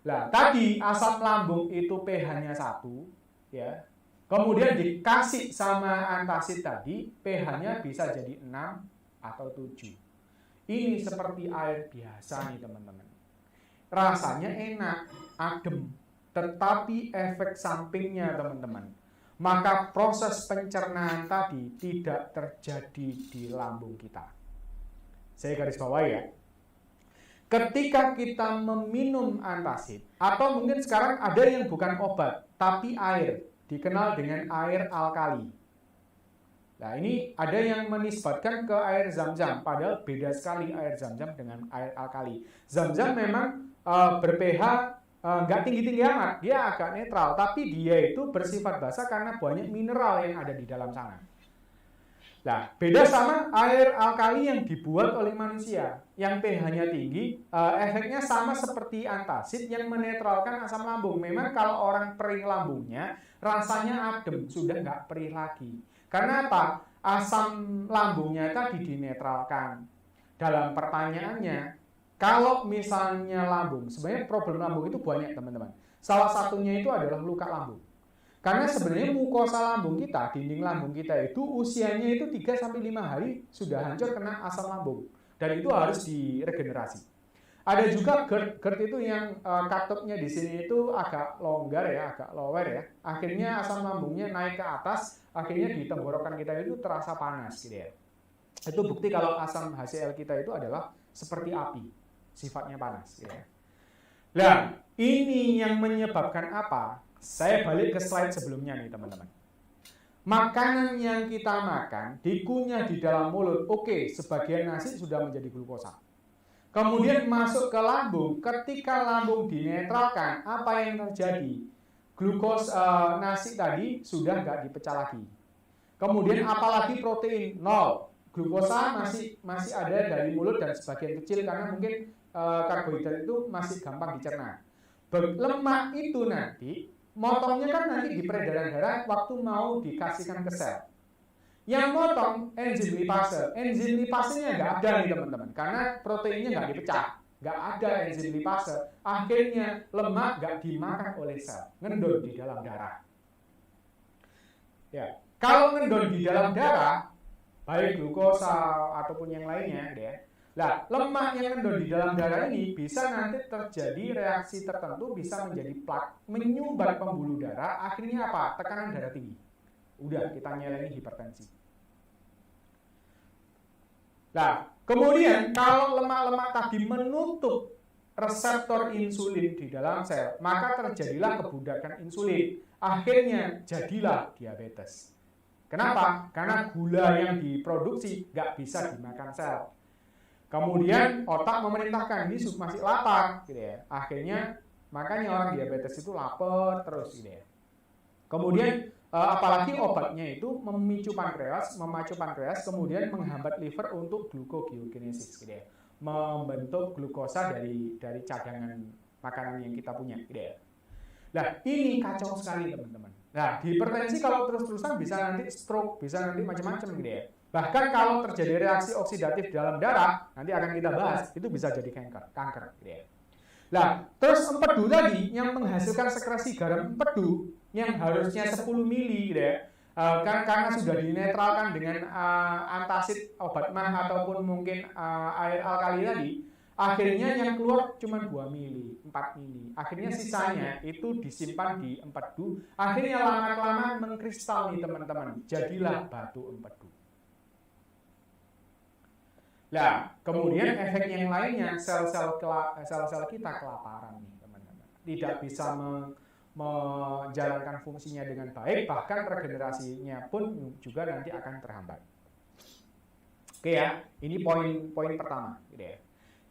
Nah, tadi asam lambung itu pH-nya 1 ya. Kemudian dikasih sama antacid tadi, pH-nya bisa jadi 6 atau 7. Ini seperti air biasa nih teman-teman. Rasanya enak, adem, tetapi efek sampingnya teman-teman, maka proses pencernaan tadi tidak terjadi di lambung kita. Saya garis bawahi ya. Ketika kita meminum antacid, atau mungkin sekarang ada yang bukan obat, tapi air, dikenal dengan air alkali. Nah, ini ada yang menisbatkan ke air zam-zam, padahal beda sekali air zam-zam dengan air alkali. Zam-zam memang ber-pH nggak tinggi-tinggi amat, dia agak netral, tapi dia itu bersifat basa karena banyak mineral yang ada di dalam sana. Nah, beda sama air alkali yang dibuat oleh manusia, yang pH-nya tinggi, efeknya sama seperti antacid yang menetralkan asam lambung. Memang kalau orang perih lambungnya, rasanya adem, sudah nggak perih lagi. Karena apa? Asam lambungnya tadi dinetralkan. Dalam pertanyaannya, kalau misalnya lambung, sebenarnya problem lambung itu banyak teman-teman. Salah satunya itu adalah luka lambung. Karena sebenarnya mukosa lambung kita, dinding lambung kita itu usianya itu 3-5 hari sudah hancur kena asam lambung. Dan itu harus diregenerasi. Ada juga GERD itu yang katupnya di sini itu agak longgar ya, agak lower ya. Akhirnya asam lambungnya naik ke atas, akhirnya di tenggorokan kita itu terasa panas gitu ya. Itu bukti kalau asam HCl kita itu adalah seperti api, sifatnya panas gitu ya. Nah, ini yang menyebabkan apa? Saya balik ke slide sebelumnya nih teman-teman. Makanan yang kita makan dikunyah di dalam mulut, oke, sebagian nasi sudah menjadi glukosa. Kemudian masuk ke lambung, ketika lambung dinetralkan, apa yang terjadi? Glukosa nasi tadi sudah nggak dipecah lagi. Kemudian apalagi protein, nol. Glukosa masih ada dari mulut dan sebagian kecil karena mungkin karbohidrat itu masih gampang dicerna. Lemak itu nanti motongnya kan nanti di peredaran darah waktu mau dikasihkan ke sel. Yang motong enzim lipase. Enzim lipasenya nggak ada nih teman-teman, karena proteinnya nggak dipecah. Nggak ada enzim lipase. Akhirnya lemak nggak dimakan oleh sel, ngendon di dalam darah. Ya, kalau ngendon di dalam darah, baik glukosa ataupun yang lainnya, ya. Nah, lemak yang ngendon di dalam darah ini bisa nanti terjadi reaksi tertentu, bisa menjadi plak, menyumbat pembuluh darah, akhirnya apa? Tekanan darah tinggi. Udah, kita nyeleni hipertensi. Nah, kemudian kalau lemak-lemak tadi menutup reseptor insulin di dalam sel, maka terjadilah kebudakan insulin. Akhirnya jadilah diabetes. Kenapa? Karena gula yang diproduksi nggak bisa dimakan sel. Kemudian otak memerintahkan, ini masih lapar, gitu ya. Akhirnya makanya orang diabetes itu lapar terus, gitu ya. Kemudian apalagi obatnya itu memacu pankreas, kemudian menghambat liver untuk glucogeogenesis, gitu ya. Membentuk glukosa dari cadangan makanan yang kita punya, gitu ya. Nah, ini kacau sekali teman-teman. Nah, hipertensi kalau terus-terusan bisa nanti stroke, bisa nanti macam-macam, gitu ya. Bahkan kalau terjadi reaksi oksidatif dalam darah, nanti akan kita bahas, itu bisa jadi kanker, gitu ya. Nah, terus empedu tadi yang menghasilkan sekresi garam empedu yang harusnya 10 mili, gitu ya. Kan karena sudah dinetralkan dengan antasid obat mah ataupun mungkin air alkali tadi, akhirnya yang keluar cuma 2 mili, 4 mili. Akhirnya sisanya itu disimpan di empedu, akhirnya lama-kelamaan mengkristal nih teman-teman, jadilah batu empedu. Nah, kemudian efek yang lainnya, sel-sel kita kelaparan nih teman-teman. Tidak bisa menjalankan fungsinya dengan baik, bahkan regenerasinya pun juga nanti akan terhambat. Oke ya, ini poin pertama, gitu ya.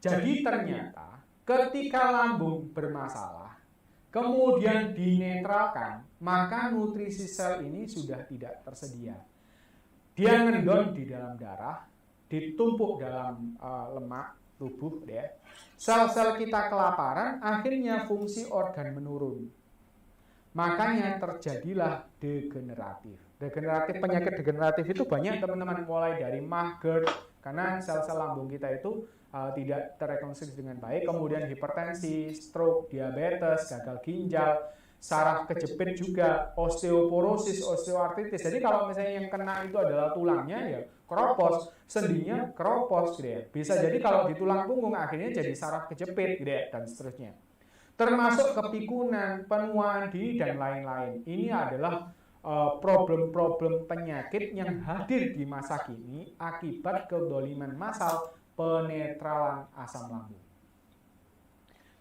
Jadi ternyata ketika lambung bermasalah, kemudian dinetralkan, maka nutrisi sel ini sudah tidak tersedia. Dia ngendon di dalam darah, ditumpuk dalam lemak tubuh, ya. Sel-sel kita kelaparan, akhirnya fungsi organ menurun. Makanya terjadilah degeneratif. Penyakit degeneratif itu banyak teman-teman, mulai dari MAH, GERD, karena sel-sel lambung kita itu tidak terrekonstruksi dengan baik, kemudian hipertensi, stroke, diabetes, gagal ginjal, saraf kejepit juga, osteoporosis, osteoartritis. Jadi kalau misalnya yang kena itu adalah tulangnya, ya keropos, sendinya keropos, gitu ya. Bisa jadi kalau di tulang punggung akhirnya jadi saraf kejepit, gitu ya, dan seterusnya. Termasuk kepikunan, penuaan dini, dan lain-lain. Ini adalah problem-problem penyakit yang hadir di masa kini akibat kedoliman massal penetralan asam lambung.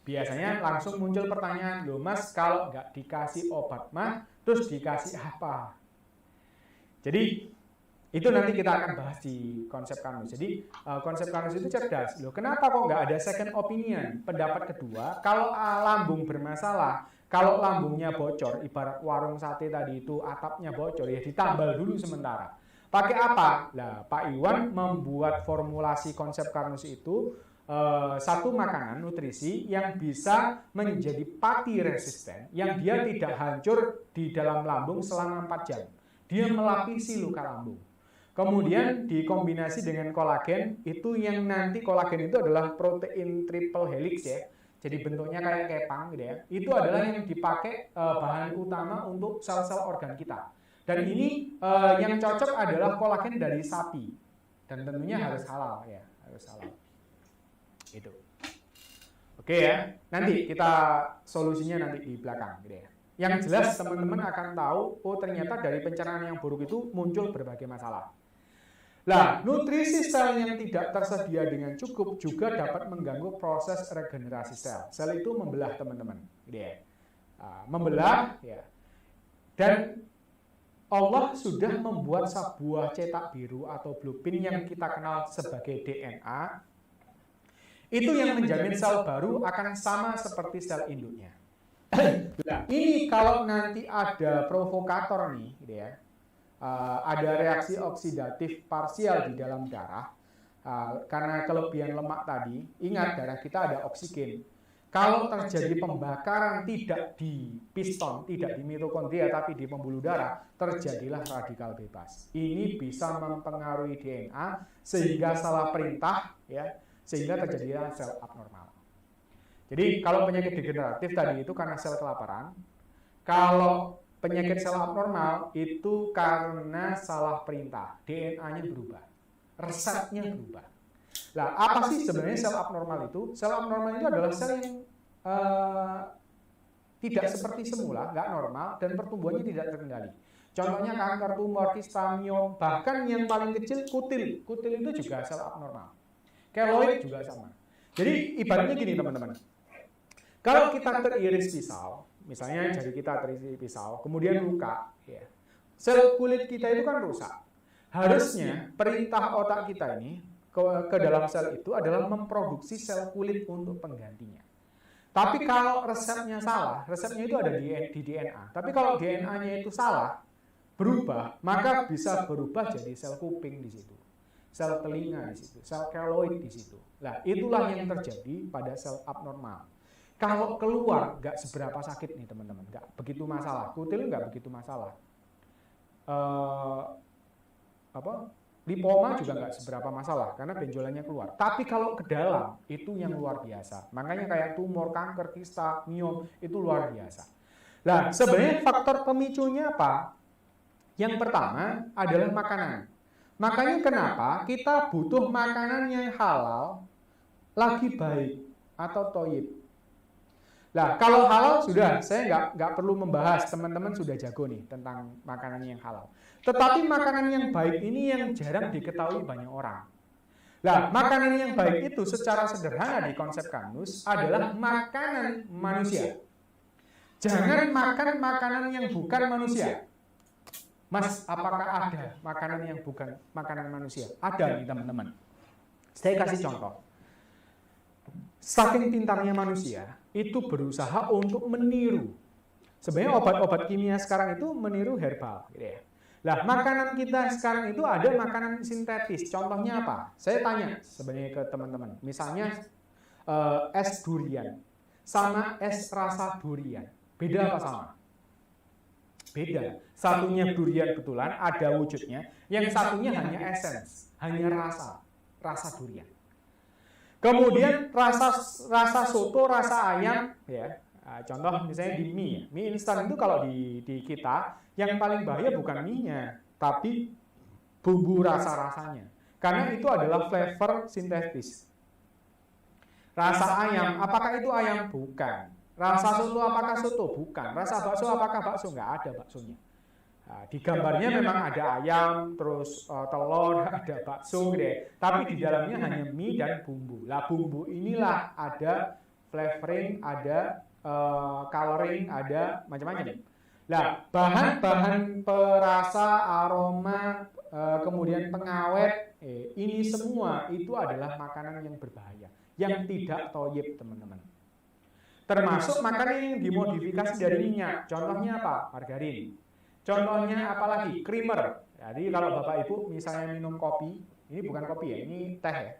Biasanya langsung muncul pertanyaan, loh mas, kalau nggak dikasih obat mah, terus dikasih apa? Jadi itu nanti kita akan bahas di konsep Karnus. Jadi konsep Karnus itu cerdas. Loh, kenapa kok nggak ada second opinion? Pendapat kedua, kalau lambung bermasalah, kalau lambungnya bocor, ibarat warung sate tadi itu atapnya bocor, ya ditambal dulu sementara. Pakai apa? Nah, Pak Iwan membuat formulasi konsep Karnus itu satu makanan nutrisi yang bisa menjadi pati resisten, yang dia tidak hancur di dalam lambung selama 4 jam. Dia melapisi luka lambung. Kemudian dikombinasi dengan kolagen, itu yang nanti kolagen itu adalah protein triple helix ya. Jadi bentuknya kayak kepang gitu ya. Itu adalah yang dipakai bahan utama untuk sel-sel organ kita. Dan ini yang cocok adalah kolagen dari sapi. Dan tentunya harus halal ya, harus halal. Itu. Oke ya. Nanti kita solusinya nanti di belakang gitu ya. Yang jelas teman-teman akan tahu, oh ternyata dari pencernaan yang buruk itu muncul berbagai masalah. Nah, nutrisi sel yang tidak tersedia dengan cukup juga dapat mengganggu proses regenerasi sel. Sel itu membelah, teman-teman, gitu ya. Membelah, ya. Dan Allah sudah membuat sebuah cetak biru atau blueprint yang kita kenal sebagai DNA. Itu yang menjamin sel baru akan sama seperti sel induknya. Nah, ini kalau nanti ada provokator nih, gitu ya. Ada reaksi oksidatif parsial di dalam darah karena kelebihan lemak tadi. Ingat, darah kita ada oksigen. Kalau terjadi pembakaran tidak di piston, tidak di mitokondria, tapi di pembuluh darah, terjadilah radikal bebas. Ini bisa mempengaruhi DNA sehingga salah perintah, ya, sehingga terjadilah sel abnormal. Jadi kalau penyakit degeneratif tadi itu karena sel kelaparan, kalau penyakit sel abnormal itu karena salah perintah, DNA-nya berubah, resepnya berubah. Nah, apa sih sebenarnya sel abnormal itu? Sel abnormal itu adalah sel yang tidak seperti semula, nggak normal, dan pertumbuhannya tidak terkendali. Contohnya kanker, tumor, kista, miom, bahkan yang paling kecil kutil. Kutil itu juga sel abnormal. Keloid juga sama. Jadi ibaratnya gini, teman-teman. Kalau kita teriris pisau, misalnya jari kita terisi pisau, kemudian luka, ya. Sel kulit kita itu kan rusak. Harusnya perintah otak kita ini ke dalam sel itu adalah memproduksi sel kulit untuk penggantinya. Tapi kalau resepnya salah, resepnya itu ada di DNA. Tapi kalau DNA-nya itu salah, berubah, maka bisa berubah jadi sel kuping di situ, sel telinga di situ, sel keloid di situ. Nah, itulah yang terjadi pada sel abnormal. Kalau keluar nggak seberapa sakit nih, teman-teman, nggak begitu masalah. Kutil nggak begitu masalah. Lipoma juga nggak seberapa masalah karena benjolannya keluar. Tapi kalau ke dalam itu yang luar biasa. Makanya kayak tumor, kanker, kista, miom itu luar biasa. Nah, sebenarnya faktor pemicunya apa? Yang pertama adalah makanan. Makanya kenapa kita butuh makanan yang halal, lagi baik atau thayyib. Nah, kalau halal sudah, saya nggak perlu membahas, teman-teman sudah jago nih tentang makanan yang halal. Tetapi makanan yang baik ini yang jarang diketahui banyak orang. Nah, makanan yang baik itu secara sederhana di konsep Kanus adalah makanan manusia. Jangan makan makanan yang bukan manusia. Mas, apakah ada makanan yang bukan makanan manusia? Ada nih, teman-teman. Saya kasih contoh. Saking pintarnya manusia, itu berusaha untuk meniru. Sebenarnya obat-obat kimia sekarang itu meniru herbal, gitu ya. Nah, makanan kita sekarang itu ada makanan sintetis. Contohnya apa? Saya tanya sebenarnya ke teman-teman. Misalnya es durian sama es rasa durian. Beda apa sama? Beda. Satunya durian betulan, ada wujudnya. Yang satunya hanya essence, hanya rasa durian. Kemudian rasa soto, rasa ayam, ya. Contoh misalnya di mie, mie instan itu kalau di kita yang paling bahaya bukan mie-nya, tapi bumbu rasa-rasanya. Karena itu adalah flavor sintetis. Rasa ayam, apakah itu ayam? Bukan. Rasa soto, apakah soto? Bukan. Rasa bakso, apakah bakso? Nggak ada baksonya. Nah, di gambarnya memang ada ayam, terus telur, ada bakso, gitu. Tapi di dalamnya hanya mie dan bumbu. Lah bumbu inilah ada flavoring, ada coloring, ada macam-macam. Nah, bahan-bahan perasa, aroma, kemudian pengawet, ini semua itu adalah makanan yang berbahaya, yang tidak thayyib, teman-teman. Termasuk makanan yang dimodifikasi dari minyak. Contohnya apa? Margarin. Contohnya apalagi? Creamer. Jadi kalau Bapak Ibu misalnya minum kopi, ini bukan kopi ya, ini teh ya.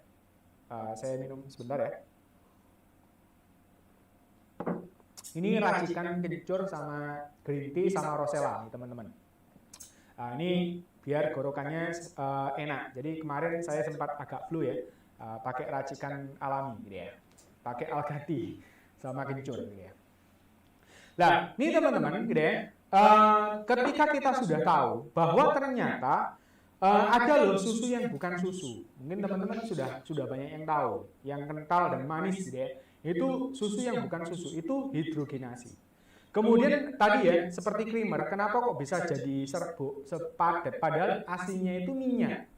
Saya minum sebentar ya. Ini racikan kencur sama green tea sama rosella nih, teman-teman. Ini biar gorokannya enak. Jadi kemarin saya sempat agak flu ya, pakai racikan alami gitu ya. Pakai alga tea sama kencur gitu ya. Nah, ini teman-teman gitu ya. Ketika kita sudah tahu bahwa ternyata ada loh susu yang bukan susu. Mungkin teman-teman sudah banyak yang tahu, yang kental dan manis gitu ya. Itu susu yang bukan susu, itu hidrogenasi. Kemudian tadi ya, seperti creamer, kenapa kok bisa jadi serbuk, sepadat, padahal aslinya itu minyak.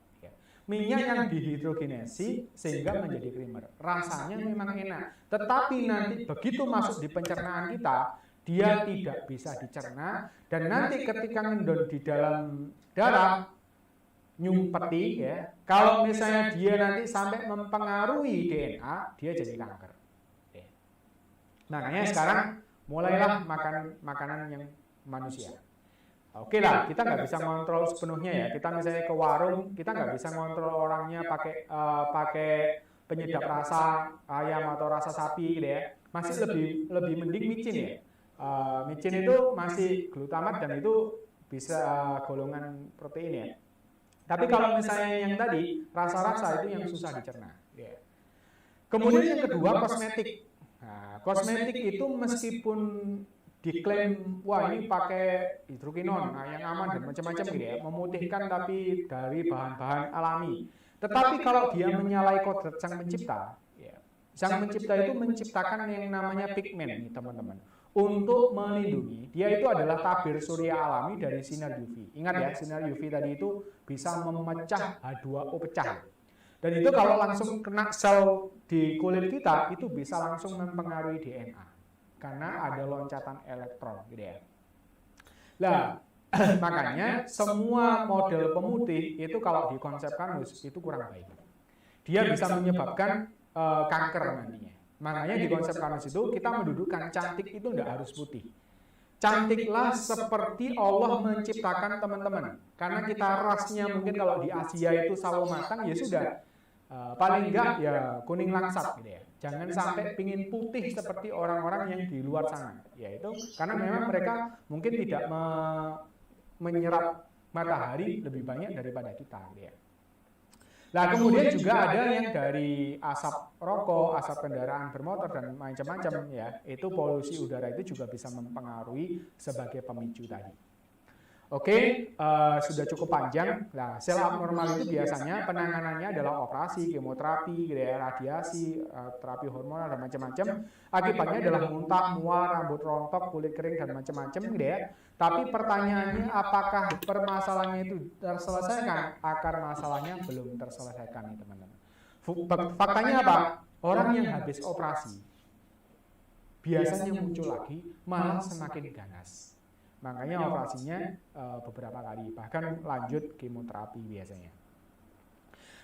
minyak yang dihidrogenasi sehingga menjadi krimer. Rasanya memang enak, tetapi nanti begitu masuk di pencernaan kita, dia tidak bisa dicerna, dan nanti ketika ngendon di dalam darah, nyumpeti ya, kalau misalnya dia nanti sampai mempengaruhi DNA, dia jadi kanker. Makanya sekarang mulailah makan makanan yang manusia. Oke lah, kita nggak bisa ngontrol sepenuhnya ya. Kita misalnya ke warung, kita nggak bisa ngontrol orangnya pakai penyedap rasa ayam atau rasa sapi gitu ya. Masih lebih mending micin ya. Micin itu masih glutamat dan itu bisa golongan protein ya. Tapi kalau misalnya yang tadi rasa-rasa itu yang susah dicerna. Ya. Kemudian yang kedua kosmetik. Nah, kosmetik itu meskipun diklaim wah ini pakai hidrokinon, yang aman dan macam-macam gitu ya, memutihkan tapi dari bahan-bahan alami. Tetapi kalau dia menyalahi kodrat sang pencipta, ya, sang pencipta itu menciptakan yang namanya pigmen nih teman-teman. Untuk melindungi, dia itu adalah tabir surya alami dari sinar UV. Ingat ya, sinar UV tadi itu bisa memecah H2O pecah. Dan itu kalau langsung kena sel di kulit kita, itu bisa langsung mempengaruhi DNA. Karena ada loncatan elektron gitu ya. Nah, makanya semua model pemutih itu kalau di konsep Kanus itu kurang baik. Dia bisa menyebabkan kanker nantinya. Makanya di konsep Kanus itu kita mendudukkan cantik itu tidak harus putih. Cantiklah seperti Allah menciptakan teman-teman. Karena kita rasnya mungkin kalau di Asia itu sawo matang ya sudah. Paling enggak ya kuning langsat gitu ya. Jangan sampai pingin putih seperti orang-orang yang di luar sana. Yaitu karena memang mereka mungkin tidak menyerap matahari lebih banyak daripada kita gitu ya. Nah, kemudian juga ada yang dari asap rokok, asap kendaraan bermotor dan macam-macam ya. Itu polusi udara itu juga bisa mempengaruhi sebagai pemicu tadi. Oke, sudah cukup panjang. Nah, sel abnormal itu biasanya penanganannya adalah operasi, kemoterapi, radiasi, terapi hormonal dan macam-macam. Akibatnya adalah muntah, mual, rambut rontok, kulit kering dan macam-macam gitu ya. Tapi pertanyaannya apakah permasalahannya itu terselesaikan? Akar masalahnya belum terselesaikan nih teman-teman. Faktanya apa? Orang yang habis operasi biasanya muncul lagi malah semakin ganas. Makanya operasinya beberapa kali, bahkan lanjut kemoterapi biasanya.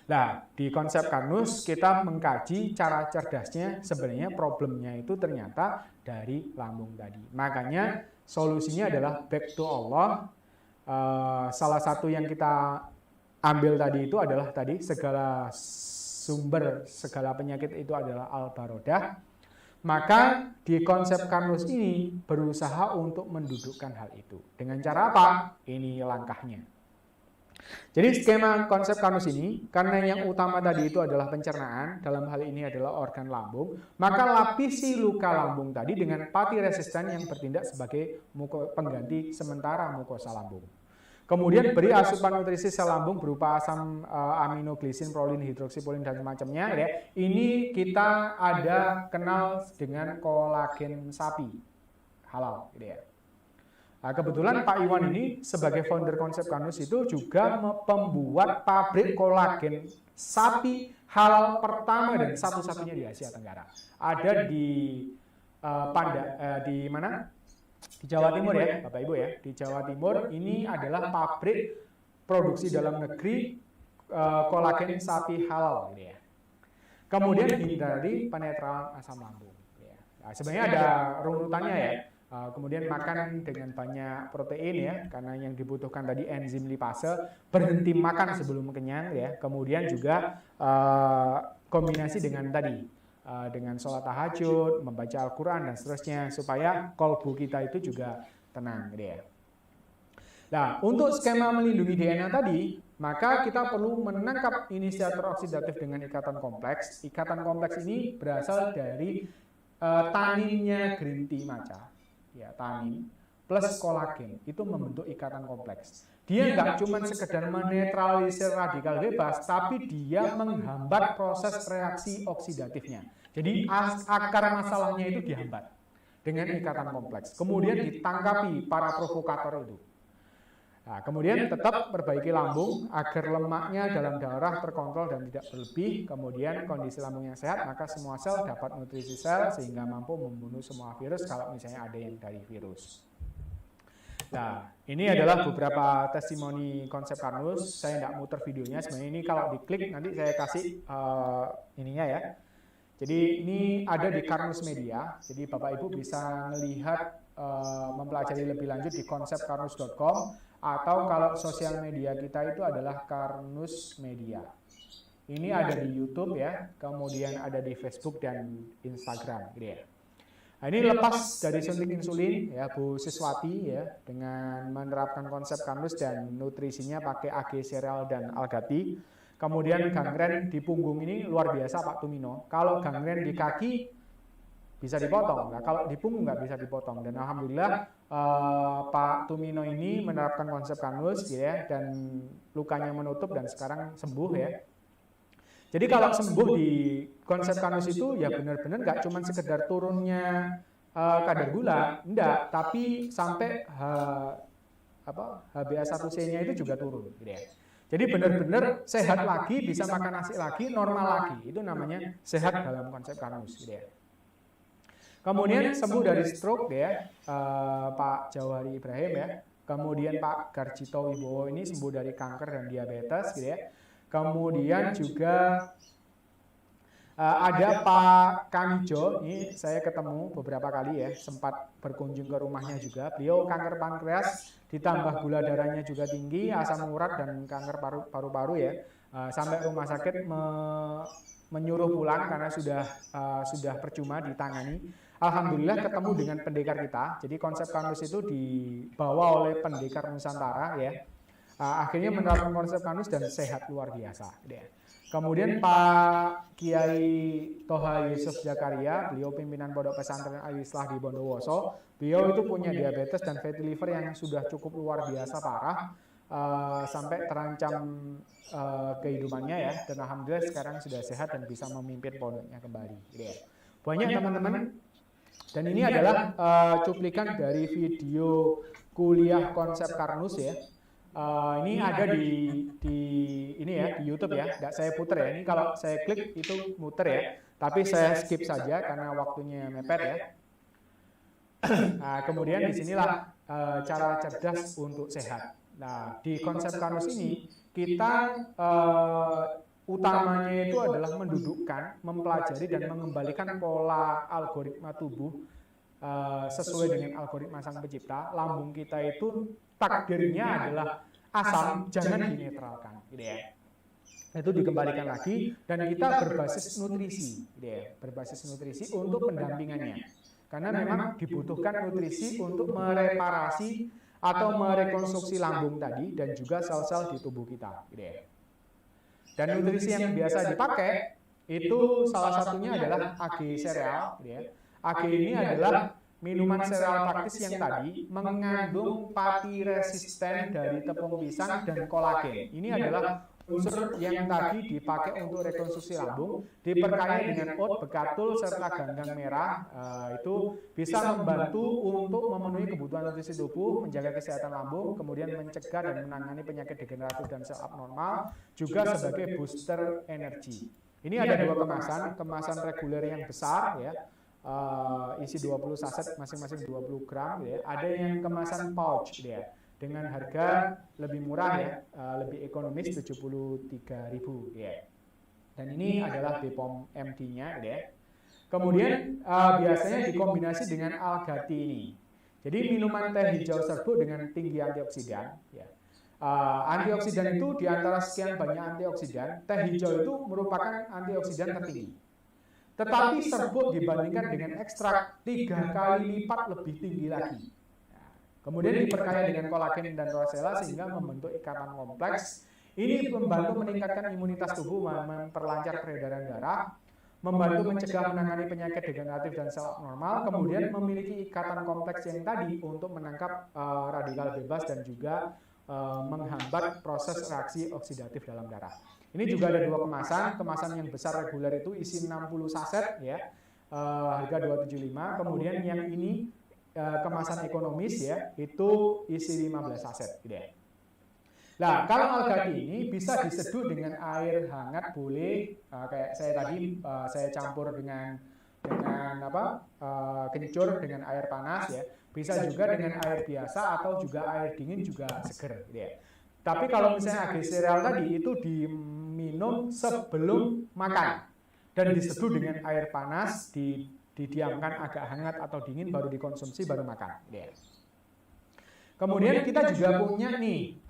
Nah, di konsep Kanus kita mengkaji cara cerdasnya sebenarnya problemnya itu ternyata dari lambung tadi. Makanya solusinya adalah back to Allah. Salah satu yang kita ambil tadi itu adalah tadi segala sumber segala penyakit itu adalah al-barodah. Maka di konsep Kanus ini berusaha untuk mendudukkan hal itu. Dengan cara apa? Ini langkahnya. Jadi skema konsep Kanus ini, karena yang utama tadi itu adalah pencernaan, dalam hal ini adalah organ lambung, maka lapisi luka lambung tadi dengan pati resisten yang bertindak sebagai pengganti sementara mukosa lambung. Kemudian beri asupan nutrisi sel lambung berupa asam aminoglisin, prolin, hidroksipolin dan semacamnya. Ya. Ini kita ada kenal dengan kolagen sapi halal, gitu ya. Nah, kebetulan Pak Iwan ini sebagai founder konsep Kanus itu juga pembuat pabrik kolagen sapi halal pertama dan satu-satunya di Asia Tenggara. Ada di di mana? Di Jawa Timur ya, Bapak Ibu ya. Di Jawa Timur ini adalah pabrik produksi dalam negeri kolagen sapi halal gitu ya. Kemudian hindari penetralan asam lambung. Ya. Nah, sebenarnya ada runutannya ya. Kemudian makan dengan banyak protein ya, karena yang dibutuhkan tadi enzim lipase. Berhenti makan sebelum kenyang ya. Kemudian juga kombinasi dengan tadi. Dengan sholat tahajud, membaca Al-Quran dan seterusnya supaya kolbu kita itu juga tenang gitu ya. Nah, untuk skema melindungi DNA tadi, maka kita perlu menangkap inisiator oksidatif dengan ikatan kompleks. Ikatan kompleks ini berasal dari taninnya green tea matcha, ya tanin plus kolagen itu membentuk ikatan kompleks. Dia nggak cuma sekedar menetralisir radikal bebas, tapi dia menghambat proses reaksi oksidatifnya. Jadi akar masalahnya itu dihambat dengan ikatan kompleks. Kemudian ditangkapi para provokator itu. Nah, kemudian tetap perbaiki lambung agar lemaknya dalam darah terkontrol dan tidak berlebih. Kemudian kondisi lambung yang sehat, maka semua sel dapat nutrisi sel sehingga mampu membunuh semua virus kalau misalnya ada yang dari virus. Nah, ini adalah beberapa testimoni konsep Karnus. Saya tidak muter videonya. Sebenarnya ini kalau diklik nanti saya kasih ininya ya. Jadi ini ada di Karnus Media. Jadi Bapak Ibu bisa melihat mempelajari lebih lanjut di konsepkarnus.com atau kalau sosial media kita itu adalah Karnus Media. Ini ada di YouTube ya, kemudian ada di Facebook dan Instagram gitu ya. Nah, ini lepas dari suntik insulin ya Bu Siswati ya dengan menerapkan konsep Karnus dan nutrisinya pakai AG sereal dan Algati. Kemudian gangren di punggung ini luar biasa Pak Tumino. Kalau gangren di kaki bisa dipotong. Nah, kalau di punggung nggak bisa dipotong. Dan alhamdulillah Pak Tumino ini menerapkan konsep Karnus ya dan lukanya menutup dan sekarang sembuh ya. Jadi kalau sembuh di konsep Karnus itu ya benar-benar nggak cuma sekedar turunnya kadar gula, enggak, tapi sampai HbA1c-nya itu juga turun gitu ya. Jadi benar-benar sehat lagi, bisa makan nasi lagi, normal lagi. Itu namanya sehat dalam konsep Karnus gitu ya. Kemudian sembuh dari stroke ya, Pak Jawahari Ibrahim ya. Kemudian Pak Garjito Wibowo ini sembuh dari kanker dan diabetes gitu ya. Kemudian juga ada Pak Kamijo, ini saya ketemu beberapa kali ya, sempat berkunjung ke rumahnya juga. Beliau kanker pankreas, ditambah gula darahnya juga tinggi, asam urat dan kanker paru-paru ya. Sampai rumah sakit menyuruh pulang karena sudah percuma ditangani. Alhamdulillah ketemu dengan pendekar kita. Jadi konsep Karnus itu dibawa oleh pendekar Nusantara ya. Akhirnya menerapkan konsep Karnus dan sehat luar biasa. Kemudian Pak Kiai Toha Yusuf Zakaria, beliau pimpinan Pondok Pesantren Al-Islah di Bondowoso. Beliau itu punya diabetes dan fatty liver yang sudah cukup luar biasa parah, sampai terancam kehidupannya ya. Dan alhamdulillah sekarang sudah sehat dan bisa memimpin pondoknya kembali. Banyak teman-teman. Dan ini adalah cuplikan dari video kuliah konsep Karnus ya. Ini ada di ini ya di YouTube ya. Nggak saya puter ya. Ini kalau saya klik itu muter ya. Tapi saya skip saja karena waktunya mepet ya. Nah, kemudian disinilah cara cerdas untuk sehat. Nah, di konsep Karnus ini kita utamanya itu adalah mendudukkan, mempelajari dan mengembalikan pola algoritma tubuh sesuai dengan algoritma Sang Pencipta. Lambung kita itu takdirnya adalah asam, jangan dinetralkan, gitu ya. Itu dikembalikan lagi dan kita berbasis nutrisi, gitu ya. Berbasis nutrisi untuk pendampingannya. Karena memang dibutuhkan nutrisi untuk mereparasi atau merekonstruksi lambung tadi dan juga sel-sel di tubuh kita, gitu ya. Dan nutrisi yang biasa dipakai itu salah satunya adalah AG sereal. Ya. AG ini adalah minuman sereal praktis yang tadi mengandung pati resisten dari tepung pisang dan kolagen. Ini adalah unsur yang tadi dipakai untuk rekonstruksi lambung, diperkaya dengan oat, bekatul, serta ganggang merah. Itu bisa membantu untuk memenuhi kebutuhan nutrisi tubuh, menjaga kesehatan lambung, kemudian mencegah dan menangani penyakit degeneratif dan sel abnormal, juga sebagai booster energi. Ini ada dua kemasan reguler yang besar ya, isi 20 saset masing-masing 20 gram ya. Ada yang kemasan pouch ya, dengan harga lebih murah ya, lebih ekonomis 73.000 ya. Dan ini adalah BPOM MD-nya ya. Kemudian biasanya dikombinasi dengan Algati ini. Jadi minuman teh hijau serbuk dengan tinggi antioksidan ya. Antioksidan itu di antara sekian banyak antioksidan, teh hijau itu merupakan antioksidan tertinggi. Tetapi serbuk dibandingkan dengan ekstrak 3 kali lipat lebih tinggi lagi. Kemudian diperkaya dengan kolagen dan rosella sehingga membentuk ikatan kompleks. Ini membantu meningkatkan imunitas tubuh, memperlancar peredaran darah, membantu mencegah menangani penyakit degeneratif dan sel abnormal, kemudian memiliki ikatan kompleks yang tadi untuk menangkap radikal bebas dan juga menghambat proses reaksi oksidatif dalam darah. Ini juga ada dua kemasan yang besar reguler itu isi 60 saset ya, harga 275, kemudian yang ini kemasan ekonomis ya, itu isi 15 saset gitu ya. Nah, kalau algati ini bisa diseduh dengan air hangat boleh, kayak saya tadi saya campur dengan kencur dengan air panas ya. Bisa juga dengan air biasa atau juga air dingin juga seger gitu ya. Tapi kalau misalnya age sereal tadi itu diminum sebelum makan dan diseduh dengan air panas, didiamkan agak hangat atau dingin baru dikonsumsi baru makan gitu ya. Kemudian kita juga punya nih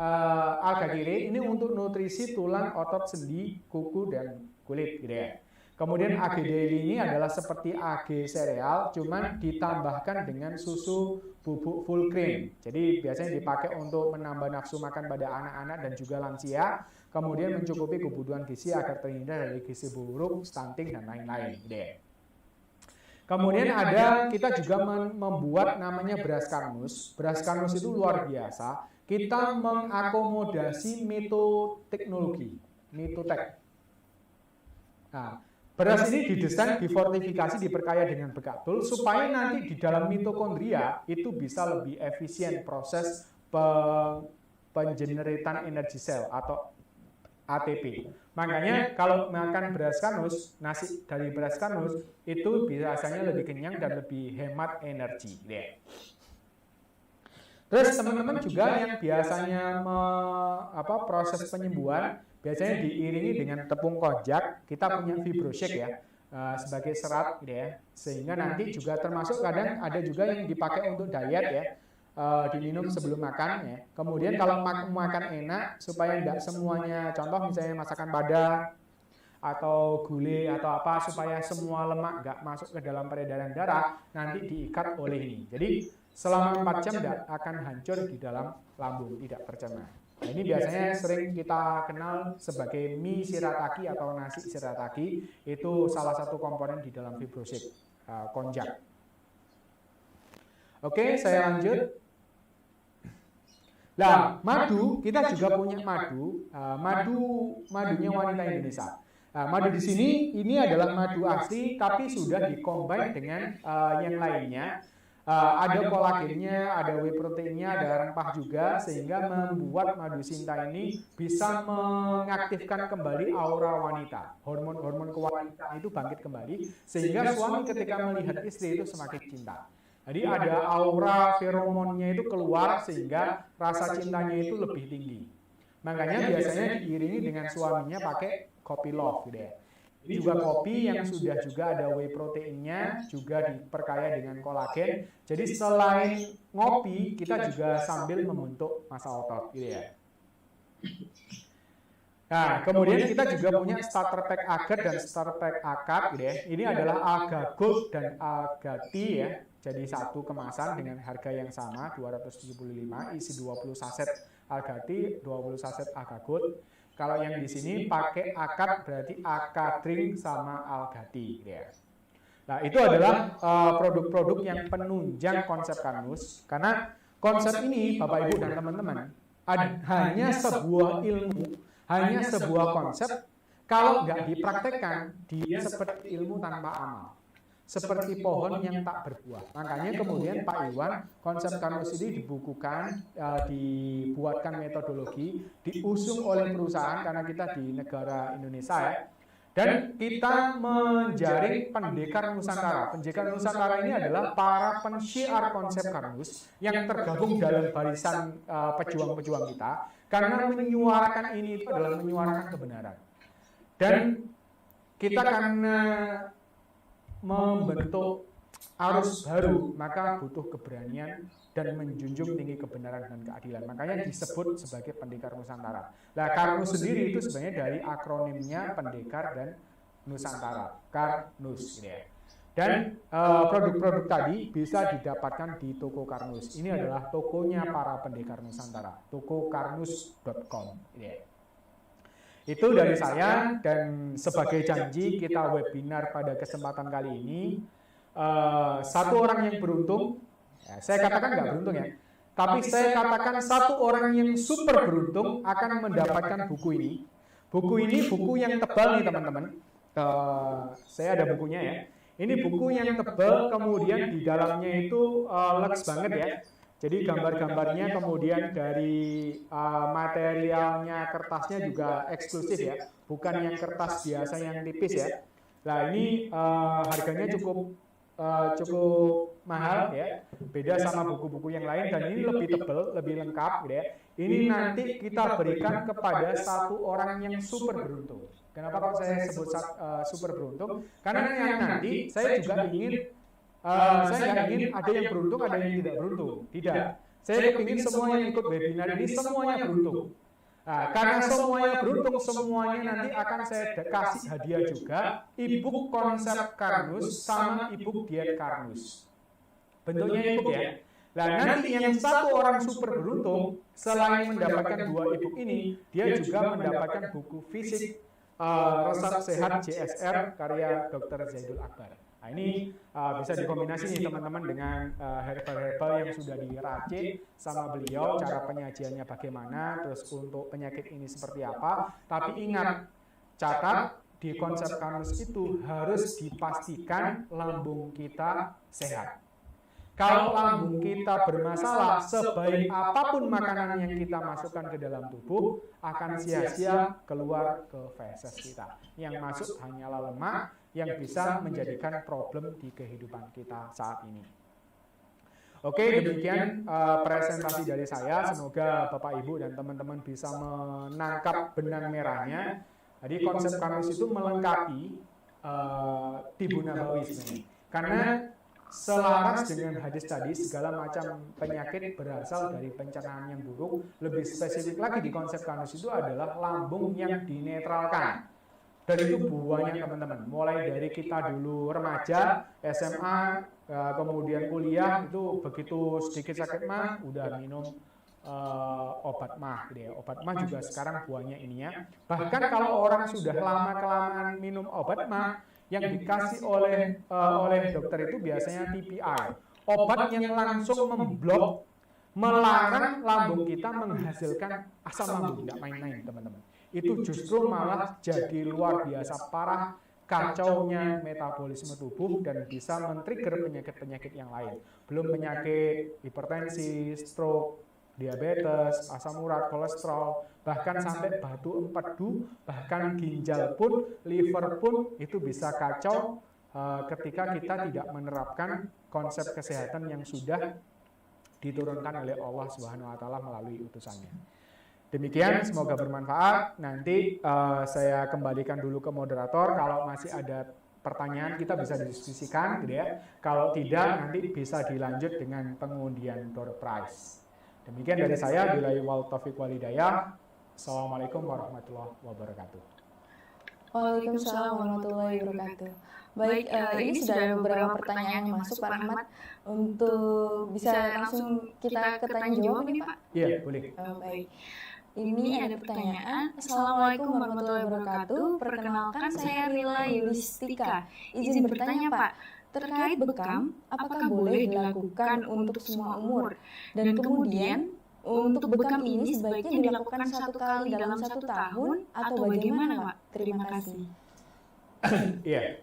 alga kiri ini untuk nutrisi tulang, otot, sendi, kuku dan kulit gitu ya. Kemudian AG daily ini adalah seperti AG sereal, cuman ditambahkan dengan susu bubuk full cream. Jadi biasanya dipakai untuk menambah nafsu makan pada anak-anak dan juga lansia. Kemudian mencukupi kebutuhan gizi agar terhindar dari gizi buruk, stunting dan lain-lain. Kemudian kita juga membuat namanya beras karnus. Beras karnus itu luar biasa. Kita mengakomodasi mitoteknologi, mitotek. Nah, beras ini didesain, difortifikasi, diperkaya dengan bekatul supaya nanti di dalam mitokondria itu bisa lebih efisien proses pengeneratan energi sel atau ATP. Makanya kalau makan beras karnus, nasi dari beras karnus itu biasanya lebih kenyang dan lebih hemat energi. Terus teman-teman juga yang biasanya proses penyembuhan biasanya diiringi dengan tepung kojak. Kita punya fibroshake ya sebagai serat gitu ya. Sehingga nanti juga termasuk kadang ada juga yang dipakai untuk diet ya. Diminum sebelum makan ya. Kemudian kalau makan enak supaya tidak semuanya, contoh misalnya masakan Padang atau gulai atau apa supaya semua lemak nggak masuk ke dalam peredaran darah, nanti diikat oleh ini. Jadi selama 4 jam tidak akan hancur di dalam lambung, tidak tercemar. Nah, ini biasanya sering kita kenal sebagai mie shirataki atau nasi shirataki, itu salah satu komponen di dalam fibroshake, konjac. Oke, saya lanjut. Nah, madu, kita juga punya madunya wanita Indonesia. Nah, madu di sini ini adalah madu asli tapi sudah dikombin dengan yang lainnya. Ada kolagennya, ada whey proteinnya, ada rempah juga sehingga membuat madu sinta ini bisa mengaktifkan kembali aura wanita. Hormon-hormon kewanitaan itu bangkit kembali sehingga suami ketika melihat istri itu semakin cinta. Jadi ada aura feromonnya itu keluar sehingga rasa cintanya itu lebih tinggi. Makanya biasanya diiringi dengan suaminya pakai kopi love gitu ya. Ini juga kopi yang sudah juga ada whey proteinnya, juga diperkaya dengan kolagen. Jadi selain ngopi, kita juga sambil membentuk massa otot gitu ya. Nah, kemudian kita juga punya starter pack agar dan starter pack akad gitu ya. Ini adalah alga gold dan alga tea ya. Jadi satu kemasan dengan harga yang sama 275, isi 20 saset alga tea, 20 saset alga gold. Kalau yang di sini pakai akad berarti akad drink sama alga tea gitu ya. Nah, itu adalah produk-produk yang penunjang konsep karnus karena konsep ini Bapak Ibu dan teman-teman hanya sebuah ilmu, hanya sebuah konsep, kalau nggak dipraktekkan, dia seperti ilmu tanpa amal. Seperti pohon yang tak berbuah. Makanya kemudian Pak Iwan, konsep karnus ini dibukukan, dibuatkan metodologi, diusung oleh perusahaan karena kita di negara Indonesia ya. Dan kita menjaring pendekar Nusantara. Pendekar Nusantara ini adalah para pensyiar konsep karnus yang tergabung dalam barisan pejuang-pejuang kita. Karena menyuarakan ini itu adalah menyuarakan kebenaran. Dan kita karena membentuk arus baru, maka butuh keberanian dan menjunjung tinggi kebenaran dan keadilan. Makanya disebut sebagai pendekar Nusantara. Nah, karnus sendiri itu sebenarnya dari akronimnya pendekar dan Nusantara, karnus. Gitu ya. Dan produk-produk tadi bisa didapatkan di toko karnus. Ini adalah tokonya para pendekar Nusantara, tokokarnus.com. Gitu ya. Itu dari saya, dan sebagai janji kita webinar pada kesempatan kali ini, satu orang yang beruntung, ya, saya katakan nggak beruntung ya, tapi saya katakan satu orang yang super beruntung akan mendapatkan buku ini. Buku ini buku yang tebal nih teman-teman, saya ada bukunya ya. Ini buku yang tebal, kemudian di dalamnya itu lux banget ya. Jadi gambar-gambarnya kemudian dari materialnya kertasnya juga eksklusif ya, bukan yang kertas biasa yang tipis ya. Nah ini harganya cukup mahal ya, beda sama buku-buku yang lain dan ini lebih tebal, lebih lengkap gitu ya. Ini nanti kita berikan kepada satu orang yang super beruntung. Kenapa kok saya sebut super beruntung? Karena yang nanti saya juga ingin saya nggak ingin ada yang beruntung, ada yang tidak beruntung. Tidak. Saya ingin semua yang ikut webinar ini semuanya beruntung. Nah, karena semuanya beruntung, semuanya nanti akan saya kasih hadiah juga e-book konsep Karnus sama e-book diet Karnus. Bentuknya e-book ya. Nah, nanti yang satu orang super beruntung, selain mendapatkan 2 e-book ini, dia juga mendapatkan buku fisik resep sehat JSR karya Dr. Zaidul Akbar. Nah ini bisa dikombinasi nih teman-teman dengan herbal-herbal yang sudah diracik sama beliau, cara penyajiannya bagaimana, terus untuk penyakit ini seperti apa. Tapi ingat, catat di konsep Karnus itu harus dipastikan lambung kita sehat. Kalau lambung kita bermasalah, sebaik apapun makanan yang kita masukkan ke dalam tubuh, akan sia-sia keluar ke feses kita. Yang masuk hanyalah lemak yang bisa menjadikan problem di kehidupan kita saat ini. Oke, demikian presentasi dari saya. Semoga Bapak, Ibu, dan teman-teman bisa menangkap benang merahnya. Jadi konsep Karnus itu melengkapi Tibu Nabawi sebenarnya. Karena selaras dengan hadis tadi, segala macam penyakit berasal dari pencernaan yang buruk. Lebih spesifik lagi di konsep Karnus itu adalah lambung yang dinetralkan. Dan itu buahnya teman-teman. Mulai dari kita dulu remaja, SMA, kemudian kuliah, itu begitu sedikit sakit mah, udah minum obat mah. Gitu ya. Obat mah juga sekarang buahnya ininya. Bahkan kalau orang sudah lama-kelamaan minum obat mah, yang dikasih oleh dokter itu biasanya TPI, obat yang langsung memblok, melarang lambung kita menghasilkan asam lambung, tidak main-main teman-teman. Itu justru malah jadi luar biasa parah, kacaunya metabolisme tubuh dan bisa men-trigger penyakit-penyakit yang lain. Belum penyakit hipertensi, stroke, diabetes, asam urat, kolesterol, bahkan sampai batu empedu, bahkan ginjal pun, liver pun itu bisa kacau ketika kita tidak menerapkan konsep kesehatan yang sudah diturunkan oleh Allah Subhanahu wa taala melalui utusannya. Demikian, semoga bermanfaat. Nanti saya kembalikan dulu ke moderator. Kalau masih ada pertanyaan kita bisa didiskusikan gitu ya. Kalau tidak nanti bisa dilanjut dengan pengundian door prize. Demikian dari saya, billahi wal taufiq wal hidayah. Assalamualaikum warahmatullahi wabarakatuh. Waalaikumsalam warahmatullahi wabarakatuh. Baik, ini sudah ada beberapa pertanyaan yang masuk Pak Rahmat. Untuk bisa langsung kita ke tanya jawab ini Pak? Iya, boleh. Baik. Ini ada pertanyaan. Assalamualaikum warahmatullahi wabarakatuh. Perkenalkan saya Rila Yulistika. Izin bertanya Pak, terkait bekam, apakah boleh dilakukan untuk semua umur? Dan kemudian, untuk bekam ini sebaiknya dilakukan 1 kali dalam 1 tahun atau bagaimana Pak? Terima kasih. Iya.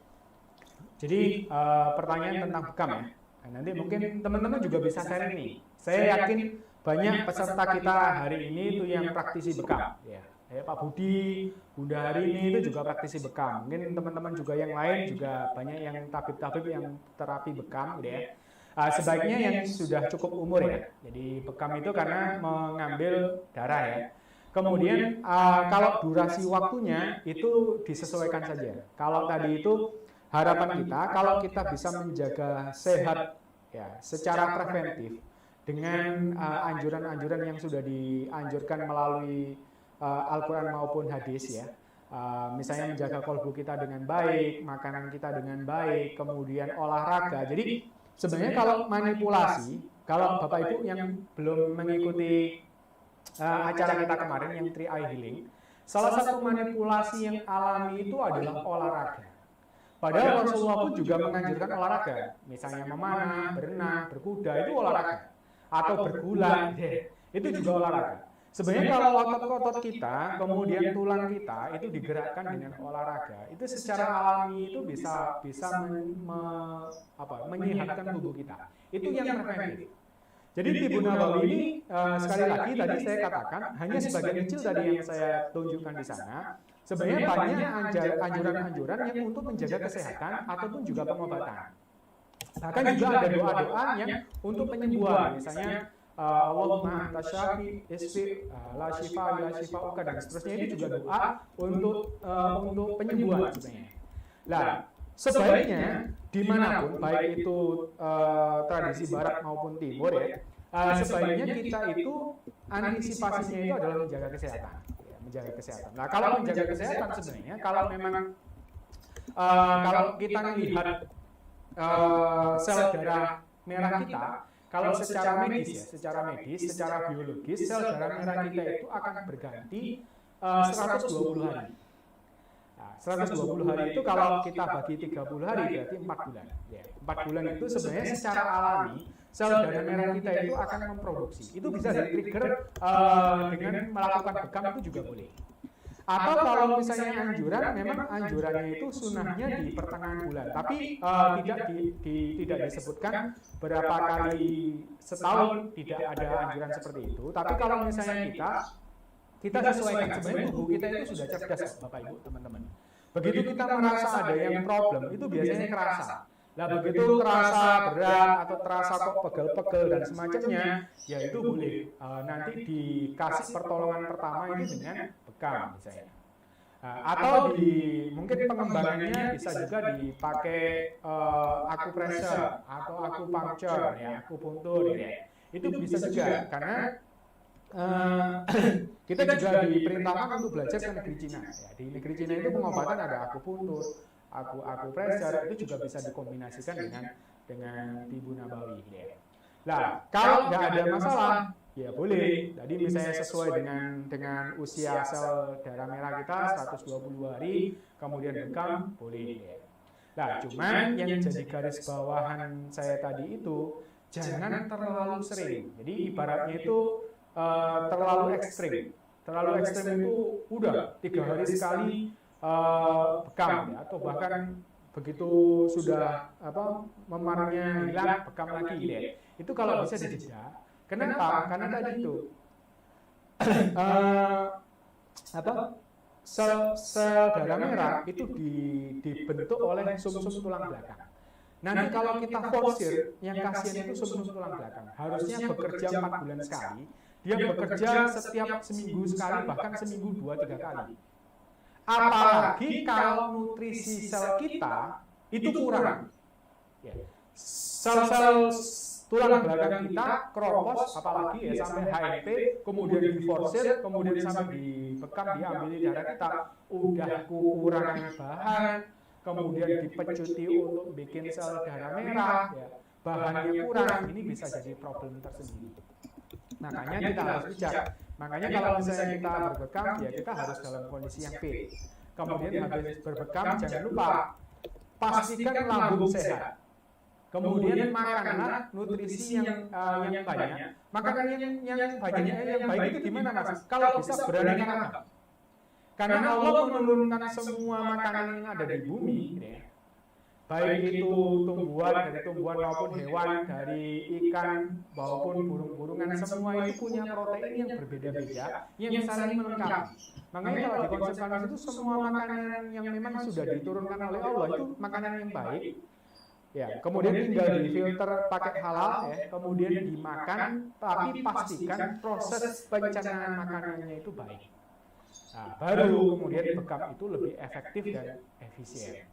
Jadi pertanyaan tentang bekam ya. Nah, nanti mungkin teman-teman juga bisa share nih. Saya yakin banyak peserta kita hari ini itu yang praktisi bekam. Ya, Pak Budi, Bunda hari ini itu juga praktisi bekam. Mungkin teman-teman juga yang lain juga banyak yang tabib-tabib yang terapi bekam, gitu ya. Sebaiknya yang sudah cukup umur ya. Jadi bekam itu karena mengambil darah ya. Kemudian kalau durasi waktunya itu disesuaikan saja. Kalau tadi itu harapan kita, kalau kita bisa menjaga sehat ya secara preventif dengan anjuran-anjuran yang sudah dianjurkan melalui Al-Quran maupun hadis ya. Misalnya menjaga kolbu kita dengan baik, makanan kita dengan baik, kemudian olahraga. Jadi sebenarnya kalau manipulasi, kalau Bapak Ibu yang belum mengikuti acara kita kemarin yang 3i Healing, salah satu manipulasi yang alami itu adalah olahraga. Padahal Rasulullah pun juga menganjurkan olahraga, misalnya memanah, berenang, berkuda itu olahraga, atau bergulat, itu juga olahraga. Sebenarnya kalau otot-otot kita, kemudian tulang kita itu digerakkan dengan olahraga, itu secara alami itu bisa menyehatkan tubuh kita. Itu yang preventif. Jadi Tibu Nabawi ini sekali lagi tadi saya katakan hanya sebagian kecil tadi yang saya tunjukkan di sana. Sebenarnya banyak anjuran-anjuran yang untuk menjaga kesehatan ataupun juga pengobatan. Bahkan juga ada doa-doa yang untuk penyembuhan, misalnya Allahumma anta syafi isfi la shifa illa shifauka dan seterusnya. Ini juga doa untuk penyembuhan sebenarnya. Nah, sebaiknya dimanapun baik itu tradisi barat maupun timur ya, sebaiknya kita itu antisipasinya itu adalah menjaga kesehatan, ya, menjaga kesehatan. Nah, kalau menjaga kesehatan sebenarnya kalau memang kalau kita melihat sel darah merah kita, kalau secara medis ya, secara biologis sel darah merah kita itu akan berganti 120 hari. Nah, 120 hari itu kalau kita bagi 30 hari berarti 4 bulan. Ya, 4 bulan itu sebenarnya secara alami sel darah merah kita itu akan memproduksi. Itu bisa di-trigger dengan melakukan bekam itu juga boleh. Atau kalau misalnya anjuran, memang anjurannya itu sunnahnya di pertengahan bulan, tapi tidak disebutkan berapa kali setahun, tidak ada anjuran seperti itu. Tapi kalau misalnya kita sesuaikan, sebenarnya tubuh kita itu sudah cerdas, Bapak Ibu, teman-teman. Begitu kita merasa ada yang problem, itu biasanya kerasa. Nah, begitu terasa berat atau terasa kok pegel-pegel dan semacamnya, ya itu boleh nanti dikasih pertolongan pertama ini dengan bekam misalnya. Atau mungkin pengembangannya bisa juga dipakai akupressure atau akupuncture ya, akupuntur ya. Itu bisa juga karena kita juga diperintahkan untuk belajar ke negeri Cina. Ya, di negeri Cina itu pengobatan ada akupuntur, akupressure itu juga bisa dikombinasikan dengan Tibu Nabawi. Ya. Nah, kalau nggak ada masalah, ya boleh. Jadi misalnya sesuai dengan usia sel darah merah kita 120 hari, kemudian bekam boleh. Ya. Nah, cuman yang jadi garis bawahan saya tadi itu jangan terlalu sering. Jadi ibaratnya itu terlalu ekstrim. Terlalu ekstrim itu udah 3 hari sekali bekam ya, atau bahkan begitu sudah memarnya hilang bekam lagi ya. Itu kalau bisa dijeda. Kenapa? Karena tadi itu sel darah merah itu dibentuk oleh sumsum tulang belakang. Nanti kalau kita forsir, yang kasihan itu sumsum tulang belakang. Harusnya bekerja 4 bulan sekali, dia bekerja setiap seminggu sekali, bahkan seminggu 2-3 kali. Apalagi kalau nutrisi sel kita itu kurang. Ya. Sel-sel tulang belakang kita keropos, apalagi ya sampai HMP, kemudian diforsir, kemudian sampai dibekam, diambil darah kita, udah kekurangan bahan, kemudian dipecuti untuk bikin sel darah merah, ya, bahannya kurang, ini bisa jadi problem tersendiri. Makanya kita harus bijak. Makanya kalau misalnya kita berbekam, ya kita harus dalam kondisi yang fit. Kemudian habis berbekam, jangan lupa pastikan lambung sehat. Kemudian makanlah nutrisi yang banyak. Makanan yang banyak, yang baik itu gimana Mas? Kalau bisa beraneka ragam. Karena Allah menurunkan semua makanan yang ada di bumi, ya, baik itu tumbuhan, dari tumbuhan maupun hewan, dari ikan maupun burung-burungan, semua itu punya protein yang berbeda-beda, yang saling melengkapi. Makanya kalau di konsep Kanus itu semua makanan yang memang sudah diturunkan oleh Allah itu makanan yang baik. Ya, kemudian tinggal difilter pakai halal ya, kemudian dimakan, tapi pastikan proses pencernaan makanannya itu baik. Nah, baru kemudian bekam itu lebih efektif dan efisien.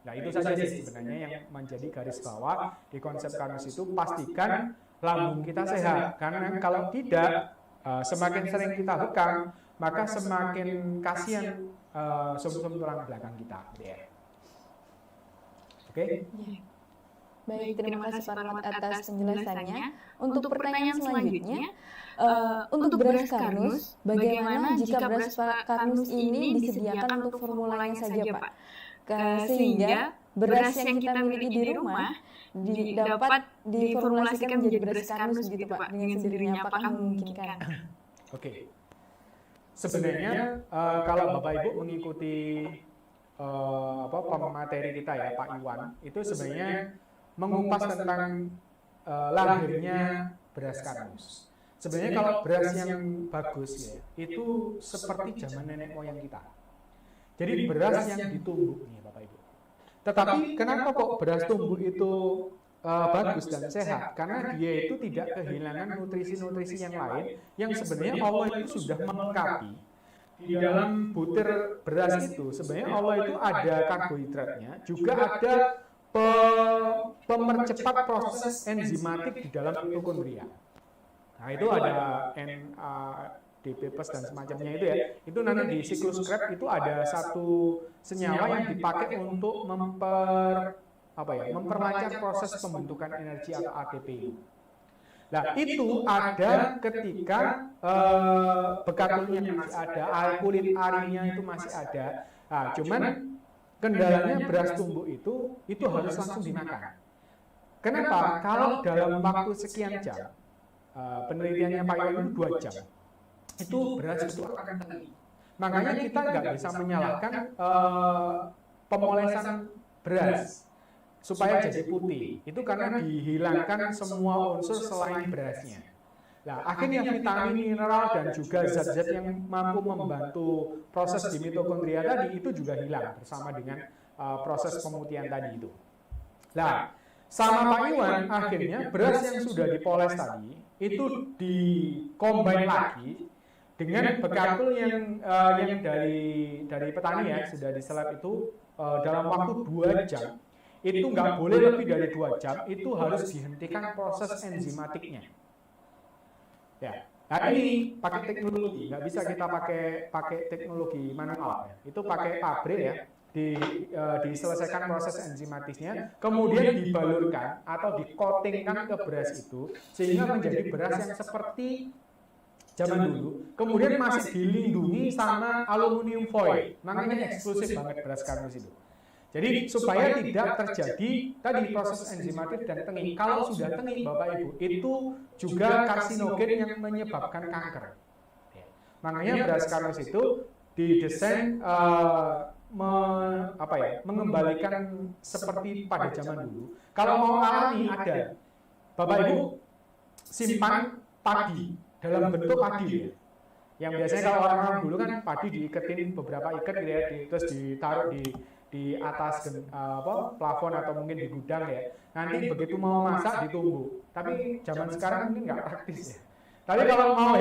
Nah, itu saja sih sebenarnya yang menjadi garis bawah di konsep Kanus itu, pastikan lambung kita sehat. Karena kalau tidak, semakin sering kita bekam, maka semakin kasihan sumsum tulang belakang kita. Oke? Baik, terima kasih Pak Rahmat atas penjelasannya. Untuk pertanyaan selanjutnya, untuk beras Karnus, bagaimana jika beras Karnus ini disediakan untuk formulanya saja Pak? Sehingga beras yang kita miliki di rumah dapat diformulasikan menjadi beras Karnus gitu Pak, dengan sendirinya, apakah memungkinkan? Oke. Sebenarnya kalau Bapak Ibu mengikuti pemateri kita ya Pak Iwan, itu sebenarnya mengupas tentang lahirnya beras Karnus. Sebenarnya kalau beras yang bagus ya, itu seperti zaman nenek moyang kita. Jadi beras yang ditumbuk nih Bapak Ibu. Tetapi kenapa kok beras tumbuk itu bagus dan sehat? Karena dia itu tidak kehilangan nutrisi-nutrisi yang lain yang sebenarnya Allah itu sudah melengkapi. Di dalam butir beras itu sebenarnya Allah itu ada karbohidratnya, juga ada pemercepat proses enzimatik di dalam mitokondria. Nah itu ada NADP+ dan semacamnya itu ya. Itu nanti di siklus Krebs itu ada satu senyawa yang dipakai untuk memperlancar proses pembentukan energi atau ATP itu. Nah itu ada ketika bekatulnya masih ada, kulit arinya itu masih ada. Nah, cuman kendalanya beras tumbuk itu harus langsung dimakan. Kenapa? Kalau dalam waktu sekian jam, penelitiannya Pak Iwan itu 2 jam, itu beras itu akan tenggelam. Makanya kita nggak bisa menyalahkan pemolesan beras supaya jadi putih. Itu karena dihilangkan semua unsur selain berasnya. Nah, akhirnya vitamin, mineral, dan juga zat-zat yang mampu membantu proses di mitokondria tadi itu juga hilang bersama dengan proses pemutihan tadi itu. Nah, sama Pak Iwan, akhirnya beras yang sudah dipoles tadi itu dikombin lagi dengan bekatul yang dari petani ya, sudah diseleb itu dalam waktu 2 jam. Itu nggak boleh lebih dari 2 jam, itu harus dihentikan proses enzimatiknya. Ya, nah ini pakai teknologi, nggak bisa kita pakai teknologi manual ya. Itu pakai pabrik ya, diselesaikan proses enzimatisnya, kemudian dibalurkan atau dikotingkan ke beras itu sehingga menjadi beras yang seperti zaman dulu, kemudian masih dilindungi sama aluminium foil, makanya eksklusif banget beras Karnus itu. Jadi supaya tidak terjadi tadi proses enzimatif dan tengik. Kalau sudah tengik Bapak Ibu, itu juga karsinogen yang menyebabkan kanker. Makanya beras Karnus itu didesain mengembalikan seperti pada zaman dulu. Kalau mau alami ada, Bapak Ibu simpan padi dalam bentuk padi ya. Yang biasanya kalau orang-orang dulu kan padi diiketin beberapa ikat gitu ya, terus ditaruh di atas plafon atau mungkin di gudang ya. Nanti begitu mau masak ditumbuk. Tapi zaman sekarang mungkin nggak praktis ya. Tapi kalau mau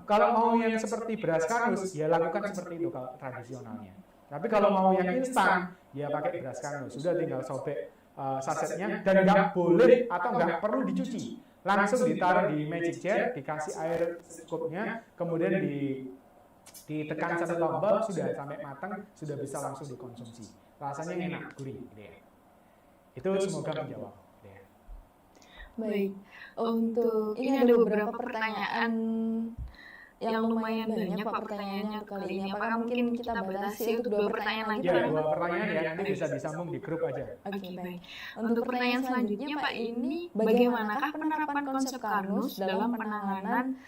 kalau mau yang seperti beras Karnus, ya lakukan seperti itu kalau tradisionalnya. Tapi kalau mau yang instan, ya pakai beras Karnus. Sudah tinggal sobek sasetnya dan nggak boleh atau nggak perlu dicuci. Langsung ditaruh di magic jar, dikasih air secukupnya, kemudian ditekan 1 tombol, sudah sampai matang, sudah bisa langsung dikonsumsi. Rasanya enak, gurih. Itu semoga menjawab. Baik, untuk ini ada beberapa pertanyaan yang lumayan banyak Pak pertanyaannya untuk kali ini. Apakah mungkin kita batasi untuk 2 pertanyaan lagi? Ya, 2 pertanyaan ya, nanti bisa disambung di grup aja. Oke, baik. Untuk pertanyaan selanjutnya Pak, ini bagaimanakah penerapan konsep Karnus dalam penanganan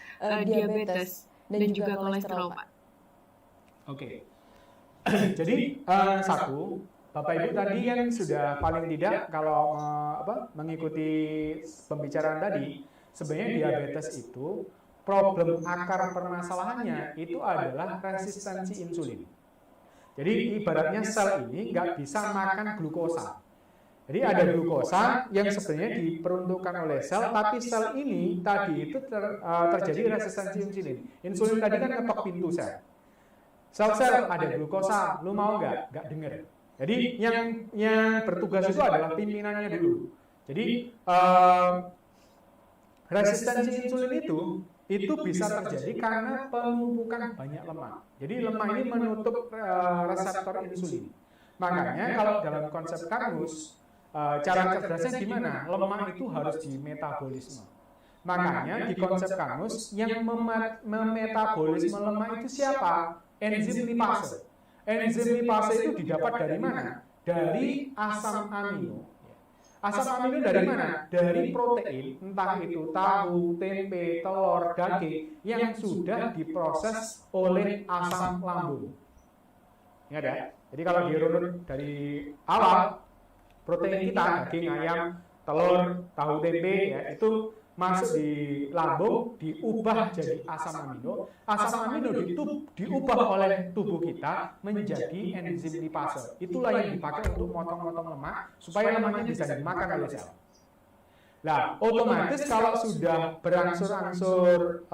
diabetes dan juga kolesterol Pak? Oke. Jadi satu, Bapak Ibu tadi kan sudah paling tidak kalau mengikuti pembicaraan tadi, sebenarnya diabetes itu problem akar permasalahannya itu adalah resistensi insulin. Jadi ibaratnya sel ini nggak bisa makan glukosa. Jadi ada glukosa yang sebenarnya diperuntukkan oleh sel, tapi sel ini tadi itu terjadi resistensi insulin. Insulin tadi kan ngetok pintu sel. Sel-sel ada glukosa, lu mau nggak? Nggak denger. Jadi yang bertugas itu adalah pimpinannya dulu. Jadi resistensi insulin itu bisa terjadi karena penumpukan banyak lemak. Jadi lemak ini menutup reseptor insulin. Makanya kalau dalam konsep Karnus, cara cerdasnya gimana? Lemak itu harus dimetabolisme. Makanya di konsep Karnus yang memetabolisme lemak itu siapa? Enzim lipase. Enzim lipase itu didapat dari mana? Dari asam amino. Asam amino dari mana? Dari protein, entah itu tahu, tempe, telur, daging yang sudah diproses oleh asam lambung. Ingat ya? Jadi kalau dirunut dari awal, protein kita, daging, ayam, telur, tahu tempe ya itu masuk di lambung diubah jadi asam amino. Asam amino diubah oleh tubuh kita menjadi enzim lipase. Itulah yang dipakai untuk motong-motong lemak supaya lemaknya bisa dimakan oleh sel. Nah, otomatis kalau sudah berangsur-angsur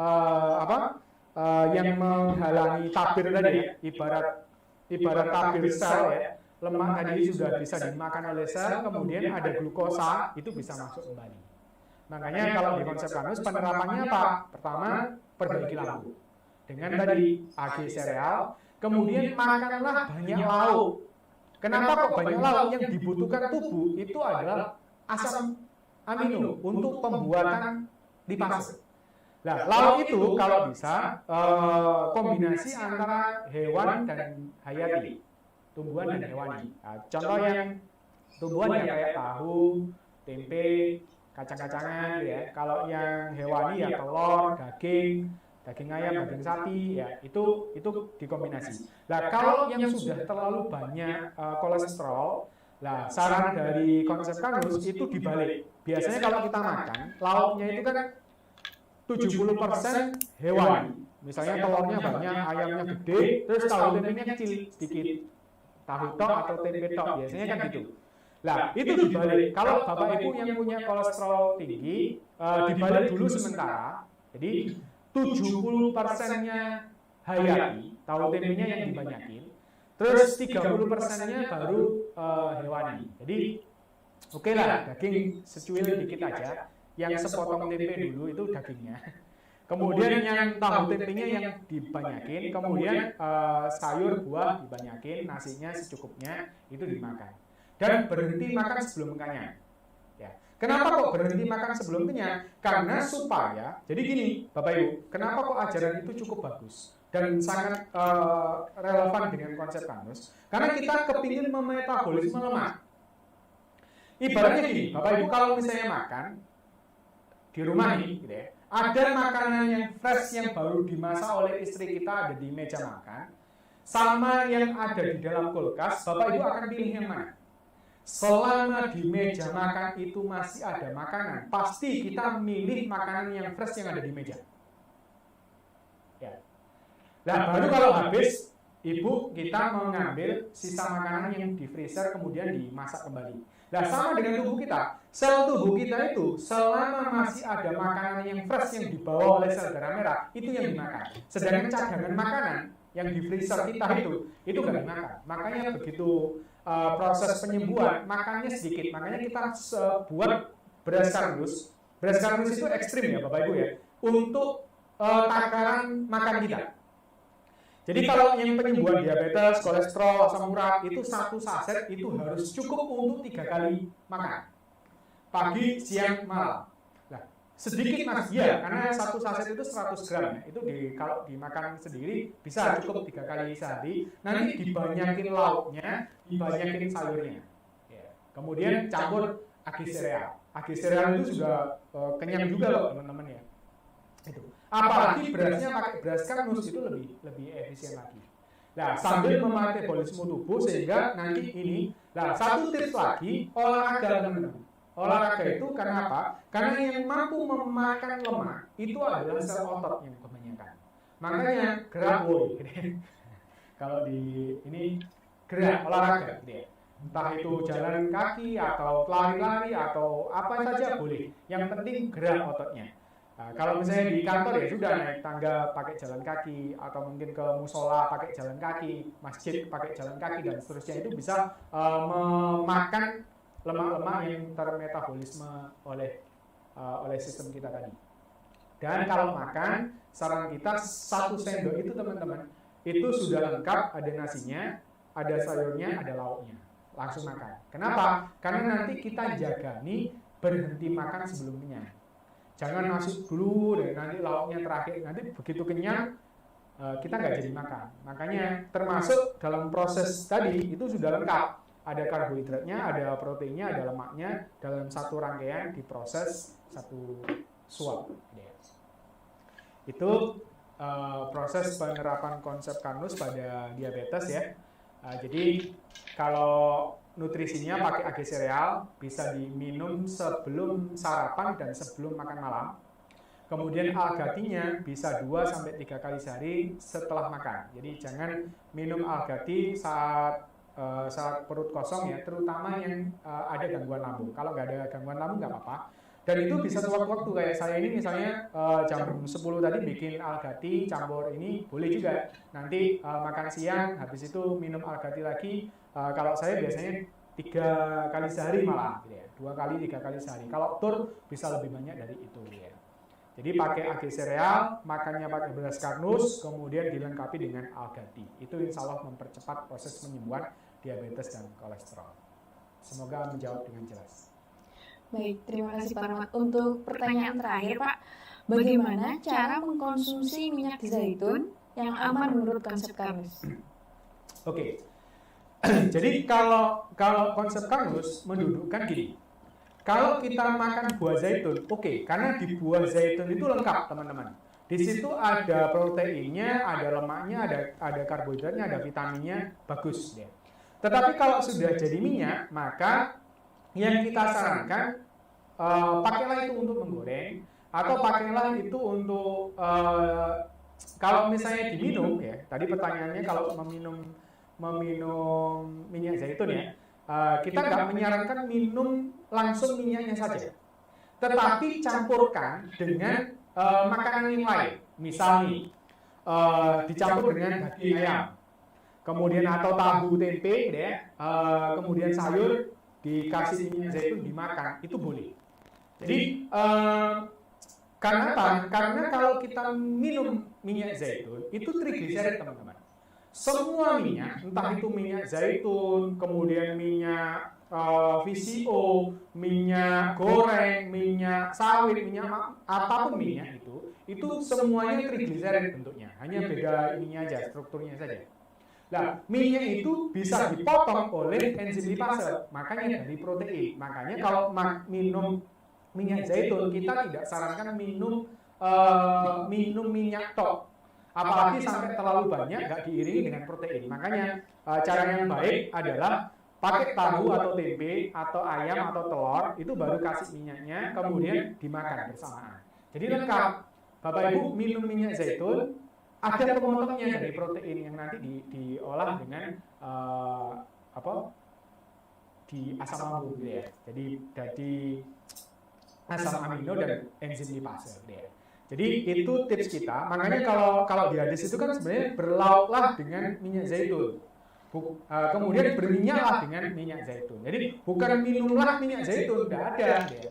yang menghalangi tabir tadi ya, ibarat tabir sel ya, lemak tadi sudah bisa dimakan oleh sel, kemudian ada glukosa, itu bisa masuk kembali. Makanya kalau di konsep Kanus penerapannya apa? Pertama, perbaiki lambung dengan tadi AG sereal, kemudian makanlah banyak lauk. Kenapa kok banyak lauk? Yang dibutuhkan tubuh itu adalah asam amino untuk pembuatan lipase. Nah, lauk itu kalau bisa kombinasi antara hewan dan hayati, tumbuhan dan hewani. Nah, contoh yang tumbuhan ya kayak tahu, tempe, kacang-kacangan ya. Kalau yang hewani ya telur, daging ayam, daging sapi ya itu dikombinasi. Nah, kalau yang sudah terlalu banyak kolesterol, nah saran dari konsep Kanus itu dibalik. Biasanya kalau kita makan, lauknya itu kan 70% hewani. Misalnya telurnya banyak, ayamnya gede, terus tahu tempenya kecil sedikit. Tahu tok atau tempe tok, biasanya kan gitu. Nah, itu dibalik. Kalau Bapak Ibu yang punya kolesterol tinggi, dibalik dulu sementara. Jadi 70%-nya hayati, tahu tempenya yang dibanyakin. Terus 30%-nya baru hewani. Jadi oke lah, daging secuil dikit aja. Yang sepotong tempe dulu itu dagingnya. Kemudian yang tahu tempenya yang dibanyakin, kemudian sayur buah dibanyakin, nasinya secukupnya itu dimakan. Dan berhenti makan sebelum kenyang. Ya. Kenapa kok berhenti makan sebelum kenyang? Karena supaya, jadi gini Bapak Ibu, kenapa kok ajaran itu cukup bagus dan sangat relevan dengan konsep Kanus? Karena kita kepingin memetabolisme lemak. Ibaratnya gini, Bapak Ibu kalau misalnya makan di rumah nih, gitu ya, ada makanan yang fresh yang baru dimasak oleh istri kita ada di meja makan, sama yang ada di dalam kulkas, Bapak Ibu akan pilih yang mana? Selama di meja makan itu masih ada makanan, pasti kita milih makanan yang fresh yang ada di meja. Ya. Nah, baru kalau habis, ibu kita mengambil sisa makanan yang di freezer kemudian dimasak kembali. Nah, sama dengan tubuh kita. Sel tubuh kita itu selama masih ada makanan yang fresh yang dibawa oleh sel darah merah, itu yang dimakan. Sedangkan cadangan makanan yang di freezer kita itu nggak dimakan. Makanya begitu proses penyembuhan, makannya sedikit. Makanya kita buat beras kardus. Beras kardus itu ekstrim ya Bapak Ibu ya, untuk takaran makan kita. Jadi kalau yang penyembuhan diabetes, kolesterol, asam urat itu satu saset itu harus cukup untuk 3 kali makan. Pagi, siang, malam. Nah, sedikit mas, ya karena satu saset itu 100 gram ya. Itu kalau dimakan sendiri bisa cukup 3 kali sehari. Nanti dibanyakin lauknya, dibanyakin sayurnya. Ya. Kemudian campur agi sereal. Agi sereal itu juga kenyang juga loh teman-teman ya. Itu. Apalagi berasnya pakai beras Kanus itu lebih efisien lagi. Nah, sambil memetabolisme tubuh sehingga nanti ini. Nah, satu tips lagi, olahraga teman-teman. Olahraga itu karena apa? Karena yang mampu memakan lemak itu adalah sel otot yang kebanyakan. Makanya gerak woi. Kalau di ini gerak olahraga gitu ya. Entah itu jalan kaki atau lari-lari atau apa saja boleh. Yang penting gerak ototnya. Nah, kalau misalnya di kantor ya sudah naik tangga pakai jalan kaki atau mungkin ke musola pakai jalan kaki, masjid pakai jalan kaki dan seterusnya itu bisa memakan lemak-lemak yang termetabolisme oleh sistem kita tadi. Dan kalau makan, saran kita 1 sendok itu teman-teman itu sudah lengkap, ada nasinya, ada sayurnya, ada lauknya, langsung makan. Kenapa? Karena nanti kita jaga nih berhenti makan sebelum kenyang. Jangan masuk dulu dan nanti lauknya terakhir. Nanti begitu kenyang kita nggak jadi makan. Makanya termasuk dalam proses tadi itu sudah lengkap. Ada karbohidratnya, ada proteinnya, ada lemaknya dalam satu rangkaian diproses satu suap. Itu proses penerapan konsep Kanus pada diabetes ya. Jadi kalau nutrisinya pakai AG sereal, bisa diminum sebelum sarapan dan sebelum makan malam. Kemudian Algatinya bisa 2-3 kali sehari setelah makan. Jadi jangan minum Algati saat perut kosong ya, terutama yang ada gangguan lambung. Kalau nggak ada gangguan lambung nggak apa-apa. Dan itu bisa sewaktu-waktu, kayak saya ini misalnya jam 10 tadi bikin Algati campur ini boleh juga. Nanti makan siang, habis itu minum Algati lagi. Kalau saya biasanya 3 kali sehari malah, gitu ya. 2 kali 3 kali sehari. Kalau tur bisa lebih banyak dari itu ya. Jadi pakai AG sereal, makannya pakai beras karnus, kemudian dilengkapi dengan Algati. Itu insya Allah mempercepat proses penyembuhan diabetes dan kolesterol. Semoga menjawab dengan jelas. Baik, terima kasih Pak Rahmat. Untuk pertanyaan terakhir Pak, bagaimana cara mengkonsumsi minyak zaitun yang aman menurut konsep Karnus? Oke, jadi kalau konsep Karnus mendudukkan gini, kalau kita makan buah zaitun, oke, karena di buah zaitun itu lengkap teman-teman. Di situ ada proteinnya, ada lemaknya, ada karbohidratnya, ada vitaminnya, bagus ya. Tetapi kalau sudah jadi minyak, maka yang kita sarankan pakailah itu untuk menggoreng atau pakailah itu untuk kalau misalnya diminum ya. Tadi pertanyaannya kalau meminum minyak zaitun ya. Kita nggak menyarankan minum langsung minyaknya saja, tetapi campurkan dengan makanan yang lain. Misal nih, dicampur dengan daging ayam, kemudian atau tahu tempe, kemudian sayur dikasih minyak zaitun dimakan, itu boleh. Jadi karena apa? Karena kalau kita minum minyak zaitun itu trigliserid teman-teman. Semua minyak, entah itu minyak zaitun, kemudian minyak VCO, minyak goreng, minyak sawit, minyak apapun minyak itu semuanya trigliserid bentuknya. Hanya beda ininya aja, strukturnya saja. Nah, minyak itu bisa dipotong oleh enzim lipase, makanya dari protein. Makanya kalau minum minyak zaitun, kita tidak sarankan minum minyak tok. Apalagi sampai terlalu banyak, nggak diiringi dengan protein. Makanya cara yang baik adalah pakai tahu atau tempe atau ayam atau telur, itu baru kasih minyaknya, kemudian dimakan bersamaan. Jadi lengkap. Bapak Ibu minum minyak zaitun, ada pemotongnya dari protein yang nanti diolah dengan di asam lambung gitu ya. Jadi asam amino dan enzim lipase gitu ya. Jadi itu tips kita. Makanya kalau di hadis itu kan sebenarnya berlauklah dengan minyak zaitun. Kemudian berminyaklah dengan minyak zaitun. Jadi bukan minumlah minyak zaitun, tidak ada. Ya.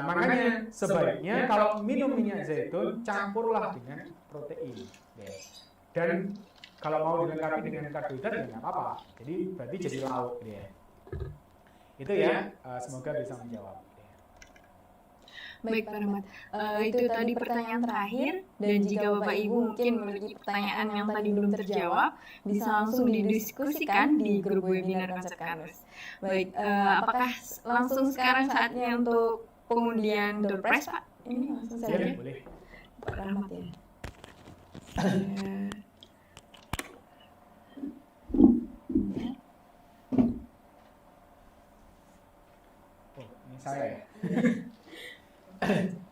Makanya sebaiknya kalau minum minyak zaitun campurlah dengan protein. Ya. Dan kalau mau dilengkapi dengan karbohidrat ya nggak apa-apa. Jadi berarti jadi lauk. Ya. Itu ya. Semoga bisa menjawab. Baik Pak Rahmat, itu tadi pertanyaan terakhir, dan jika Bapak Ibu mungkin memiliki pertanyaan yang tadi belum terjawab, bisa langsung didiskusikan di grup webinar Konsep Karnus. Baik, apakah langsung sekarang saatnya untuk pengundian door prize Pak? Ini langsung saja. Ya, boleh. Pak Rahmat ya. Oh, ini saya ya.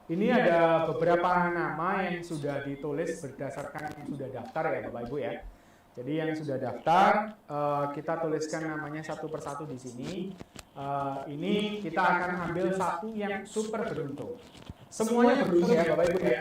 Ini ada beberapa nama yang sudah ditulis berdasarkan yang sudah daftar ya Bapak Ibu ya. Jadi yang sudah daftar kita tuliskan namanya satu persatu di sini. Ini kita akan ambil satu yang super beruntung. Semuanya beruntung ya Bapak Ibu ya.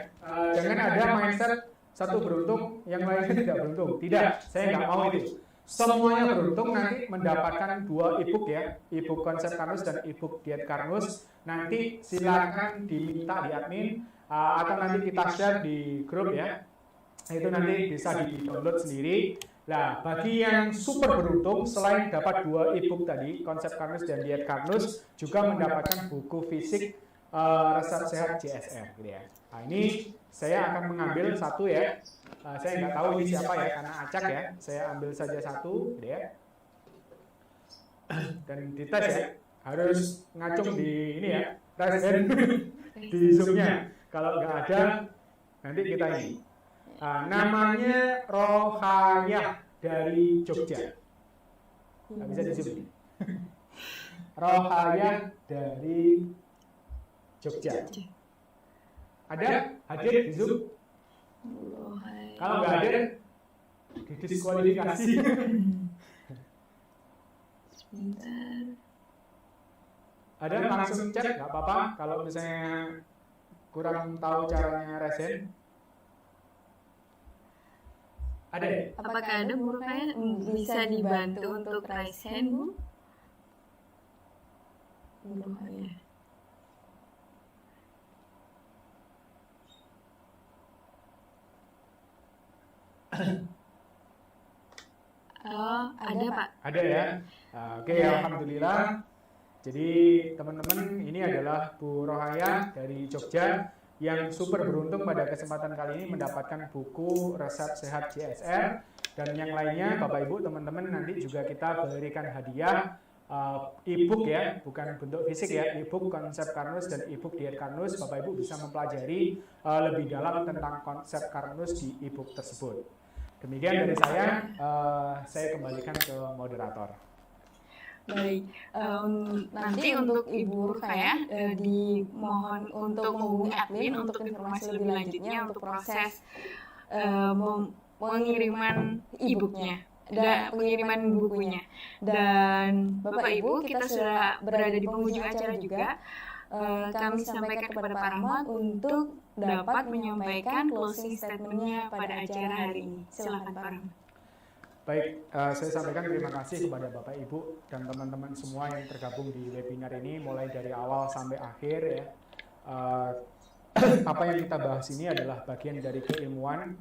Jangan ada mindset satu beruntung yang lainnya tidak beruntung. Tidak, saya nggak mau itu. Semuanya beruntung nanti mendapatkan 2 e-book ya, e-book Konsep Karnus dan e-book Diet Karnus. Nanti silakan diminta di admin atau nanti kita share di grup ya. Itu nanti bisa di-download sendiri. Nah, bagi yang super beruntung selain dapat 2 e-book tadi, Konsep Karnus dan Diet Karnus, juga mendapatkan buku fisik resep sehat JSR gitu ya. Nah, ini saya akan mengambil satu ya. Saya nggak tahu ini siapa ya, karena acak ya. Saya ambil saja satu, gitu ya. Dan dites ya, harus ngacung di ini ya, tes dan di zoomnya. Kalau nggak ada, nanti kita ini. Namanya Rohayah dari Jogja. Nggak bisa di zoom. Rohayah dari Jogja. Ada? Hadir di Zoom? Kalau nggak hadir, didiskualifikasi. Sebentar. Ada langsung cek, nggak apa-apa. Kalau misalnya kurang tahu caranya resen. Ada ya? Apakah ada Bu Rukayah bisa dibantu untuk raise hand, Bu? Bu Rukayah. Oh, ada Pak. Ada ya? Oke, alhamdulillah. Jadi teman-teman, ini adalah Bu Rohayah dari Jogja yang super beruntung pada kesempatan kali ini mendapatkan buku Resep Sehat JSR, dan yang lainnya Bapak Ibu teman-teman nanti juga kita berikan hadiah e-book ya, bukan bentuk fisik ya, e-book konsep Karnus dan e-book diet Karnus. Bapak Ibu bisa mempelajari lebih dalam tentang konsep Karnus di e-book tersebut. Demikian dari saya kembalikan ke moderator. Baik, nanti untuk Ibu Rukayah dimohon untuk menghubungi admin untuk informasi lebih lanjutnya untuk proses pengiriman e-booknya dan pengiriman bukunya. Dan Bapak Ibu, kita sudah berada di penghujung acara juga. Kami sampaikan kepada Pak Rahmat untuk dapat menyampaikan closing statement-nya pada acara hari ini. Silakan Pak Rahmat. Baik, saya sampaikan terima kasih kepada Bapak Ibu dan teman-teman semua yang tergabung di webinar ini mulai dari awal sampai akhir ya. Apa yang kita bahas ini adalah bagian dari keilmuan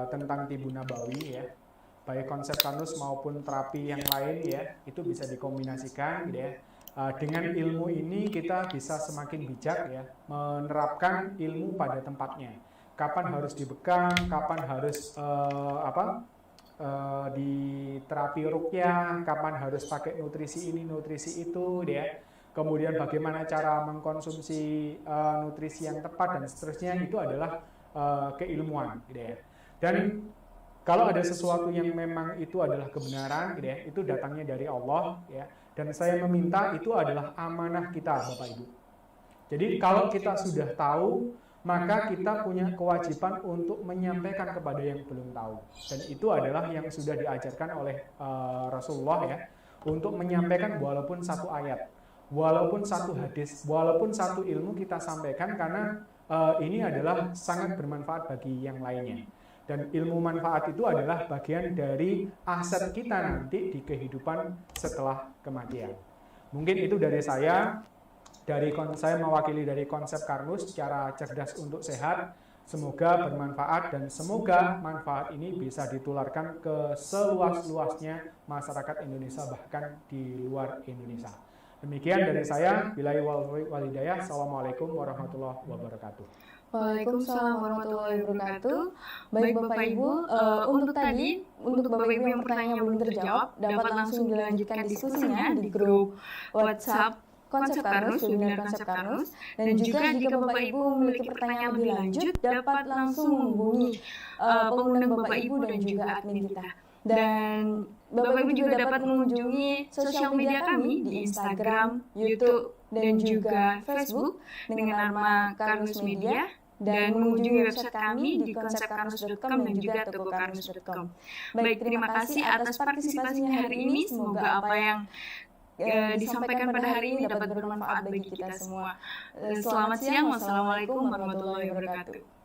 tentang tibu nabawi ya. Baik konsep Karnus maupun terapi yang lain ya, itu bisa dikombinasikan gitu ya. Dengan ilmu ini kita bisa semakin bijak ya, menerapkan ilmu pada tempatnya. Kapan harus dibekam, kapan harus di terapi ruqyah, kapan harus pakai nutrisi ini, nutrisi itu, ya. Kemudian bagaimana cara mengkonsumsi nutrisi yang tepat dan seterusnya, itu adalah keilmuan, gitu ya. Dan kalau ada sesuatu yang memang itu adalah kebenaran, gitu ya, itu datangnya dari Allah, ya. Dan saya meminta itu adalah amanah kita, Bapak Ibu. Jadi kalau kita sudah tahu, maka kita punya kewajiban untuk menyampaikan kepada yang belum tahu. Dan itu adalah yang sudah diajarkan oleh Rasulullah ya, untuk menyampaikan walaupun satu ayat, walaupun satu hadis, walaupun satu ilmu kita sampaikan, karena ini adalah sangat bermanfaat bagi yang lainnya. Dan ilmu manfaat itu adalah bagian dari aset kita nanti di kehidupan setelah kematian. Mungkin itu dari saya. Saya mewakili dari konsep Karnus secara cerdas untuk sehat. Semoga bermanfaat dan semoga manfaat ini bisa ditularkan ke seluas-luasnya masyarakat Indonesia, bahkan di luar Indonesia. Demikian dari saya. Billahi wal hidayah. Assalamualaikum warahmatullahi wabarakatuh. Waalaikumsalam warahmatullahi wabarakatuh. Baik Bapak Ibu, untuk Bapak Ibu yang pertanyaannya belum terjawab, dapat langsung dilanjutkan diskusinya di grup WhatsApp Konsep Karnus, webinar Konsep Karnus. Dan juga jika Bapak Ibu memiliki pertanyaan lebih lanjut, dapat langsung menghubungi pengundang Bapak Ibu dan juga admin kita. Dan Bapak Ibu juga dapat mengunjungi sosial media kami di Instagram, YouTube, dan juga Facebook dengan nama Karnus Media, dan mengunjungi website kami di konsepkarnus.com dan juga tokokarnus.com. Baik, terima kasih atas partisipasinya hari ini. Semoga apa yang disampaikan pada hari ini dapat bermanfaat bagi kita semua. Selamat siang, wassalamualaikum warahmatullahi wabarakatuh.